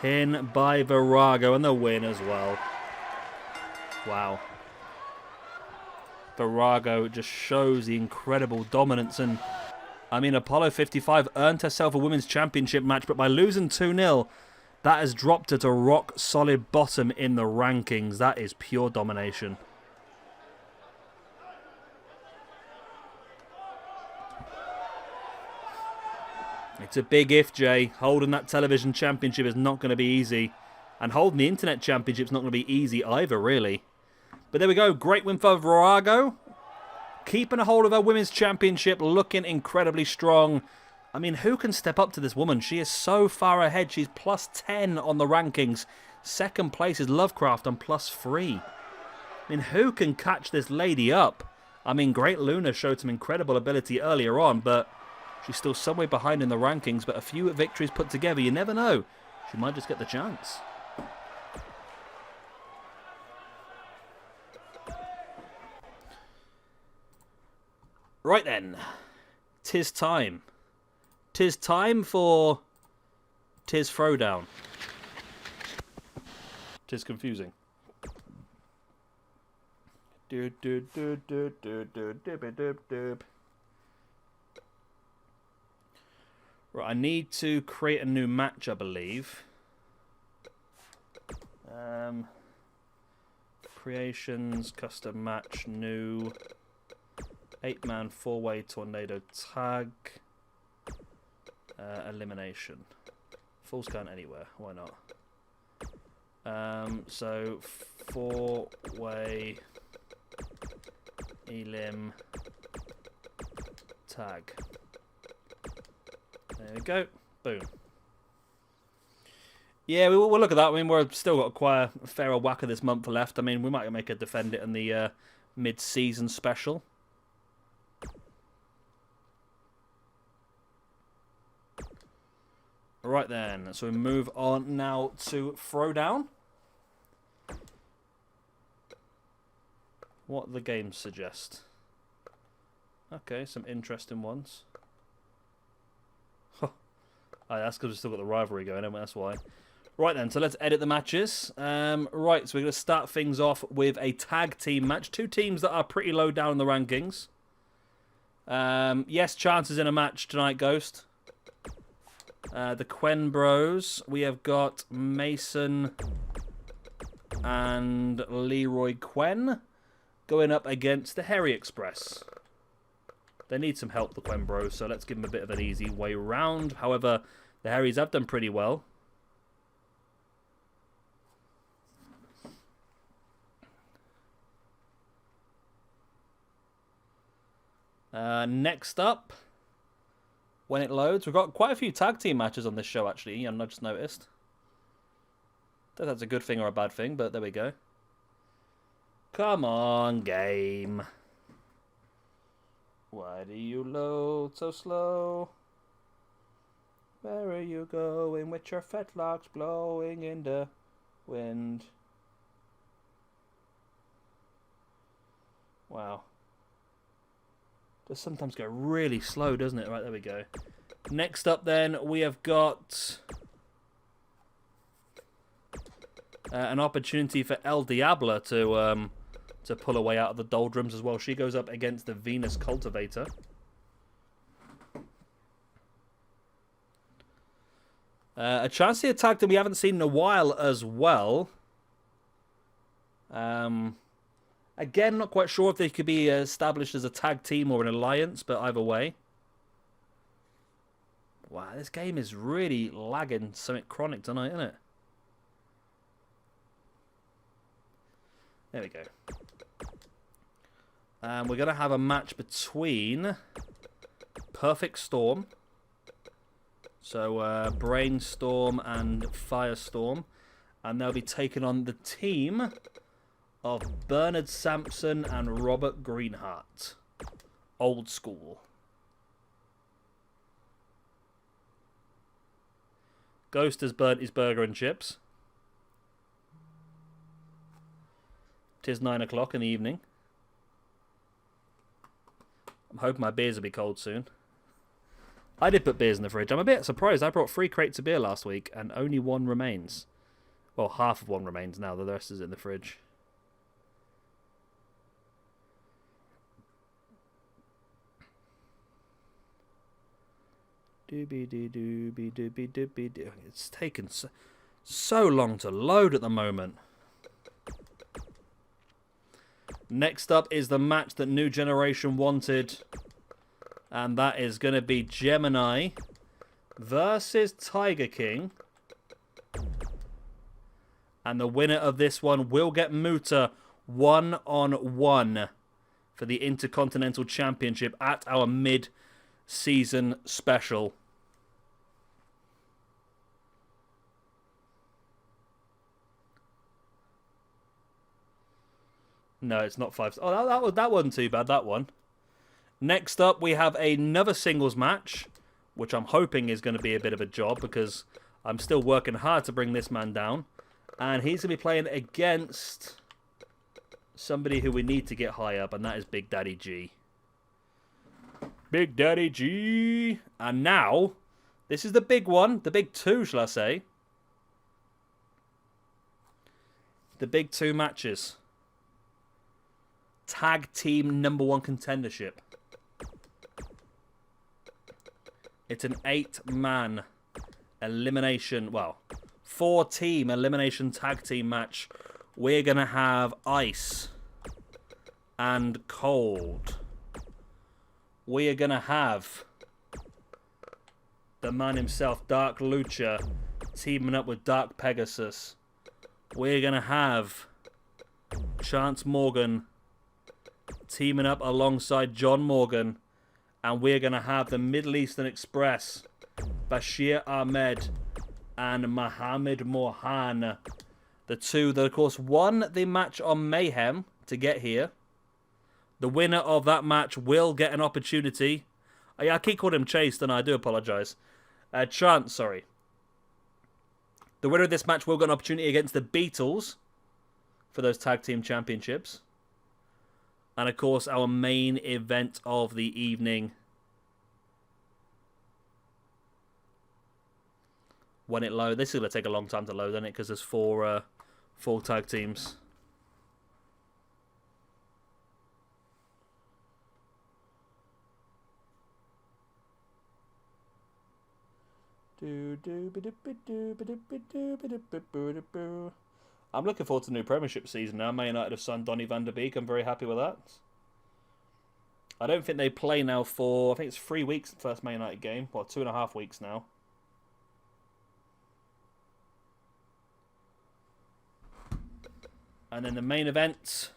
Pin by Virago, and the win as well. Wow. Virago just shows the incredible dominance, and I mean, Apollo 55 earned herself a women's championship match, but by losing 2-0, that has dropped her to rock solid bottom in the rankings. That is pure domination. It's a big if, Jay. Holding that television championship is not going to be easy. And holding the internet championship is not going to be easy either, really. But there we go. Great win for Virago. Keeping a hold of her women's championship, looking incredibly strong. I mean, who can step up to this woman? She is so far ahead. She's plus 10 on the rankings. Second place is Lovecraft on plus 3. I mean, who can catch this lady up? I mean, Great Luna showed some incredible ability earlier on, but she's still some way behind in the rankings. But a few victories put together, you never know. She might just get the chance. Right then, tis time. Tis time for tis throwdown. Tis confusing. Right, I need to create a new match, I believe. Creations, custom match, new. 8-man 4-way tornado tag. Elimination. Falls count anywhere. Why not? So 4-way elim tag. There we go. Boom. Yeah, we'll look at that. I mean, we've still got quite a fair whack of this month left. I mean, we might make a defend it in the mid-season special. Right then, so we move on now to Throwdown. What the games suggest. Okay, some interesting ones. Oh, that's because we've still got the rivalry going, haven't we? That's why. Right then, so let's edit the matches. Right, so we're going to start things off with a tag team match. Two teams that are pretty low down in the rankings. Yes, chances in a match tonight, Ghost. The Quen Bros. We have got Mason and Leroy Quen going up against the Hairy Express. They need some help, the Quen Bros, so let's give them a bit of an easy way round. However, the Harrys have done pretty well. Next up, when it loads, we've got quite a few tag team matches on this show, actually, I just noticed. I don't know if that's a good thing or a bad thing, but there we go. Come on, game. Why do you load so slow? Where are you going with your fetlocks blowing in the wind? Wow. Does sometimes go really slow, doesn't it? Right, there we go. Next up, then, we have got an opportunity for El Diablo to pull away out of the doldrums as well. She goes up against the Venus Cultivator. A chance to attack that we haven't seen in a while as well. Again, not quite sure if they could be established as a tag team or an alliance, but either way. Wow, this game is really lagging something chronic tonight, isn't it? There we go. And we're going to have a match between Perfect Storm. So, Brainstorm and Firestorm. And they'll be taking on the team of Bernard Sampson and Robert Greenhart. Old school. Ghost has burnt his burger and chips. 'Tis 9 o'clock in the evening. I'm hoping my beers will be cold soon. I did put beers in the fridge. I'm a bit surprised. I brought 3 crates of beer last week and only 1 remains. Well, half of 1 remains now. The rest is in the fridge. Doobie-doo-doobie-doobie-doobie-doo. It's taken so long to load at the moment. Next up is the match that New Generation wanted. And that is going to be Gemini versus Tiger King. And the winner of this one will get Muta 1-on-1 for the Intercontinental Championship at our mid-season special. No, it's not 5. Oh, that wasn't too bad, that one. Next up, we have another singles match, which I'm hoping is going to be a bit of a job because I'm still working hard to bring this man down. And he's going to be playing against somebody who we need to get high up, and that is Big Daddy G. Big Daddy G. And now, this is the big one, the big 2, shall I say. The big 2 matches. Tag team #1 contendership. It's an 8-man elimination, well, 4-team elimination tag team match. We're going to have Ice and Cold. We are going to have the man himself, Dark Lucha, teaming up with Dark Pegasus. We're going to have Chance Morgan teaming up alongside John Morgan. And we're going to have the Middle Eastern Express, Bashir Ahmed and Mohammed Mohan. The 2 that, of course, won the match on Mayhem to get here. The winner of that match will get an opportunity. I keep calling him Chase, and I do apologise. Chance, sorry. The winner of this match will get an opportunity against the Beatles for those tag team championships. And, of course, our main event of the evening. When it loads. This is going to take a long time to load, isn't it? Because there's 4 tag teams. I'm looking forward to the new Premiership season now. Man United have signed Donny van der Beek. I'm very happy with that. I don't think they play now for, I think it's 3 weeks, the first Man United game. Well, 2.5 weeks now. And then the main event.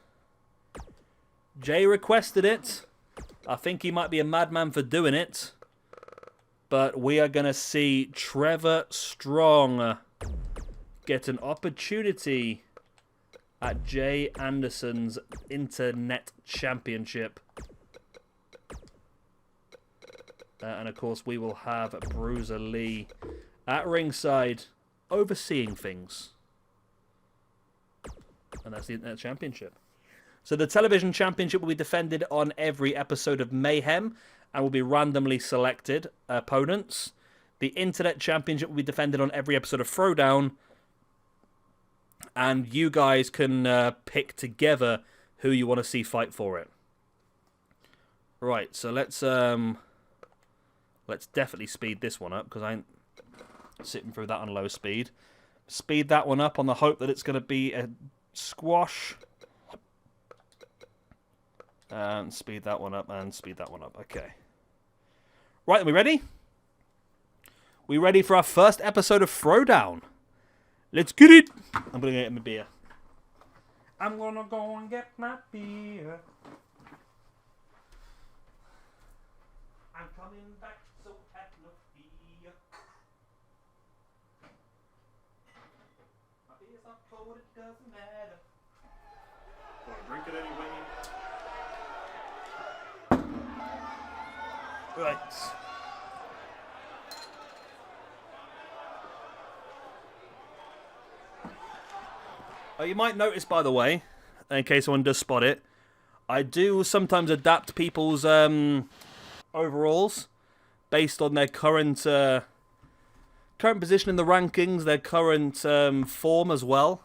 Jay requested it. I think he might be a madman for doing it. But we are going to see Trevor Strong get an opportunity at Jay Anderson's Internet Championship. And of course, we will have Bruiser Lee at ringside overseeing things. And that's the Internet Championship. So the television championship will be defended on every episode of Mayhem and will be randomly selected opponents. The internet championship will be defended on every episode of Throwdown. And you guys can pick together who you want to see fight for it. Right, so let's definitely speed this one up because I ain't sitting through that on low speed. Speed that one up on the hope that it's going to be a squash. And speed that one up and speed that one up. Okay. Right, are we ready? We ready for our first episode of Throwdown? Let's get it! I'm going to get my beer. I'm going to go and get my beer. I'm coming back so at no fear. My beer's not cold, it doesn't matter. Well, drink it anyway. Right. Oh, you might notice, by the way, in case someone does spot it, I do sometimes adapt people's overalls based on their current position in the rankings, their current form as well.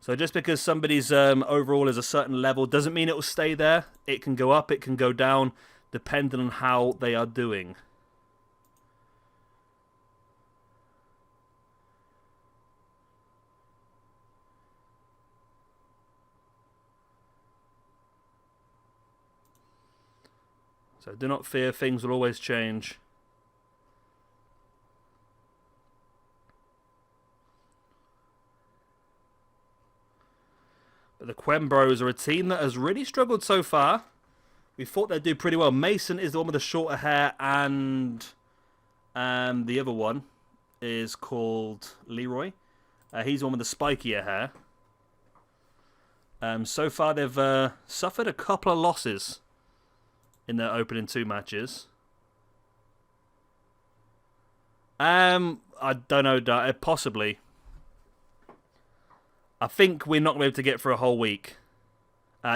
So just because somebody's overall is a certain level doesn't mean it will stay there. It can go up, it can go down, depending on how they are doing. So do not fear, things will always change. But the Quembros are a team that has really struggled so far. We thought they'd do pretty well. Mason is the one with the shorter hair, and the other one is called Leroy. He's the one with the spikier hair. So far they've suffered a couple of losses in their opening 2 matches. I don't know, possibly. I think we're not going to be able to get for a whole week.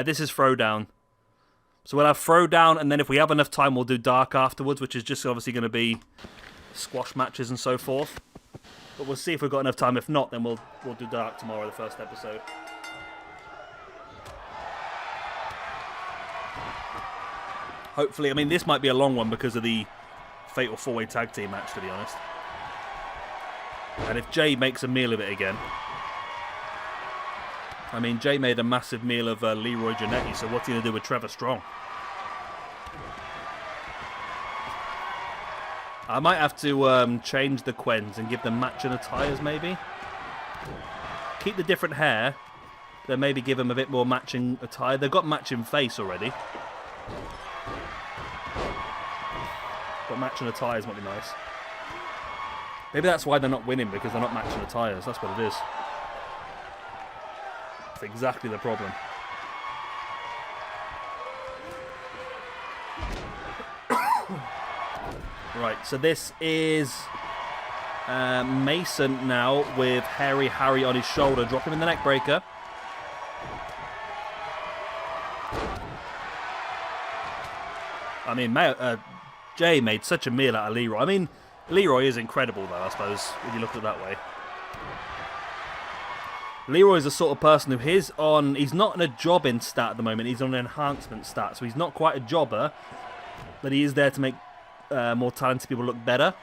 This is Throwdown. So we'll have Throwdown, and then if we have enough time, we'll do Dark afterwards, which is just obviously going to be squash matches and so forth. But we'll see if we've got enough time. If not, then we'll do Dark tomorrow, the first episode. Hopefully, I mean, this might be a long one because of the Fatal 4-Way Tag Team match, to be honest. And if Jay makes a meal of it again... I mean, Jay made a massive meal of Leroy JANETTY, so what's he going to do with Trevor Strong? I might have to change the Quens and give them matching attires, maybe. Keep the different hair, then maybe give them a bit more matching attire. They've got matching face already. But matching attires might be nice. Maybe that's why they're not winning, because they're not matching attires. That's what it is. That's exactly the problem. Right, so this is Mason now with Hairy Harry on his shoulder. Drop him in the neck breaker. I mean, Jay made such a meal out of Leroy. I mean, Leroy is incredible, though, I suppose, when you look at it that way. Leroy is the sort of person who he's not on a jobbing stat at the moment, he's on an enhancement stat, so he's not quite a jobber, but he is there to make more talented people look better.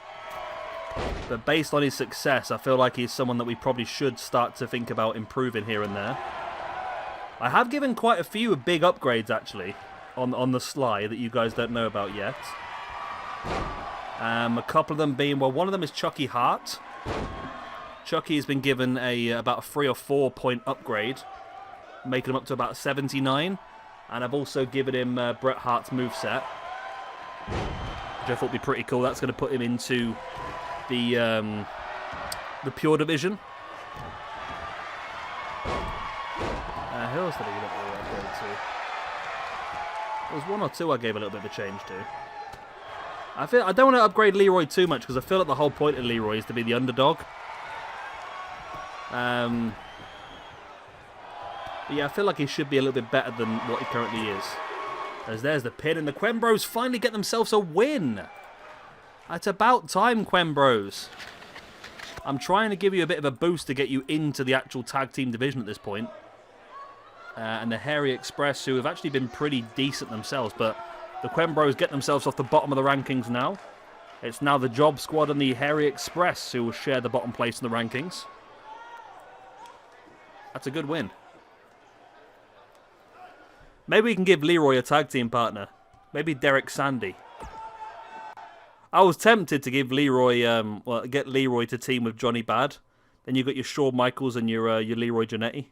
But based on his success, I feel like he's someone that we probably should start to think about improving here and there. I have given quite a few big upgrades, actually, on the sly that you guys don't know about yet. A couple of them being, well, one of them is Chucky Hart. Chucky has been given about a 3 or 4 point upgrade, making him up to about 79. And I've also given him Bret Hart's moveset, which I thought would be pretty cool. That's going to put him into the pure division. Who else did I give an upgrade to? There was 1 or 2 I gave a little bit of a change to. I don't want to upgrade Leroy too much because I feel like the whole point of Leroy is to be the underdog. But But yeah, I feel like he should be a little bit better than what he currently is. As there's the pin, and the Quembros finally get themselves a win. It's about time, Quembros. I'm trying to give you a bit of a boost to get you into the actual tag team division at this point. And the Hairy Express, who have actually been pretty decent themselves, but the Quembros get themselves off the bottom of the rankings now. It's now the Job Squad and the Hairy Express who will share the bottom place in the rankings. That's a good win. Maybe we can give Leroy a tag team partner. Maybe Derek Sandy. I was tempted to give Leroy, get Leroy to team with Johnny Bad. Then you've got your Shawn Michaels and your Leroy JANETTY.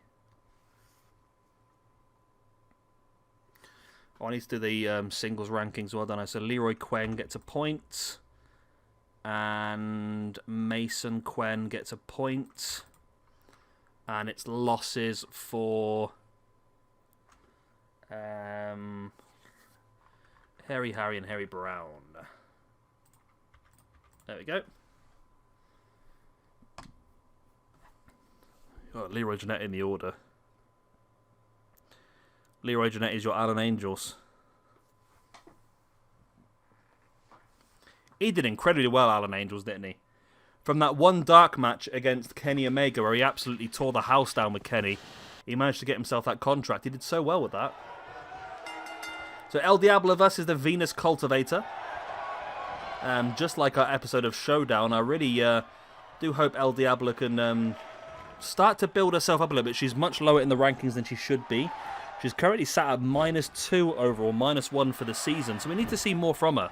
Oh, I need to do the singles rankings well done. So Leroy Quen gets a point. And Mason Quen gets a point. And it's losses for Harry and Harry Brown. There we go. Got Leroy JANETTY in the order. Leroy JANETTY is your Alan Angels. He did incredibly well, Alan Angels, didn't he? From that one dark match against Kenny Omega, where he absolutely tore the house down with Kenny, he managed to get himself that contract. He did so well with that. So El Diablo versus the Venus Cultivator. Just like our episode of Showdown, I really do hope El Diablo can start to build herself up a little bit. She's much lower in the rankings than she should be. She's currently sat at -2 overall, -1 for the season. So we need to see more from her.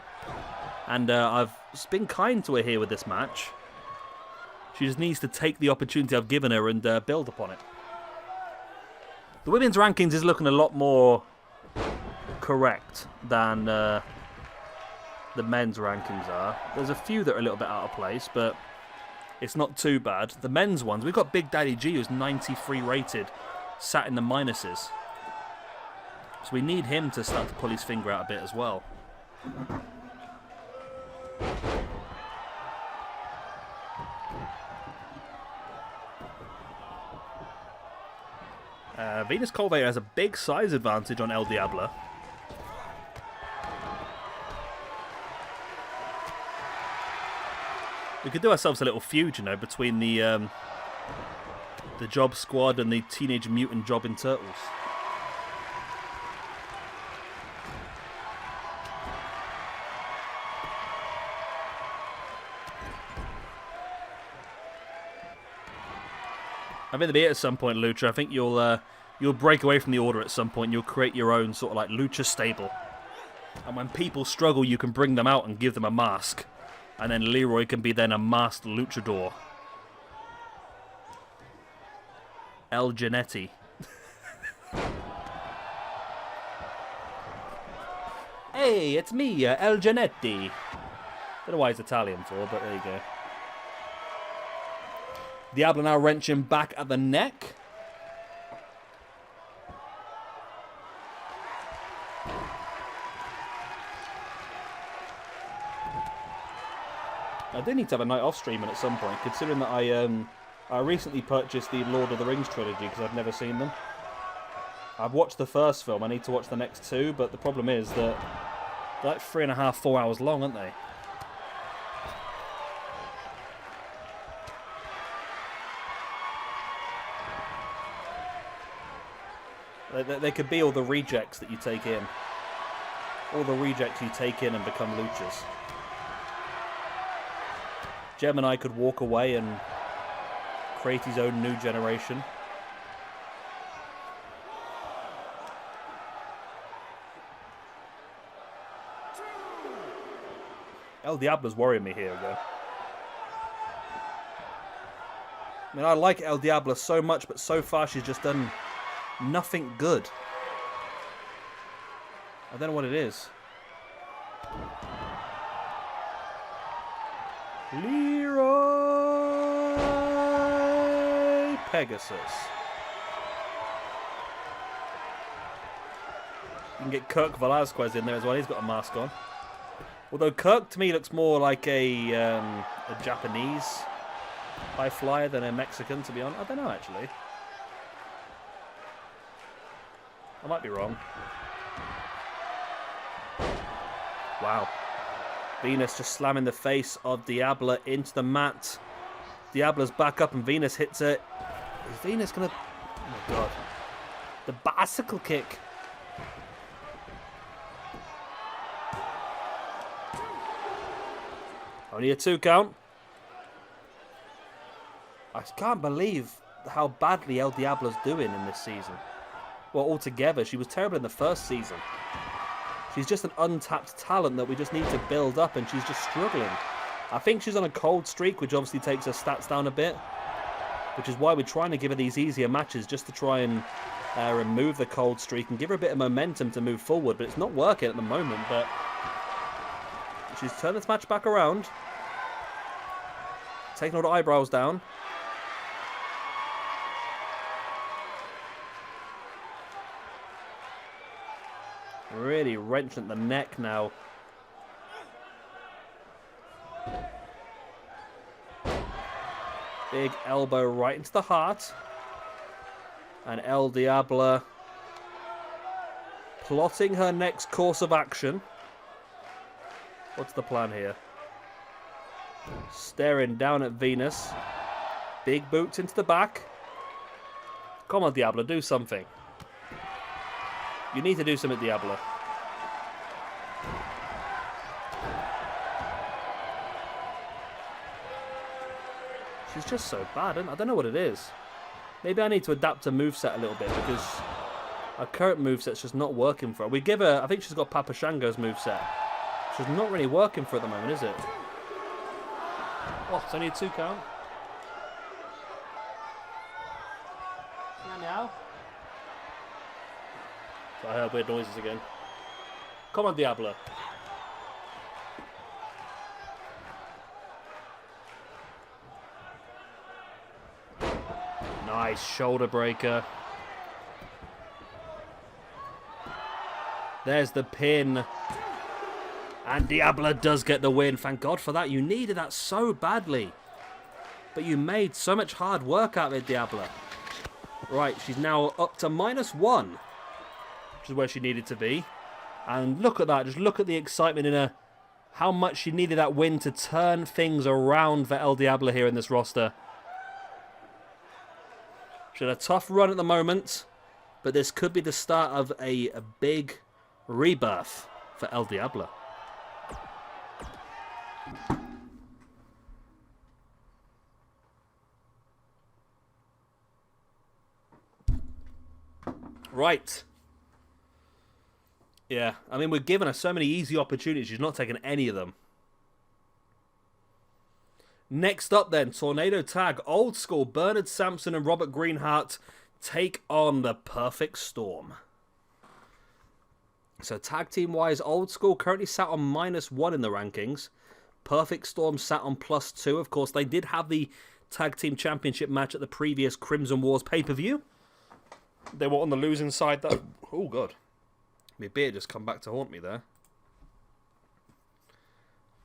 And I've been kind to her here with this match. She just needs to take the opportunity I've given her and build upon it. The women's rankings is looking a lot more correct than the men's rankings are. There's a few that are a little bit out of place, but it's not too bad. The men's ones, we've got Big Daddy G, who's 93 rated, sat in the minuses. So we need him to start to pull his finger out a bit as well. Venus Cultivator has a big size advantage on El Diablo. We could do ourselves a little feud, you know, between the Job Squad and the Teenage Mutant Jobbing Turtles. I think they'll be at some point, Lucha. I think you'll break away from the order at some point. You'll create your own sort of like Lucha stable. And when people struggle, you can bring them out and give them a mask. And then Leroy can be then a masked luchador. El JANETTY. Hey, it's me, El JANETTY. Don't know why he's Italian for, but there you go. Diablo now wrenching back at the neck. I do need to have a night off streaming at some point, considering that I recently purchased the Lord of the Rings trilogy because I've never seen them. I've watched the first film, I need to watch the next two, but the problem is that they're like 3.5, 4 hours long, aren't they? They could be all the rejects that you take in. All the rejects you take in and become luchas. Gemini could walk away and create his own new generation. El Diablo's worrying me here again. I mean, I like El Diablo so much, but so far she's just done nothing good. I don't know what it is. Leroy Pegasus. You can get KIRK VELASQUEZ in there as well. He's got a mask on. Although KIRK to me looks more like a Japanese high flyer than a Mexican, to be honest. I don't know, actually. I might be wrong. Wow. Venus just slamming the face of Diabla into the mat. Diabla's back up and Venus hits it. Is Venus gonna... Oh my god. The bicycle kick. Only a 2 count. I can't believe how badly El Diablo's doing in this season. Well, altogether, she was terrible in the first season. She's just an untapped talent that we just need to build up, and she's just struggling. I think she's on a cold streak, which obviously takes her stats down a bit, which is why we're trying to give her these easier matches, just to try and remove the cold streak and give her a bit of momentum to move forward, but it's not working at the moment. But she's turned this match back around, taking all the eyebrows down. Really wrenching at the neck now. Big elbow right into the heart. And El Diablo plotting her next course of action. What's the plan here? Staring down at Venus. Big boots into the back. Come on, Diablo, do something. You need to do something, Diablo. She's just so bad. I don't know what it is. Maybe I need to adapt her moveset a little bit, because our current moveset's just not working for her. We give her... I think she's got Papa Shango's moveset. She's not really working for her at the moment, is it? Oh, it's only a 2 count. Meow. So I heard weird noises again. Come on, Diablo. Nice shoulder breaker. There's the pin. And Diablo does get the win. Thank God for that. You needed that so badly. But you made so much hard work out of it, Diablo. Right, she's now up to -1. Which is where she needed to be. And look at that. Just look at the excitement in her. How much she needed that win to turn things around for El Diablo here in this roster. She had a tough run at the moment. But this could be the start of a big rebirth for El Diablo. Right. Yeah, I mean, we're giving her so many easy opportunities. She's not taking any of them. Next up then, Tornado Tag. Old School, Bernard Sampson and Robert Greenhart take on the Perfect Storm. So tag team wise, Old School currently sat on -1 in the rankings. Perfect Storm sat on +2. Of course, they did have the tag team championship match at the previous Crimson Wars pay-per-view. They were on the losing side though. Oh god. My beard just come back to haunt me there.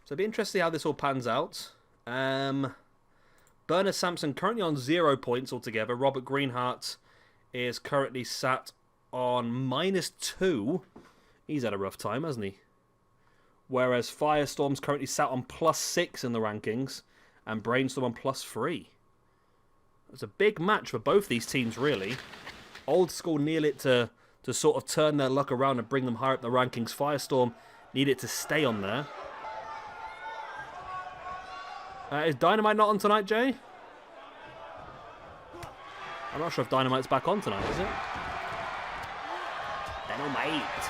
So it'll be interesting to see how this all pans out. Bernard Sampson currently on 0 points altogether. Robert Greenhart is currently sat on -2. He's had a rough time, hasn't he? Whereas Firestorm's currently sat on +6 in the rankings. And Brainstorm on +3. It's a big match for both these teams, really. Old School need it to sort of turn their luck around and bring them higher up the rankings. Firestorm need it to stay on there. Is Dynamite not on tonight, Jay? I'm not sure if Dynamite's back on tonight, is it? Dynamite.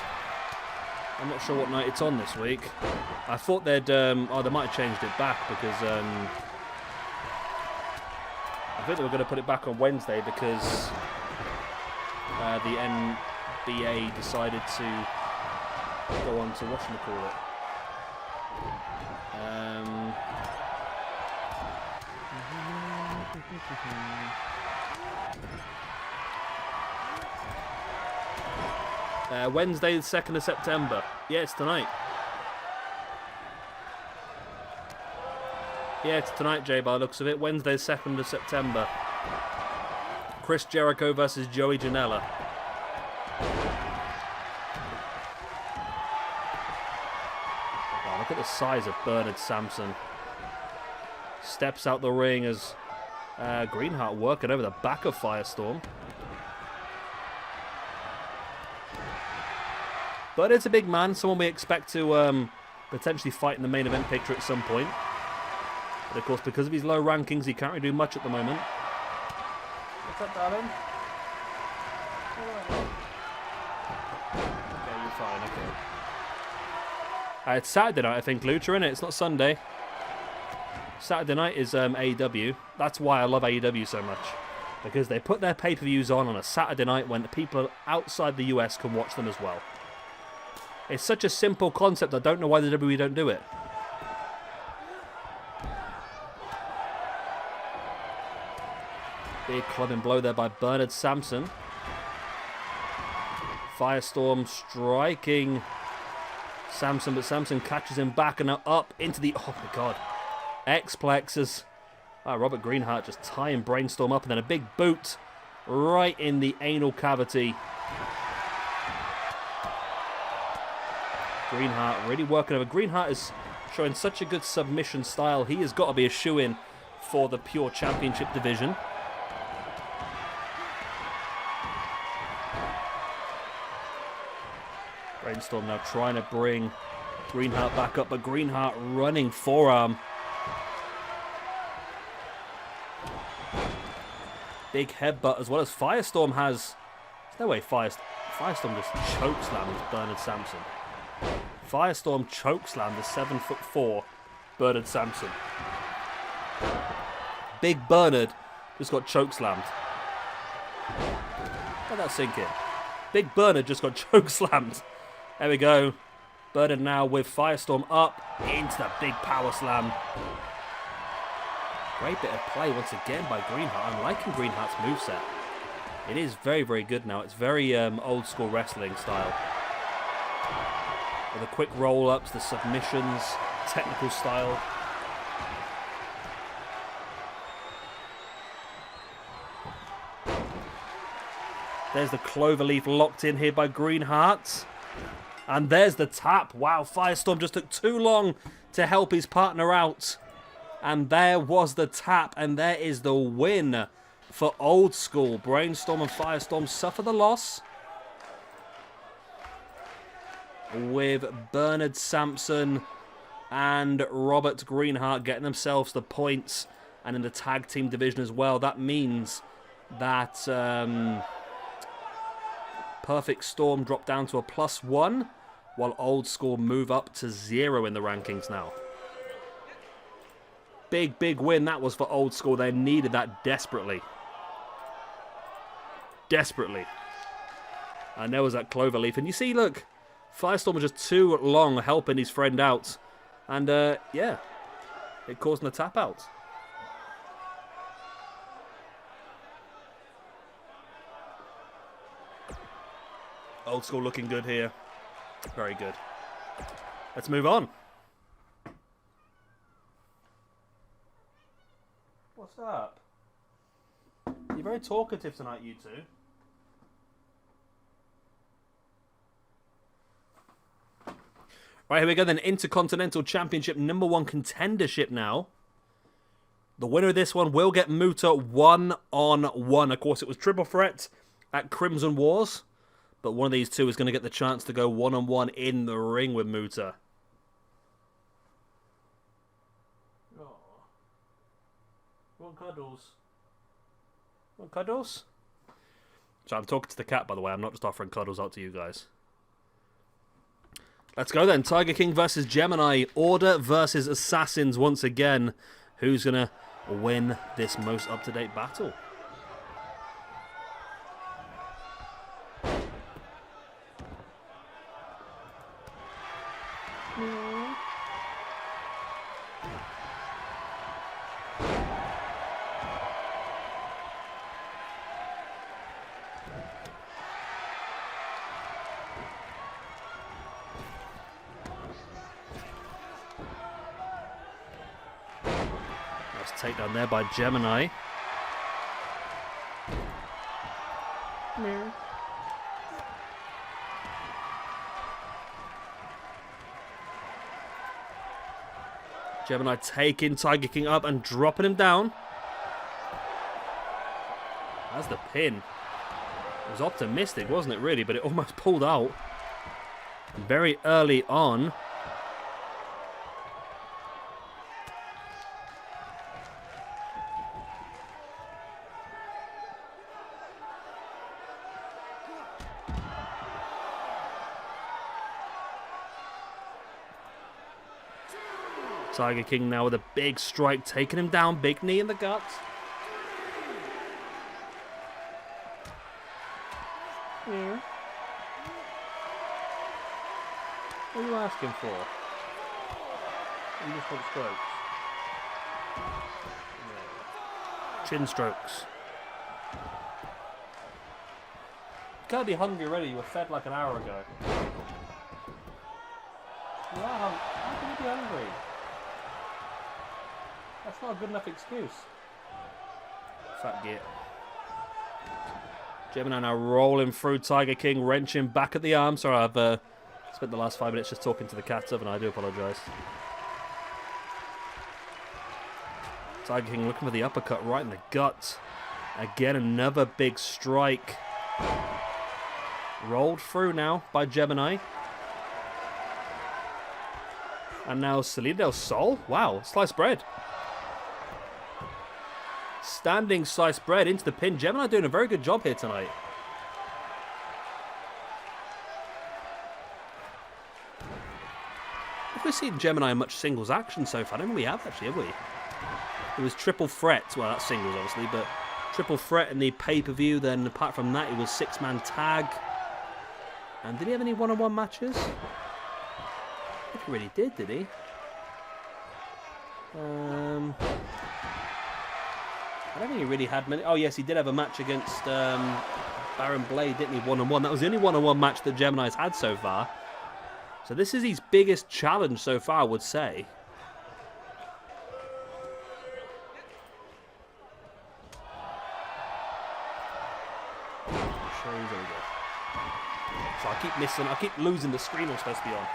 I'm not sure what night it's on this week. I thought they'd... oh, they might have changed it back because... I think they were going to put it back on Wednesday because... the NBA decided to go on to whatchamacallit. Wednesday the 2nd of September. Yeah, it's tonight. Yeah, it's tonight, Jay, by the looks of it. Wednesday the 2nd of September. Chris Jericho versus Joey Janela. Look at the size of Bernard Sampson. Steps out the ring as Greenheart working over the back of Firestorm. But it's a big man, someone we expect to potentially fight in the main event picture at some point. But of course, because of his low rankings, he can't really do much at the moment. What's up, darling? Okay, you're fine, okay. It's Saturday night, I think, Lucha, innit? It's not Sunday. Saturday night is AEW. That's why I love AEW so much. Because they put their pay-per-views on a Saturday night when the people outside the US can watch them as well. It's such a simple concept, I don't know why the WWE don't do it. Big clubbing blow there by Bernard Sampson. Firestorm striking Sampson, but Sampson catches him back and now up into the... Oh my god. X-plexes. Robert Greenheart just tying Brainstorm up and then a big boot right in the anal cavity. Greenheart really working over. Greenheart is showing such a good submission style. He has got to be a shoo-in for the Pure Championship division. Brainstorm now trying to bring Greenheart back up, but Greenheart running forearm. Big headbutt as well as Firestorm has... There's no way Firestorm just chokeslams Bernard Sampson. Firestorm chokeslammed the 7'4" Bernard Sampson. Big Bernard just got chokeslammed. Let that sink in. Big Bernard just got chokeslammed. There we go. Bernard now with Firestorm up into the big power slam. Great bit of play once again by Greenheart. I'm liking Greenheart's moveset. It is very, very good now. It's very old school wrestling style. With the quick roll-ups, the submissions, technical style. There's the cloverleaf locked in here by Greenheart. And there's the tap. Wow, Firestorm just took too long to help his partner out. And there was the tap. And there is the win for Old School. Brainstorm and Firestorm suffer the loss, with Bernard Sampson and Robert Greenheart getting themselves the points. And in the tag team division as well. That means that Perfect Storm drop down to a +1, while Old School move up to 0 in the rankings now. Big, big win that was for Old School. They needed that desperately. Desperately. And there was that cloverleaf. And you see, look, Firestorm was just too long helping his friend out. And, yeah, it caused him to tap out. Old School looking good here. Very good. Let's move on. What's up? You're very talkative tonight, you two. Right, here we go then. Intercontinental Championship #1 contendership now. The winner of this one will get Muta 1-on-1. Of course, it was triple threat at Crimson Wars. But one of these two is going to get the chance to go 1-on-1 in the ring with Muta. Oh. Want cuddles? Want cuddles? So I'm talking to the cat, by the way. I'm not just offering cuddles out to you guys. Let's go then. Tiger King versus Gemini. Order versus Assassins once again. Who's going to win this most up-to-date battle? Takedown there by Gemini. No. Gemini taking Tiger King up and dropping him down. That's the pin. It was optimistic, wasn't it, really? But it almost pulled out very early on. Tiger King now with a big strike, taking him down. Big knee in the guts. Yeah. What are you asking for? You just want strokes. Yeah. Chin strokes. You can't be hungry already. You were fed like an hour ago. You are hungry. How can you be hungry? That's not a good enough excuse. Fat git. Gemini now rolling through Tiger King, wrenching back at the arm. Sorry, I've spent the last 5 minutes just talking to the cats, haven't I? I do apologise. Tiger King looking for the uppercut right in the gut. Again, another big strike. Rolled through now by Gemini. And now Salida del Sol. Wow, sliced bread. Standing sliced bread into the pin. Gemini doing a very good job here tonight. Have we seen Gemini in much singles action so far? I don't think we have actually, have we? It was triple threat. Well, that's singles obviously, but triple threat in the pay-per-view. Then apart from that, it was 6-man tag. And did he have any one-on-one matches? I think he really did he? I don't think he really had many. Oh, yes, he did have a match against Baron Blade, didn't he? One-on-one. That was the only one-on-one match that Gemini's had so far. So this is his biggest challenge so far, I would say. So I keep missing. I keep losing the screen I'm supposed to be on.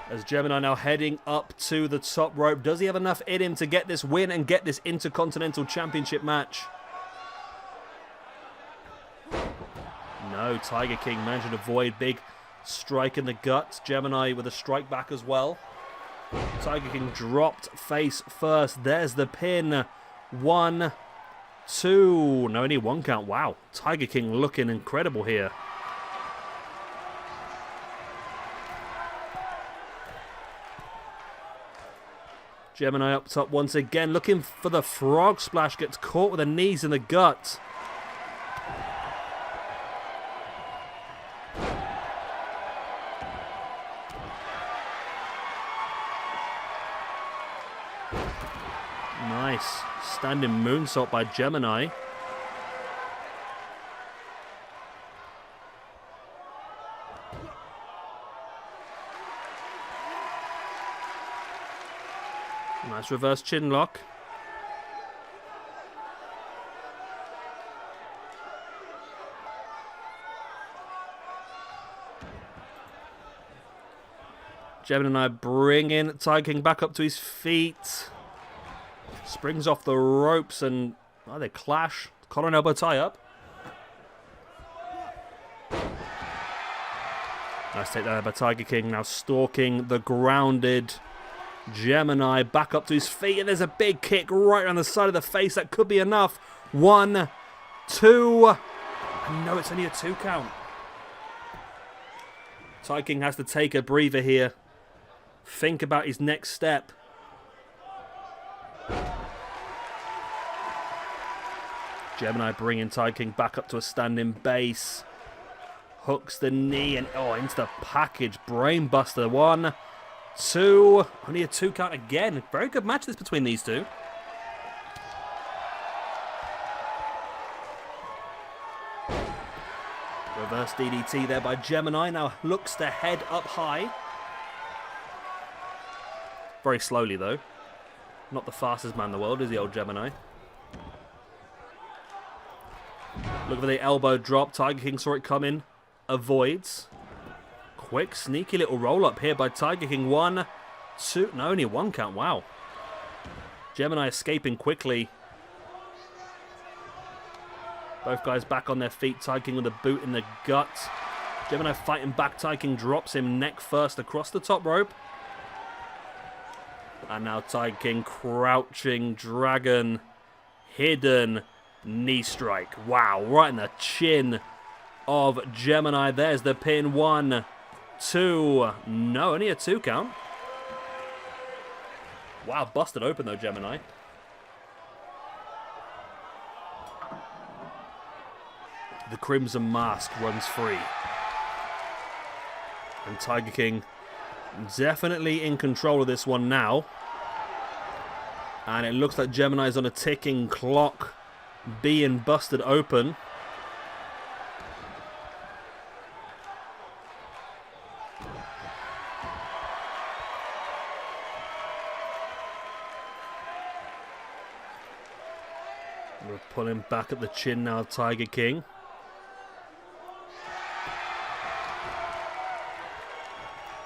As Gemini now heading up to the top rope. Does he have enough in him to get this win and get this Intercontinental Championship match? No, Tiger King managing to avoid big strike in the guts. Gemini with a strike back as well. Tiger King dropped face first. There's the pin. 1, 2. No, only 1 count. Wow. Tiger King looking incredible here. Gemini up top once again, looking for the frog splash, gets caught with the knees in the gut. Nice. Standing moonsault by Gemini. Nice reverse chin lock. Gemini bringing Tiger King back up to his feet. Springs off the ropes and they clash. Collar and elbow tie up. Nice take there by Tiger King. Now stalking the grounded Gemini back up to his feet, and there's a big kick right on the side of the face. That could be enough. 1, 2. No, it's only a 2 count. Tiger King has to take a breather here. Think about his next step. Gemini bringing Tiger King back up to a standing base. Hooks the knee and into the package. Brainbuster. 1, 2. Only a 2 count again. Very good match this between these two. Reverse DDT there by Gemini. Now looks to head up high. Very slowly though. Not the fastest man in the world, is the old Gemini. Look for the elbow drop. Tiger King saw it coming. Avoids. Quick, sneaky little roll-up here by Tiger King. 1, 2. No, only a 1 count. Wow. Gemini escaping quickly. Both guys back on their feet. TIGER with a boot in the gut. Gemini fighting back. TIGER drops him neck first across the top rope. And now TIGER crouching dragon. Hidden knee strike. Wow, right in the chin of Gemini. There's the pin. 1, 2. No, only a 2 count. Wow, busted open though, Gemini. The Crimson Mask runs free. And TIGER definitely in control of this one now. And it looks like Gemini's on a ticking clock, being busted open. We're pulling back at the chin now, TIGER.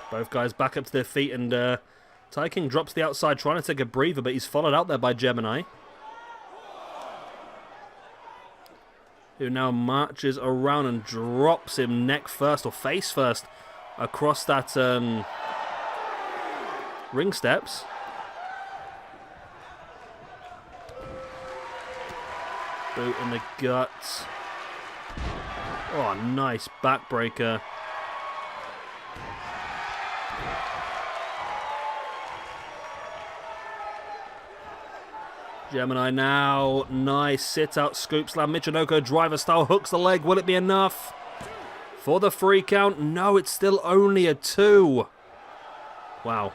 Both guys back up to their feet, and TIGER drops the outside, trying to take a breather, but he's followed out there by Gemini, who now marches around and drops him neck first, or face first, across that ring steps. Boot in the gut. Oh, nice backbreaker. Gemini now, nice sit-out scoop slam. Michinoku driver style hooks the leg. Will it be enough for the 3 count? No, it's still only a 2. Wow.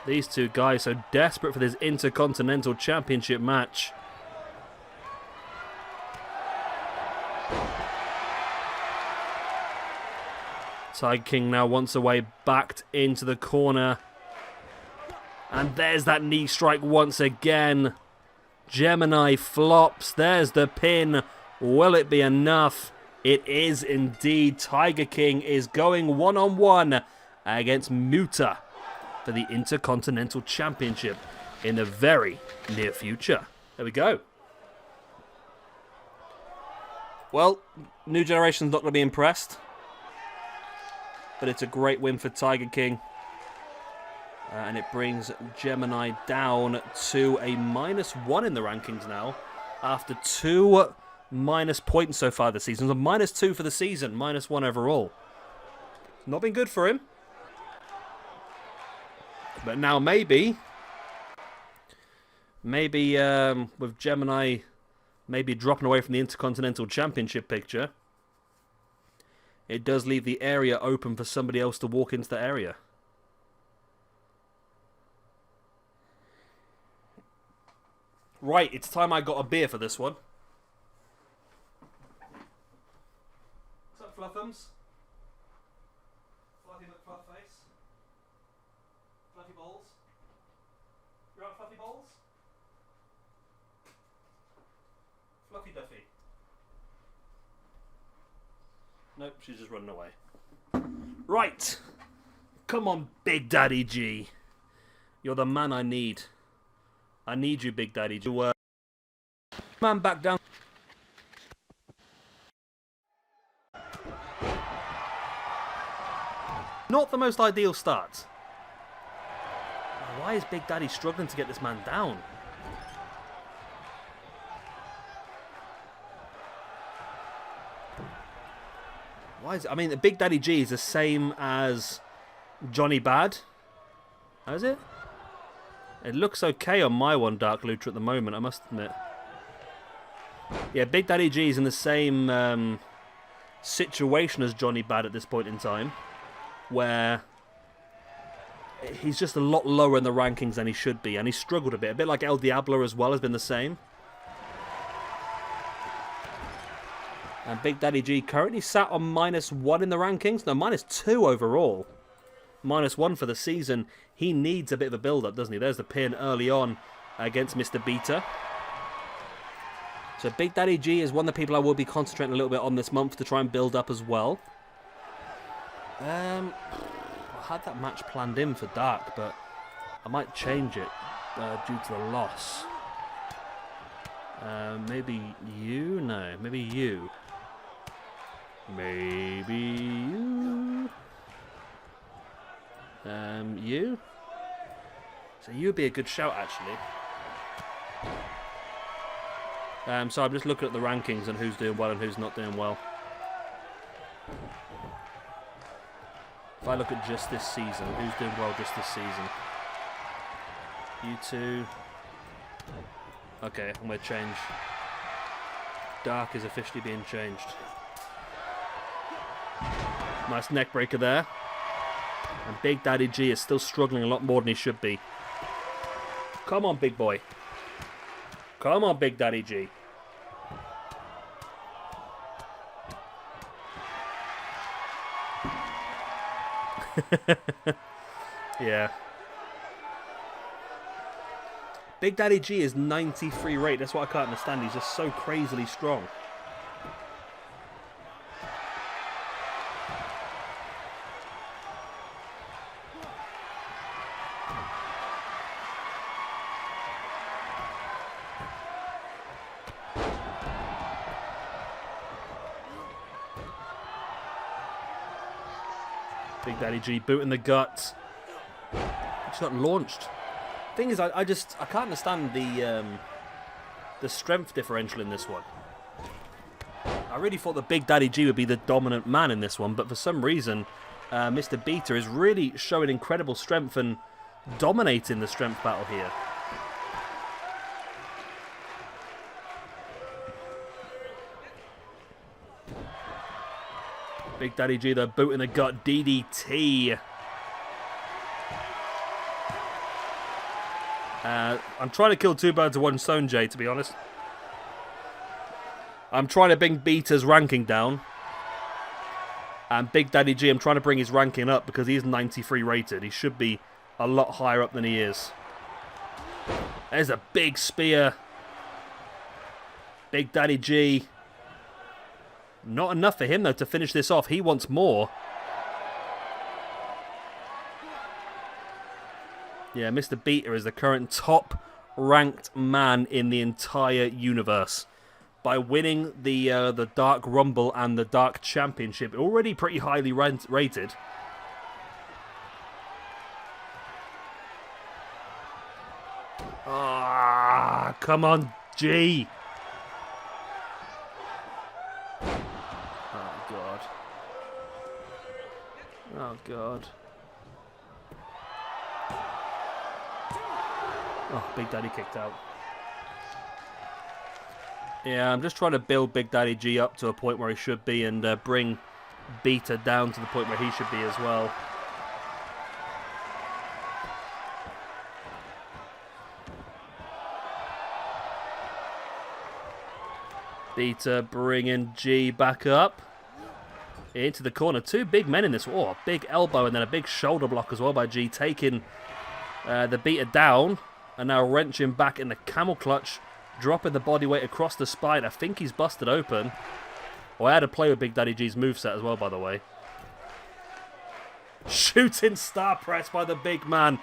These two guys so desperate for this Intercontinental Championship match. TIGER now once away, backed into the corner. And there's that knee strike once again. Gemini flops. There's the pin. Will it be enough? It is indeed. TIGER is going one-on-one against Muta for the Intercontinental Championship in the very near future. There we go. Well, New Generation's not going to be impressed. But it's a great win for TIGER. And it brings Gemini down to a -1 in the rankings now. After 2 minus points so far this season. So -2 for the season, -1 overall. Not been good for him. But now maybe with Gemini maybe dropping away from the Intercontinental Championship picture, it does leave the area open for somebody else to walk into the area. Right, it's time I got a beer for this one. What's up, Fluffums? Fluffy McFluffface? Fluffy Balls? You right, Fluffy Balls? Fluffy Duffy? Nope, she's just running away. Right. Come on, Big Daddy G. You're the man I need. I need you, Big Daddy G. Man back down. Not the most ideal start. Why is Big Daddy struggling to get this man down? Why is it? I mean, the Big Daddy G is the same as Johnny Bad. How is it? It looks okay on my one, Dark Lucha, at the moment, I must admit. Yeah, Big Daddy G is in the same situation as Johnny Bad at this point in time, where he's just a lot lower in the rankings than he should be, and he struggled a bit like El Diablo as well has been the same. And Big Daddy G currently sat on -1 in the rankings. No, -2 overall. -1 for the season. He needs a bit of a build-up, doesn't he? There's the pin early on against Mr. Beta. So Big Daddy G is one of the people I will be concentrating a little bit on this month to try and build up as well. I had that match planned in for Dark, but I might change it due to the loss. Maybe you? No, maybe you. Maybe you. You? So you'd be a good shout, actually. So I'm just looking at the rankings and who's doing well and who's not doing well. If I look at just this season, who's doing well just this season? You two. Okay, I'm going to change. Dark is officially being changed. Nice neck breaker there. And Big Daddy G is still struggling a lot more than he should be. Come on, big boy. Come on, Big Daddy G. Yeah. Big Daddy G is 93 rate. That's what I can't understand. He's just so crazily strong. Big Daddy G boot in the gut. Just got launched. Thing is, I can't understand the strength differential in this one. I really thought that Big Daddy G would be the dominant man in this one, but for some reason, Mr. Beta is really showing incredible strength and dominating the strength battle here. Big Daddy G, the boot in the gut, DDT. I'm trying to kill two birds with one stone, Jay, to be honest. I'm trying to bring Beta's ranking down. And Big Daddy G, I'm trying to bring his ranking up because he's 93 rated. He should be a lot higher up than he is. There's a big spear. Big Daddy G. Not enough for him, though, to finish this off. He wants more. Yeah, Mr. Beta is the current top-ranked man in the entire universe. By winning the Dark Rumble and the Dark Championship, already pretty highly rated. Ah, come on, G. Oh, God. Oh, God. Oh, Big Daddy kicked out. Yeah, I'm just trying to build Big Daddy G up to a point where he should be and bring Beta down to the point where he should be as well. Beta bringing G back up. Into the corner. Two big men in this. Oh, a big elbow and then a big shoulder block as well by G. Taking the Beta down. And now wrenching back in the camel clutch. Dropping the body weight across the spine. I think he's busted open. Oh, I had to play with Big Daddy G's moveset as well, by the way. Shooting star press by the big man.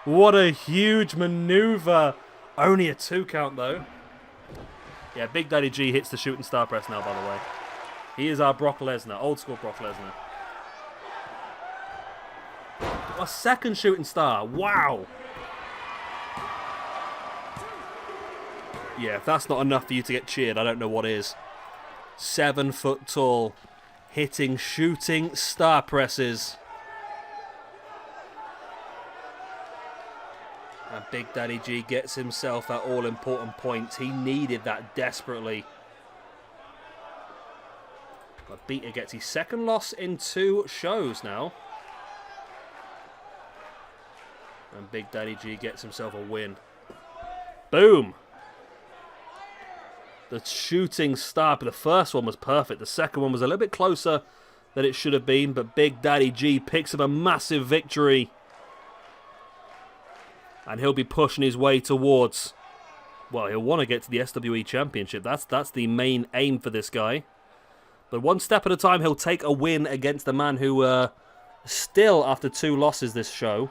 What a huge maneuver. Only a 2 count, though. Yeah, Big Daddy G hits the shooting star press now, by the way. He is our Brock Lesnar. Old school Brock Lesnar. A second shooting star. Wow. Yeah, if that's not enough for you to get cheered, I don't know what is. 7 foot tall. Hitting shooting star presses. And Big Daddy G gets himself that all-important point. He needed that desperately. But Beta gets his second loss in 2 shows now. And Big Daddy G gets himself a win. Boom! The shooting star, but the first one was perfect. The second one was a little bit closer than it should have been, but Big Daddy G picks up a massive victory. And he'll be pushing his way towards Well, he'll want to get to the SWE Championship. That's the main aim for this guy. But one step at a time, he'll take a win against the man who, still, after 2 losses this show,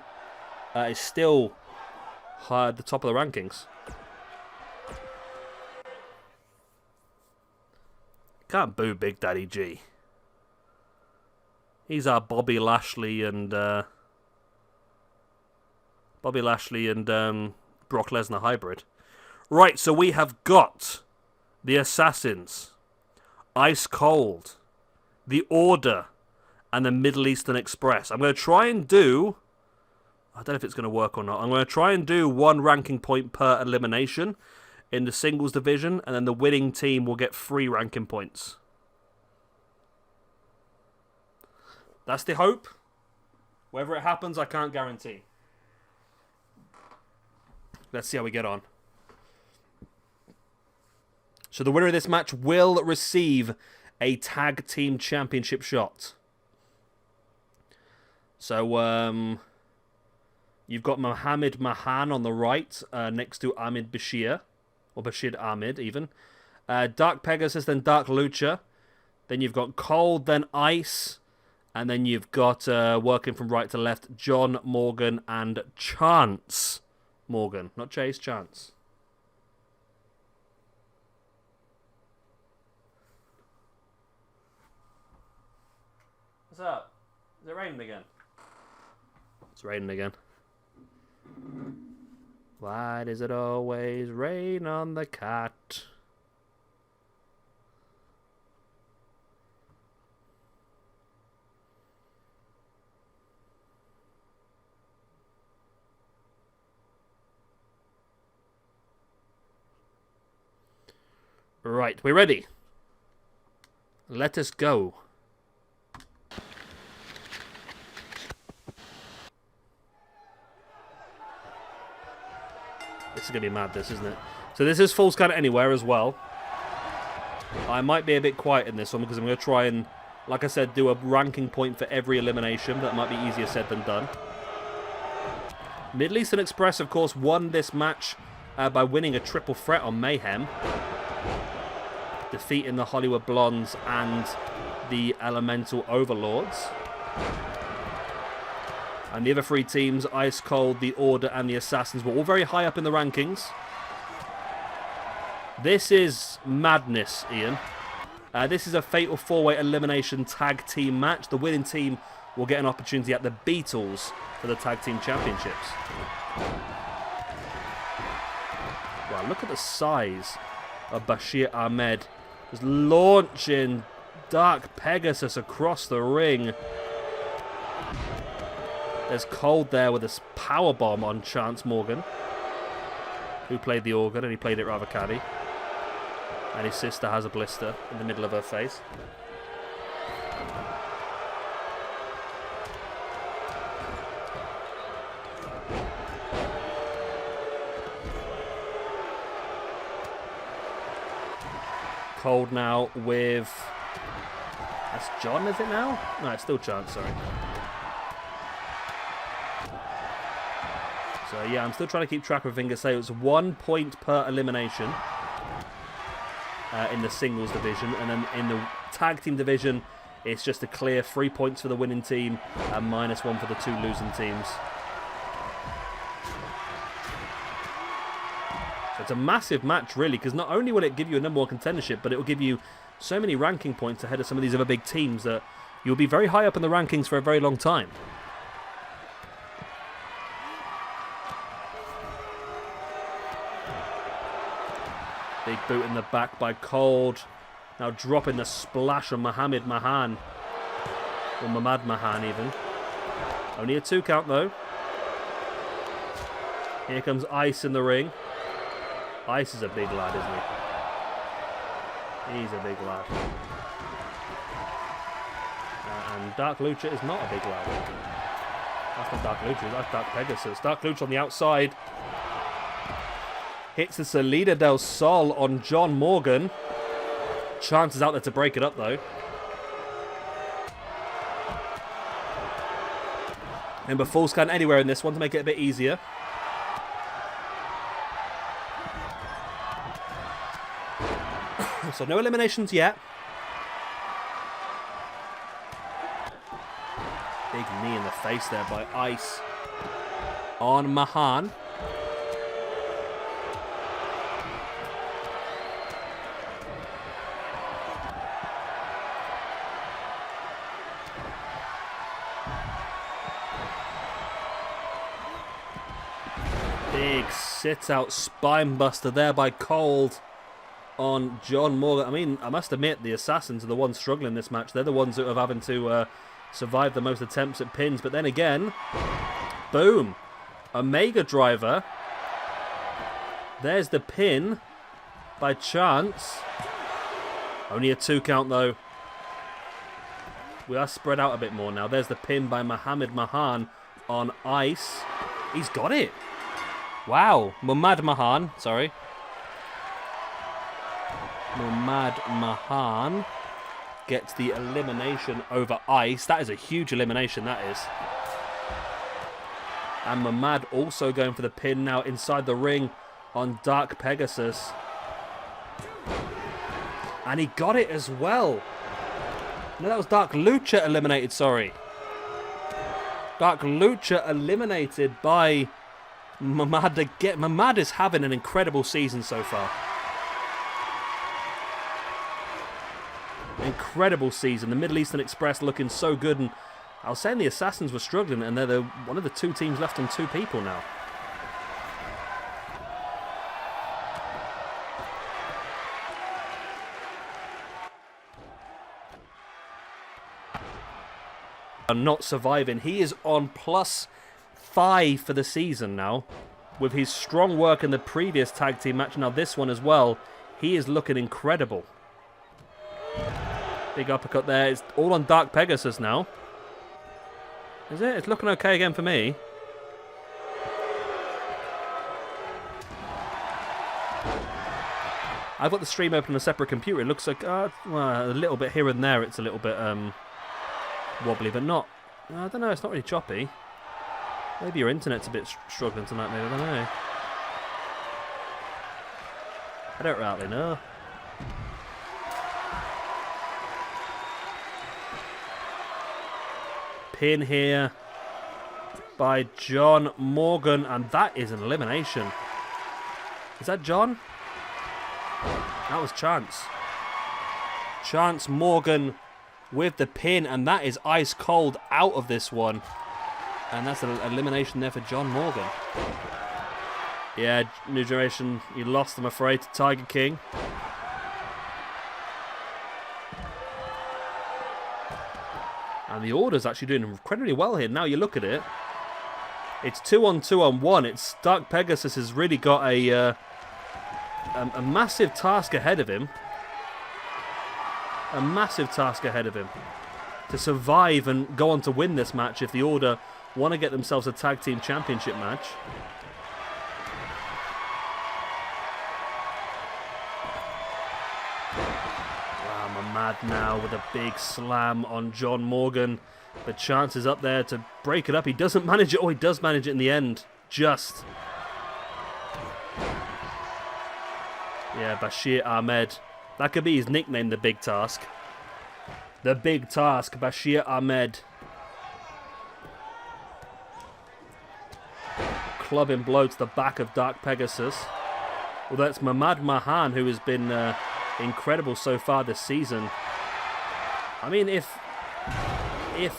is still high at the top of the rankings. Can't boo Big Daddy G. He's our Bobby Lashley and Brock Lesnar hybrid. Right, so we have got the Assassins, Ice Cold, the Order, and the Middle Eastern Express. I'm going to try and do... I don't know if it's going to work or not. I'm going to try and do 1 ranking point per elimination in the singles division, and then the winning team will get 3 ranking points. That's the hope. Whether it happens, I can't guarantee. Let's see how we get on. So the winner of this match will receive a tag team championship shot. So, you've got Mohammed Mahan on the right, next to Ahmed Bashir. Or Bashir Ahmed, even. Dark Pegasus, then Dark Lucha. Then you've got Cold, then Ice. And then you've got, working from right to left, John Morgan and Chance Morgan. Not Chase, Chance. What's up? Is it raining again? It's raining again. Why does it always rain on the cat? Right, we're ready. Let us go. This is going to be mad, this, isn't it? So this is Falls Count Anywhere as well. I might be a bit quiet in this one because I'm going to try and, like I said, do a ranking point for every elimination. That might be easier said than done. Middle Eastern Express, of course, won this match by winning a triple threat on Mayhem. Defeating the Hollywood Blondes and the Elemental Overlords. And the other 3 teams, Ice Cold, the Order, and the Assassins, were all very high up in the rankings. This is madness, Ian. This is a Fatal 4-Way Elimination Tag Team match. The winning team will get an opportunity at the Beatles for the Tag Team Championships. Wow, look at the size of Bashir Ahmed. Just launching Dark Pegasus across the ring. There's Cold there with a powerbomb on Chance Morgan, who played the organ, and he played it rather caddy. And his sister has a blister in the middle of her face. Cold now with... That's John, is it now? No, it's still Chance, sorry. So yeah, I'm still trying to keep track of everything. So it's 1 point per elimination in the singles division. And then in the tag team division, it's just a clear 3 points for the winning team and -1 for the 2 losing teams. It's a massive match, really, because not only will it give you a #1 contendership, but it will give you so many ranking points ahead of some of these other big teams that you'll be very high up in the rankings for a very long time. Big boot in the back by Cold. Now dropping the splash on Mohammed Mahan. Or Mamad Mahan, even. Only a 2 count, though. Here comes Ice in the ring. Ice is a big lad, isn't he? He's a big lad. And Dark Lucha is not a big lad. That's not Dark Lucha, that's Dark Pegasus. Dark Lucha on the outside. Hits the Salida del Sol on John Morgan. Chance is out there to break it up, though. Remember, full scan anywhere in this one to make it a bit easier. So no eliminations yet. Big knee in the face there by Ice on Mahan. Big sit-out spine buster there by COLT on John Morgan. I mean, I must admit, the Assassins are the ones struggling this match. They're the ones that are having to survive the most attempts at pins. But then again, boom, a Mega Driver. There's the pin by Chance. Only a 2 count though. We are spread out a bit more now. There's the pin by Mohammed Mahan on Ice. He's got it. Wow, Mohammed Mahan, sorry. Mohammed Mahan gets the elimination over Ice. That is a huge elimination, that is. And Mohammed also going for the pin now inside the ring on Dark Pegasus. And he got it as well. No, that was Dark Lucha eliminated, sorry. Dark Lucha eliminated by Mohammed. Mohammed is having an incredible season so far. Incredible season. The Middle Eastern Express looking so good, and I was saying the Assassins were struggling, and they're one of the 2 teams left on 2 people now. Not surviving. He is on +5 for the season now, with his strong work in the previous tag team match. Now this one as well. He is looking incredible. Big uppercut there. It's all on Dark Pegasus now. Is it? It's looking okay again for me. I've got the stream open on a separate computer. It looks like well, a little bit here and there. It's a little bit wobbly, but not. I don't know. It's not really choppy. Maybe your internet's a bit struggling tonight. Maybe, I don't know. I don't rightly know. Pin here by John Morgan, and that is an elimination. Is that John? That was Chance. Chance Morgan with the pin, and that is ice cold out of this one. And that's an elimination there for John Morgan. Yeah, New Generation, you lost, I'm afraid, to Tiger King. And the Order's actually doing incredibly well here. Now you look at it, it's 2-on-2-on-1. It's Dark Pegasus has really got a massive task ahead of him. A massive task ahead of him to survive and go on to win this match if the Order want to get themselves a tag team championship match. Wow, I'm mad now with a big slam on John Morgan. The chance is up there to break it up. He doesn't manage it. Oh, he does manage it in the end. Just. Yeah, Bashir Ahmed. That could be his nickname, the Big Task. The Big Task, Bashir Ahmed. Clubbing blow to the back of Dark Pegasus. Well, that's Mohammed Mahan, who has been incredible so far this season. I mean, if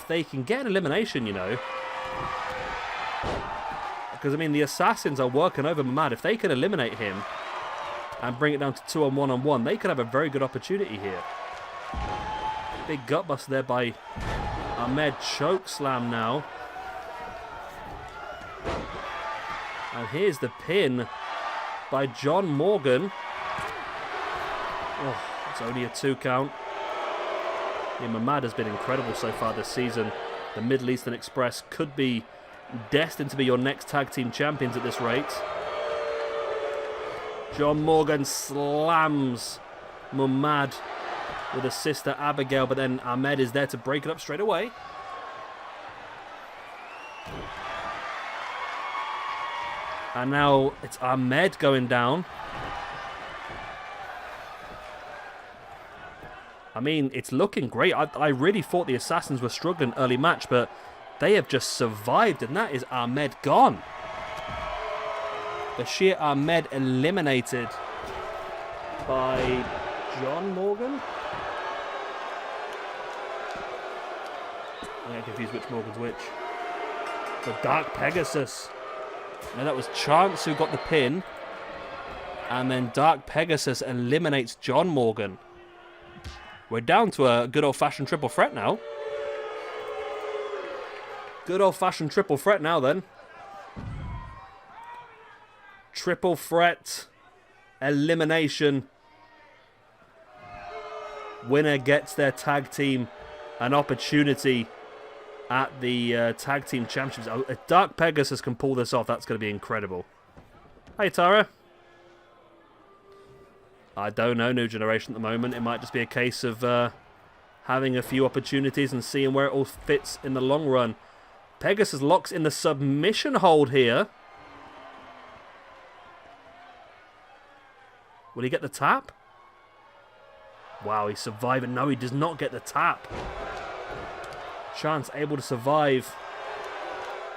they can get an elimination, you know. Because, I mean, the Assassins are working over Mohammed. If they can eliminate him and bring it down to 2-on-1-on-1, they could have a very good opportunity here. Big gutbuster there by Ahmed. Choke slam now. And here's the pin by John Morgan. Oh, it's only a 2 count. Yeah, Mohammed has been incredible so far this season. The Middle Eastern Express could be destined to be your next tag team champions at this rate. John Morgan slams Mohammed with his sister Abigail, but then Ahmed is there to break it up straight away. And now it's Ahmed going down. I mean, it's looking great. I really thought the Assassins were struggling early match, but they have just survived, and that is Ahmed gone. Bashir Ahmed eliminated by John Morgan. I'm getting confused which Morgan's which. The Dark Pegasus. Now that was Chance who got the pin. And then Dark Pegasus eliminates John Morgan. We're down to a good old-fashioned triple threat now. Good old-fashioned triple threat now then. Triple threat. Elimination. Winner gets their tag team an opportunity at the tag team championships. Oh, if Dark Pegasus can pull this off, that's going to be incredible. Hey, Tara. I don't know, New Generation at the moment. It might just be a case of having a few opportunities and seeing where it all fits in the long run. Pegasus locks in the submission hold here. Will he get the tap? Wow, he's surviving. No, he does not get the tap. Chance able to survive.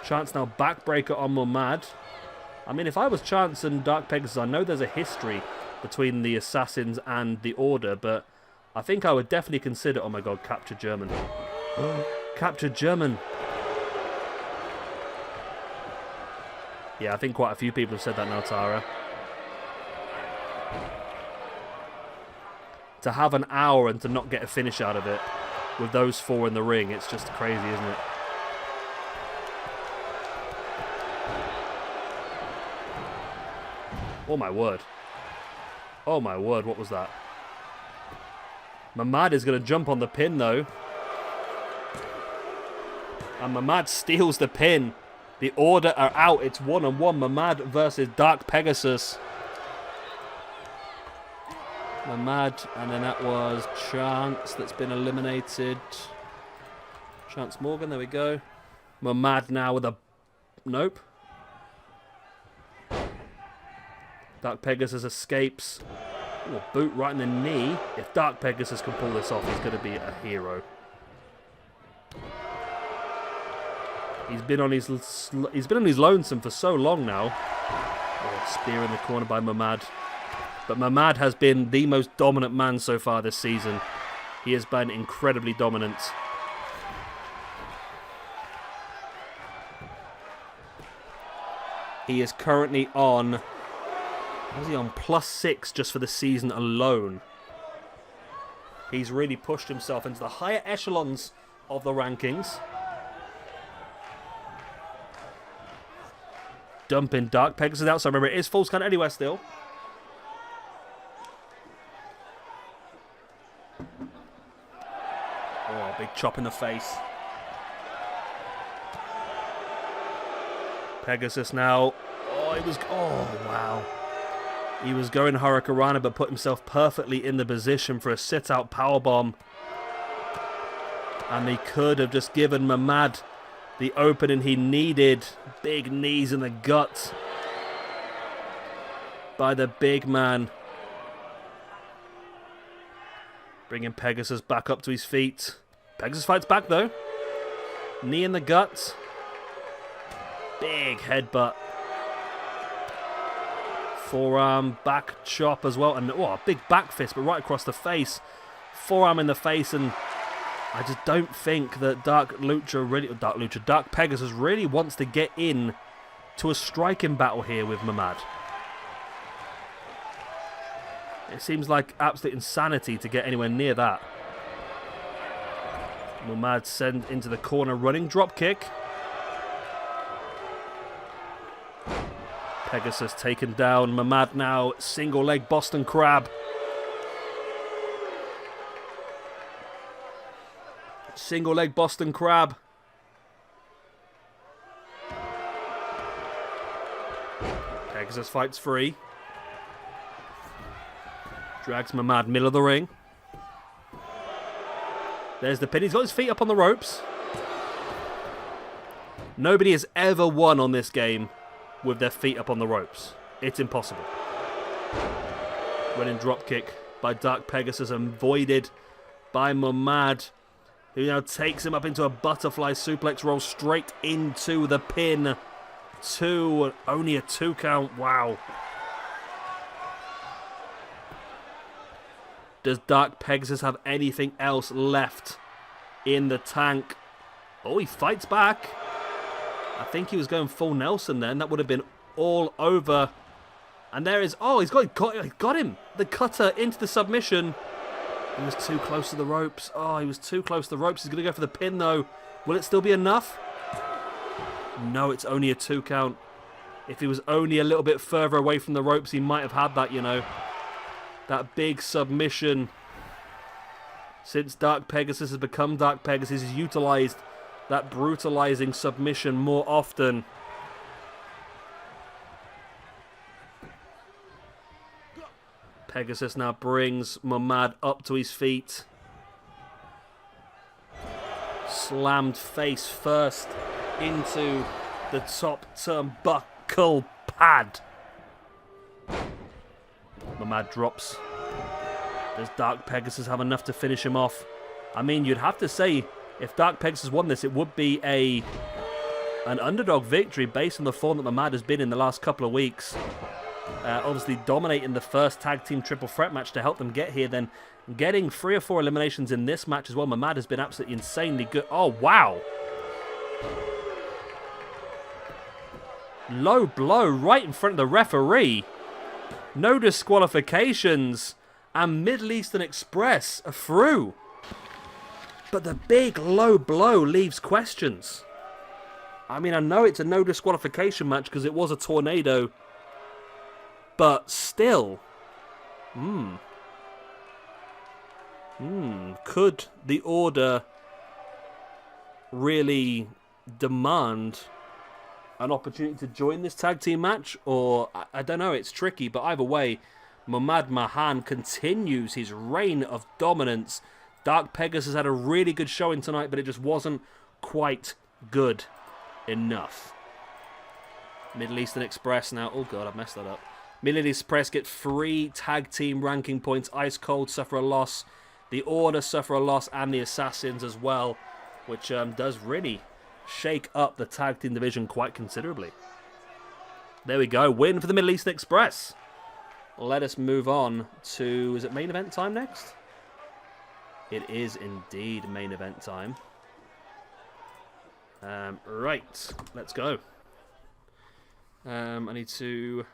Chance now backbreaker on Muhammad. I mean, if I was Chance and Dark Pegasus, I know there's a history between the Assassins and the Order, but I think I would definitely consider... Oh my god, capture German. Capture German. Yeah, I think quite a few people have said that now, Tara. To have an hour and to not get a finish out of it with those four in the ring, it's just crazy, isn't it? Oh my word. Oh my word, what was that? Muhammad is going to jump on the pin though. And Muhammad steals the pin. The Order are out. It's 1-on-1. Muhammad versus Dark Pegasus. Muhammad, and then that was Chance that's been eliminated. Chance Morgan, there we go. Muhammad now with a... Nope. Dark Pegasus escapes. Ooh, a boot right in the knee. If Dark Pegasus can pull this off, he's going to be a hero. He's been on his lonesome for so long now. Oh, spear in the corner by Muhammad. But Muhammad has been the most dominant man so far this season. He has been incredibly dominant. He is currently on... What is he on? +6 just for the season alone. He's really pushed himself into the higher echelons of the rankings. Dumping Dark Pegasus out. So remember, it is Falls Count Anywhere still. Oh, big chop in the face. Pegasus now. Oh, it was... Oh, wow. He was going Hurricanrana, but put himself perfectly in the position for a sit-out powerbomb. And he could have just given Muhammad the opening he needed. Big knees in the gut by the big man. Bringing Pegasus back up to his feet. Pegasus fights back though. Knee in the gut. Big headbutt. Forearm back chop as well. And oh, a big back fist, but right across the face. Forearm in the face, and I just don't think that Dark Pegasus really wants to get in to a striking battle here with Muhammad. It seems like absolute insanity to get anywhere near that. Muhammad sent into the corner, running drop kick. Pegasus taken down. Muhammad now single leg Boston Crab. Single leg Boston Crab. Pegasus fights free. Drags Muhammad middle of the ring. There's the pin. He's got his feet up on the ropes. Nobody has ever won on this game with their feet up on the ropes. It's impossible. Running drop kick by Dark Pegasus, avoided by Mamad, who now takes him up into a butterfly suplex roll straight into the pin. Only a 2 count. Wow. Does Dark Pegasus have anything else left in the tank? Oh, he fights back. I think he was going full Nelson then. That would have been all over. And there is... Oh, he's got him. The cutter into the submission. He was too close to the ropes. Oh, he was too close to the ropes. He's going to go for the pin, though. Will it still be enough? No, it's only a 2 count. If he was only a little bit further away from the ropes, he might have had that, you know. That big submission. Since Dark Pegasus has become Dark Pegasus, he's utilized that brutalizing submission more often. Pegasus now brings Mamad up to his feet. Slammed face first into the top turnbuckle pad. Mamad drops. Does Dark Pegasus have enough to finish him off? I mean, you'd have to say, if Dark Pegasus won this, it would be an underdog victory based on the form that Mamad has been in the last couple of weeks. Obviously dominating the first tag team triple threat match to help them get here, then getting 3 or 4 eliminations in this match as well. Mamad has been absolutely insanely good. Oh, wow. Low blow right in front of the referee. No disqualifications. And Middle Eastern Express are through. But the big low blow leaves questions. I mean, I know it's a no disqualification match because it was a tornado. But still. Could the order really demand an opportunity to join this tag team match? Or, I don't know, it's tricky. But either way, Mamad Mahan continues his reign of dominance. Dark Pegasus had a really good showing tonight, but it just wasn't quite good enough. Middle Eastern Express now. Oh, God, I've messed that up. Middle Eastern Express get 3 tag team ranking points. Ice Cold suffer a loss. The Order suffer a loss, and the Assassins as well, which does really shake up the tag team division quite considerably. There we go. Win for the Middle Eastern Express. Let us move on to... Is it main event time next? It is indeed main event time. Right. Let's go. I need to...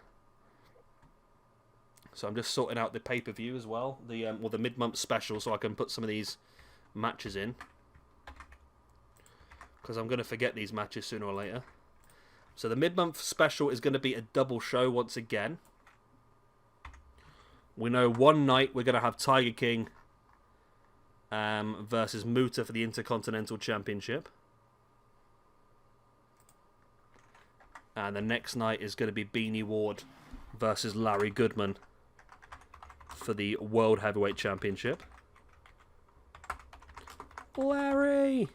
So I'm just sorting out the pay-per-view as well. The mid-month special, so I can put some of these matches in. Because I'm going to forget these matches sooner or later. So the mid-month special is going to be a double show once again. We know one night we're going to have Tiger King versus Muta for the Intercontinental Championship. And the next night is going to be Beanie Ward versus Larry Goodman for the World Heavyweight Championship. Larry!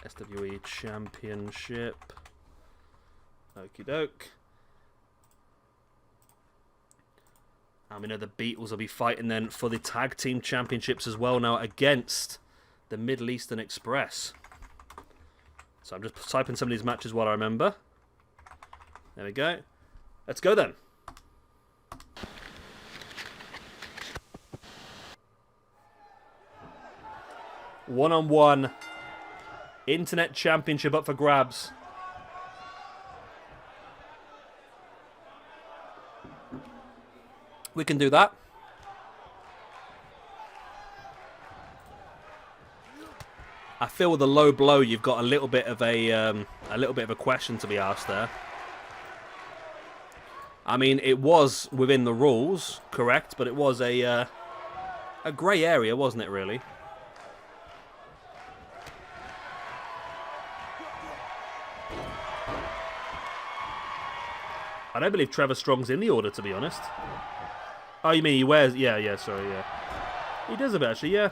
SWE Championship. Okie doke. And we know the Beatles will be fighting then for the Tag Team Championships as well now against the Middle Eastern Express. So I'm just typing some of these matches while I remember. There we go. Let's go then. One-on-one. Internet Championship up for grabs. We can do that. I feel with the low blow, you've got a little bit of a question to be asked there. I mean, it was within the rules, correct? But it was a grey area, wasn't it? Really. I don't believe Trevor Strong's in the Order, to be honest. Oh, you mean he wears... Yeah, sorry, yeah. He does a bit, actually, yeah.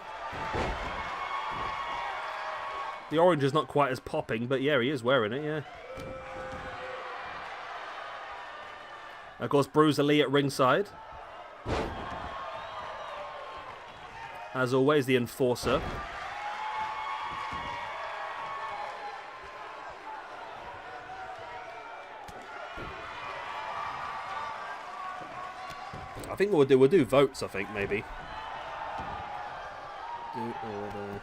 The orange is not quite as popping, but yeah, he is wearing it, yeah. Of course, Bruiser Lee at ringside. as always, the enforcer. I think what we'll do votes, I think, maybe. Do order.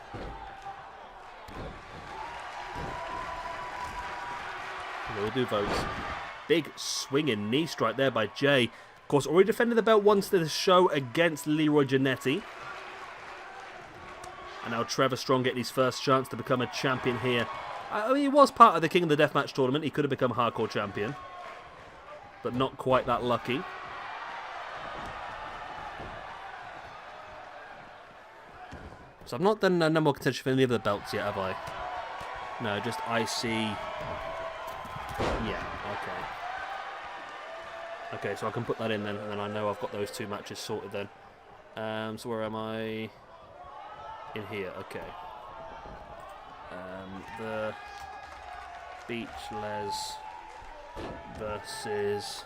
We'll do votes. Big swinging knee strike there by Jay. Of course, already defended the belt once this show against LEEROY JANETTY. And now Trevor Strong getting his first chance to become a champion here. I mean, he was part of the King of the Deathmatch tournament. He could have become a hardcore champion. But not quite that lucky. So I've not done a number one contention for any of the belts yet, have I? No, just IC. Yeah, okay. Okay, so I can put that in then, and then I know I've got those two matches sorted then. So where am I? In here, okay. The Beachless versus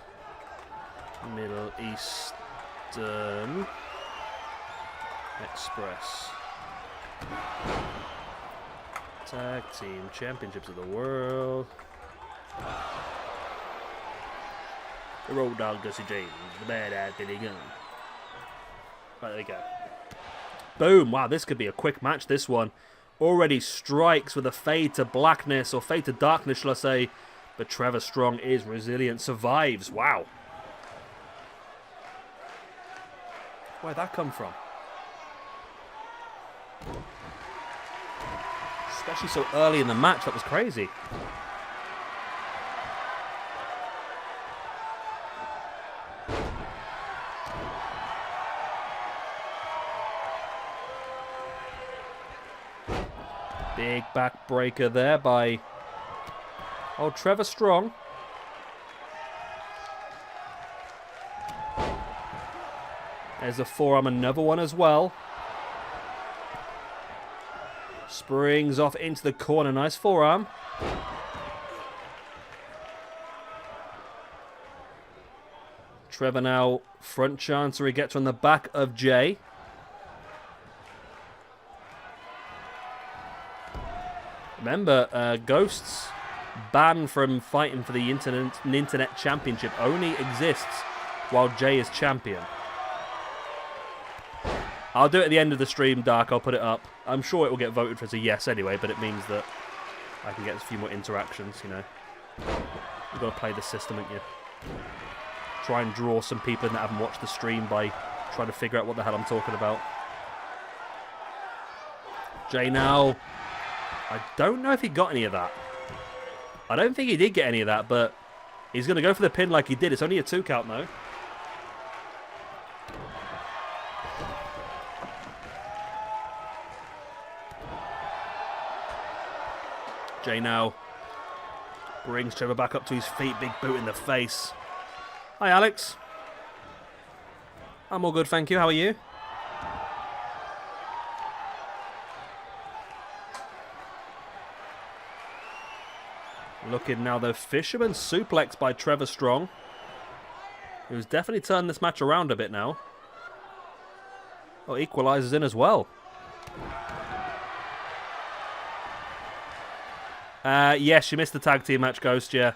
Middle Eastern Express Tag Team Championships of the World. The Road Dog Gussie James, the Badass Billy Gunn. Right, there we go. Boom! Wow, this could be a quick match, this one. Already strikes with a fade to blackness, or fade to darkness, shall I say. But Trevor Strong is resilient, survives. Wow. Where'd that come from? Especially so early in the match, that was crazy. Big backbreaker there by Trevor Strong. There's a forearm, another one as well. Springs off into the corner, nice forearm. Trevor now front chancery, gets on the back of Jay. Remember, Ghost's ban from fighting for the Internet Championship only exists while Jay is champion. I'll do it at the end of the stream, Dark. I'll put it up. I'm sure it will get voted for as a yes anyway, but it means that I can get a few more interactions, you know. You've got to play the system, haven't you? Try and draw some people in that haven't watched the stream by trying to figure out what the hell I'm talking about. Jay now. I don't know if he got any of that. I don't think he did get any of that, but he's going to go for the pin like he did. It's only a 2 count, though. Jay now brings Trevor back up to his feet. Big boot in the face. Hi, Alex. I'm all good, thank you. How are you? Looking now, the Fisherman suplex by Trevor Strong, who's definitely turned this match around a bit now. Oh, equalizes in as well. Yes, you missed the tag team match, Ghost, yeah.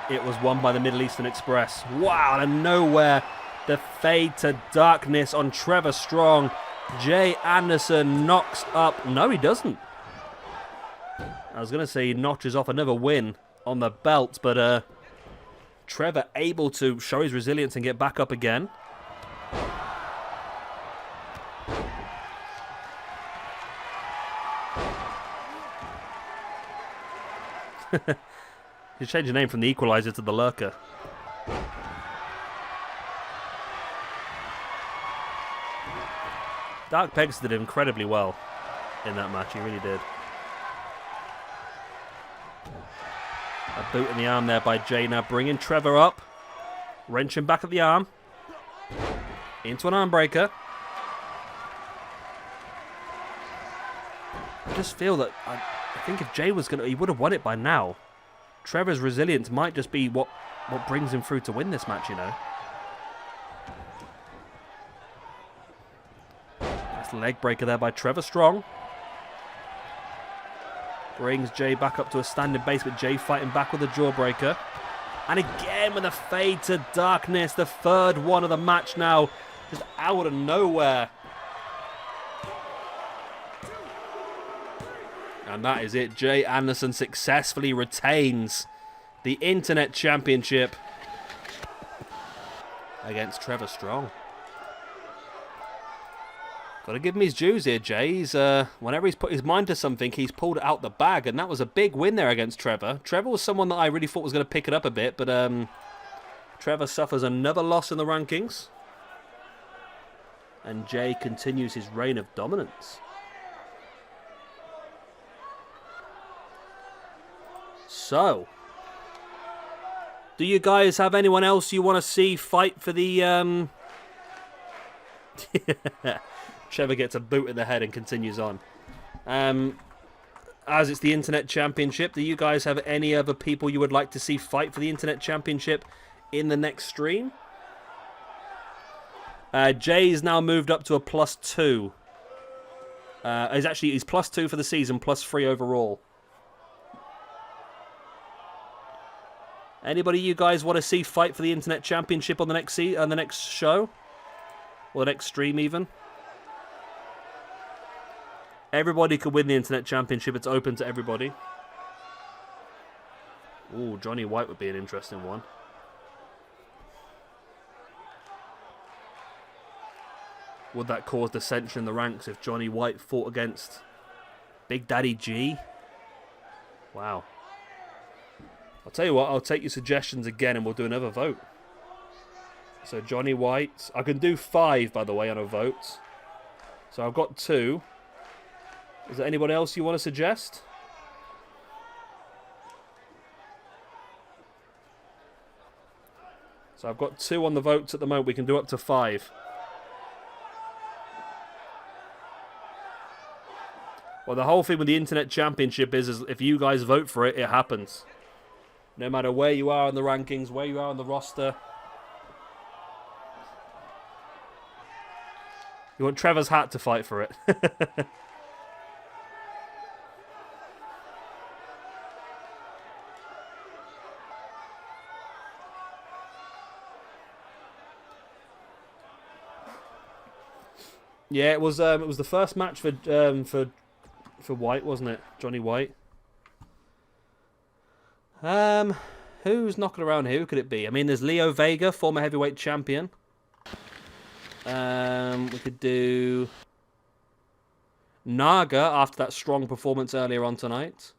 It was won by the Middle Eastern Express. Wow, out of nowhere, the fade to darkness on Trevor Strong. Jay Anderson knocks up. No, he doesn't. I was going to say he notches off another win on the belt, but Trevor able to show his resilience and get back up again. He's changed the name from the Equalizer to the Lurker. Dark Pegs did incredibly well in that match, he really did. A boot in the arm there by Jay, now bringing Trevor up. Wrenching back at the arm. Into an arm breaker. I just feel that I think if Jay was going to, he would have won it by now. Trevor's resilience might just be what brings him through to win this match, you know. Nice leg breaker there by Trevor Strong. Brings Jay back up to a standing base, but Jay fighting back with a jawbreaker. And again with a fade to darkness. The third one of the match now. Just out of nowhere. And that is it. Jay Anderson successfully retains the Internet Championship against Trevor Strong. Got to give him his dues here, Jay. Whenever he's put his mind to something, he's pulled it out the bag, and that was a big win there against Trevor. Trevor was someone that I really thought was going to pick it up a bit, but Trevor suffers another loss in the rankings. And Jay continues his reign of dominance. So, do you guys have anyone else you want to see fight for the... Trevor gets a boot in the head and continues on. As it's the Internet Championship, do you guys have any other people you would like to see fight for the Internet Championship in the next stream? Jay's now moved up to a +2. He's +2 for the season, +3 overall. Anybody you guys want to see fight for the Internet Championship on the next show? Or the next stream even? Everybody could win the Internet Championship. It's open to everybody. Ooh, Johnny White would be an interesting one. Would that cause dissension in the ranks if Johnny White fought against Big Daddy G? Wow. I'll tell you what, I'll take your suggestions again and we'll do another vote. So Johnny White. I can do 5, by the way, on a vote. So I've got 2. Is there anybody else you want to suggest? So I've got 2 on the votes at the moment. We can do up to 5. Well, the whole thing with the Internet Championship is if you guys vote for it, it happens. No matter where you are in the rankings, where you are on the roster. You want Trevor's hat to fight for it. Yeah, it was the first match for White, wasn't it? Johnny White. Who's knocking around here? Who could it be? I mean, there's Leo Vega, former heavyweight champion. We could do Naga after that strong performance earlier on tonight.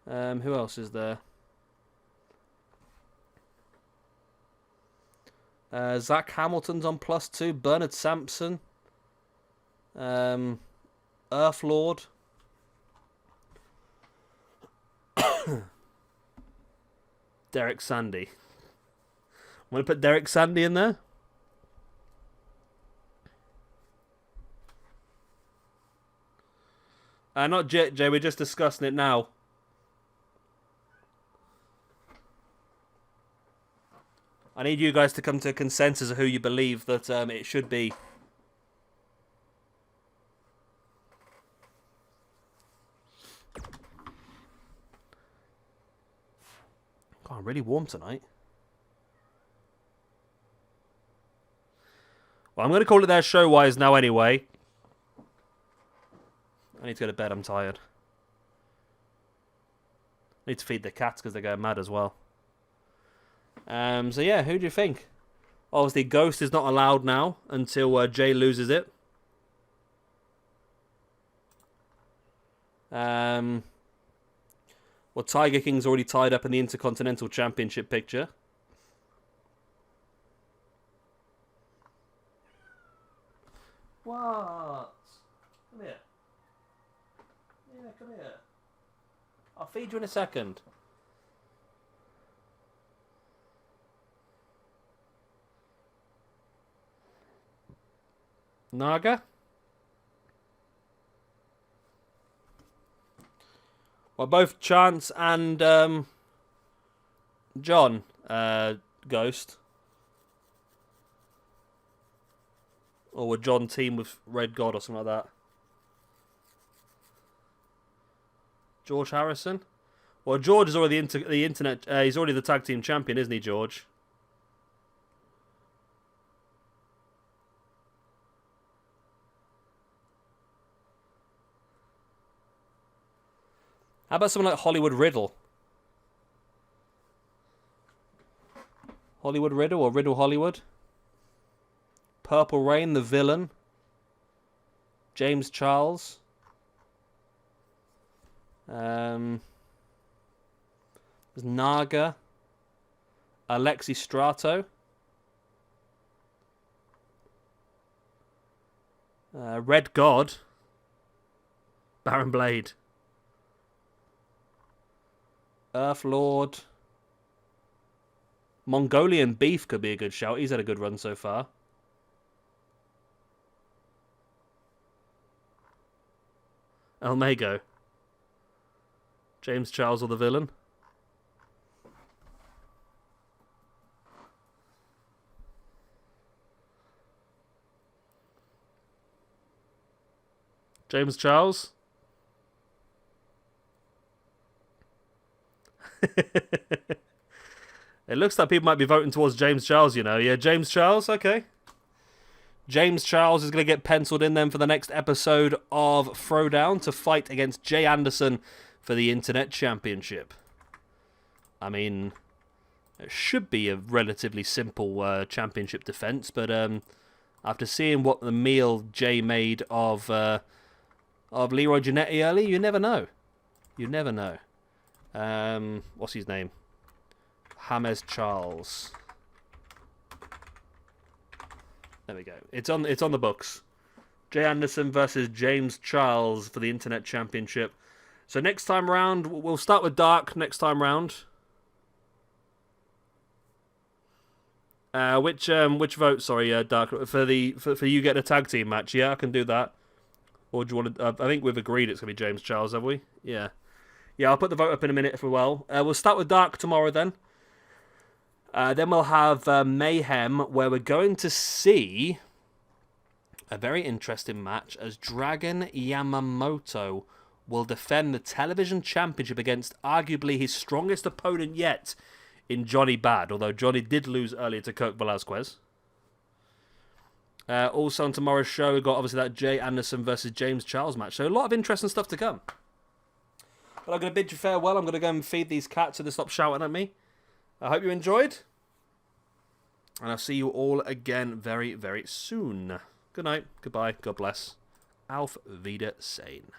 Who else is there? Zach Hamilton's on +2. Bernard Sampson. Earthlord. Derek Sandy. Want to put Derek Sandy in there? Not yet, Jay. We're just discussing it now. I need you guys to come to a consensus of who you believe that it should be. God, I'm really warm tonight. Well, I'm going to call it there show-wise now anyway. I need to go to bed. I'm tired. I need to feed the cats because they're going mad as well. So yeah, who do you think? Obviously, Ghost is not allowed now until Jay loses it. Well, Tiger King's already tied up in the Intercontinental Championship picture. What? Come here. Yeah, come here. I'll feed you in a second. Naga? Well, both Chance and John, Ghost. Or would John team with Red God or something like that? George Harrison? Well, George is already the internet. He's already the tag team champion, isn't he, George? How about someone like Hollywood Riddle? Hollywood Riddle or Riddle Hollywood? Purple Rain, the villain. James Charles. There's Naga. ALEXI STRATO. Red God. Baron Blade. Earth Lord. Mongolian Beef could be a good shout. He's had a good run so far. El Mago. James Charles or the villain. James Charles. It looks like people might be voting towards James Charles, you know. Yeah, James Charles, okay. James Charles is going to get penciled in then for the next episode of Throwdown to fight against Jay Anderson for the Internet Championship. I mean, it should be a relatively simple championship defense, but after seeing what the meal Jay made of LEEROY JANETTY early, you never know. You never know. What's his name? James Charles. There we go. It's on the books. Jay Anderson versus James Charles for the Internet Championship. So next time round, we'll start with Dark next time round. Which vote? Sorry, Dark for you getting a tag team match. Yeah, I can do that. Or do you want to? I think we've agreed it's gonna be James Charles, have we? Yeah. Yeah, I'll put the vote up in a minute if we will. We'll start with Dark tomorrow then. Then we'll have Mayhem, where we're going to see a very interesting match as Dragon Yamamoto will defend the television championship against arguably his strongest opponent yet in Johnny Bad, although Johnny did lose earlier to KIRK VELASQUEZ. Also on tomorrow's show, we've got obviously that Jay Anderson versus James Charles match. So a lot of interesting stuff to come. But I'm going to bid you farewell. I'm going to go and feed these cats so they stop shouting at me. I hope you enjoyed. And I'll see you all again very, very soon. Good night. Goodbye. God bless. Auf Wiedersehen.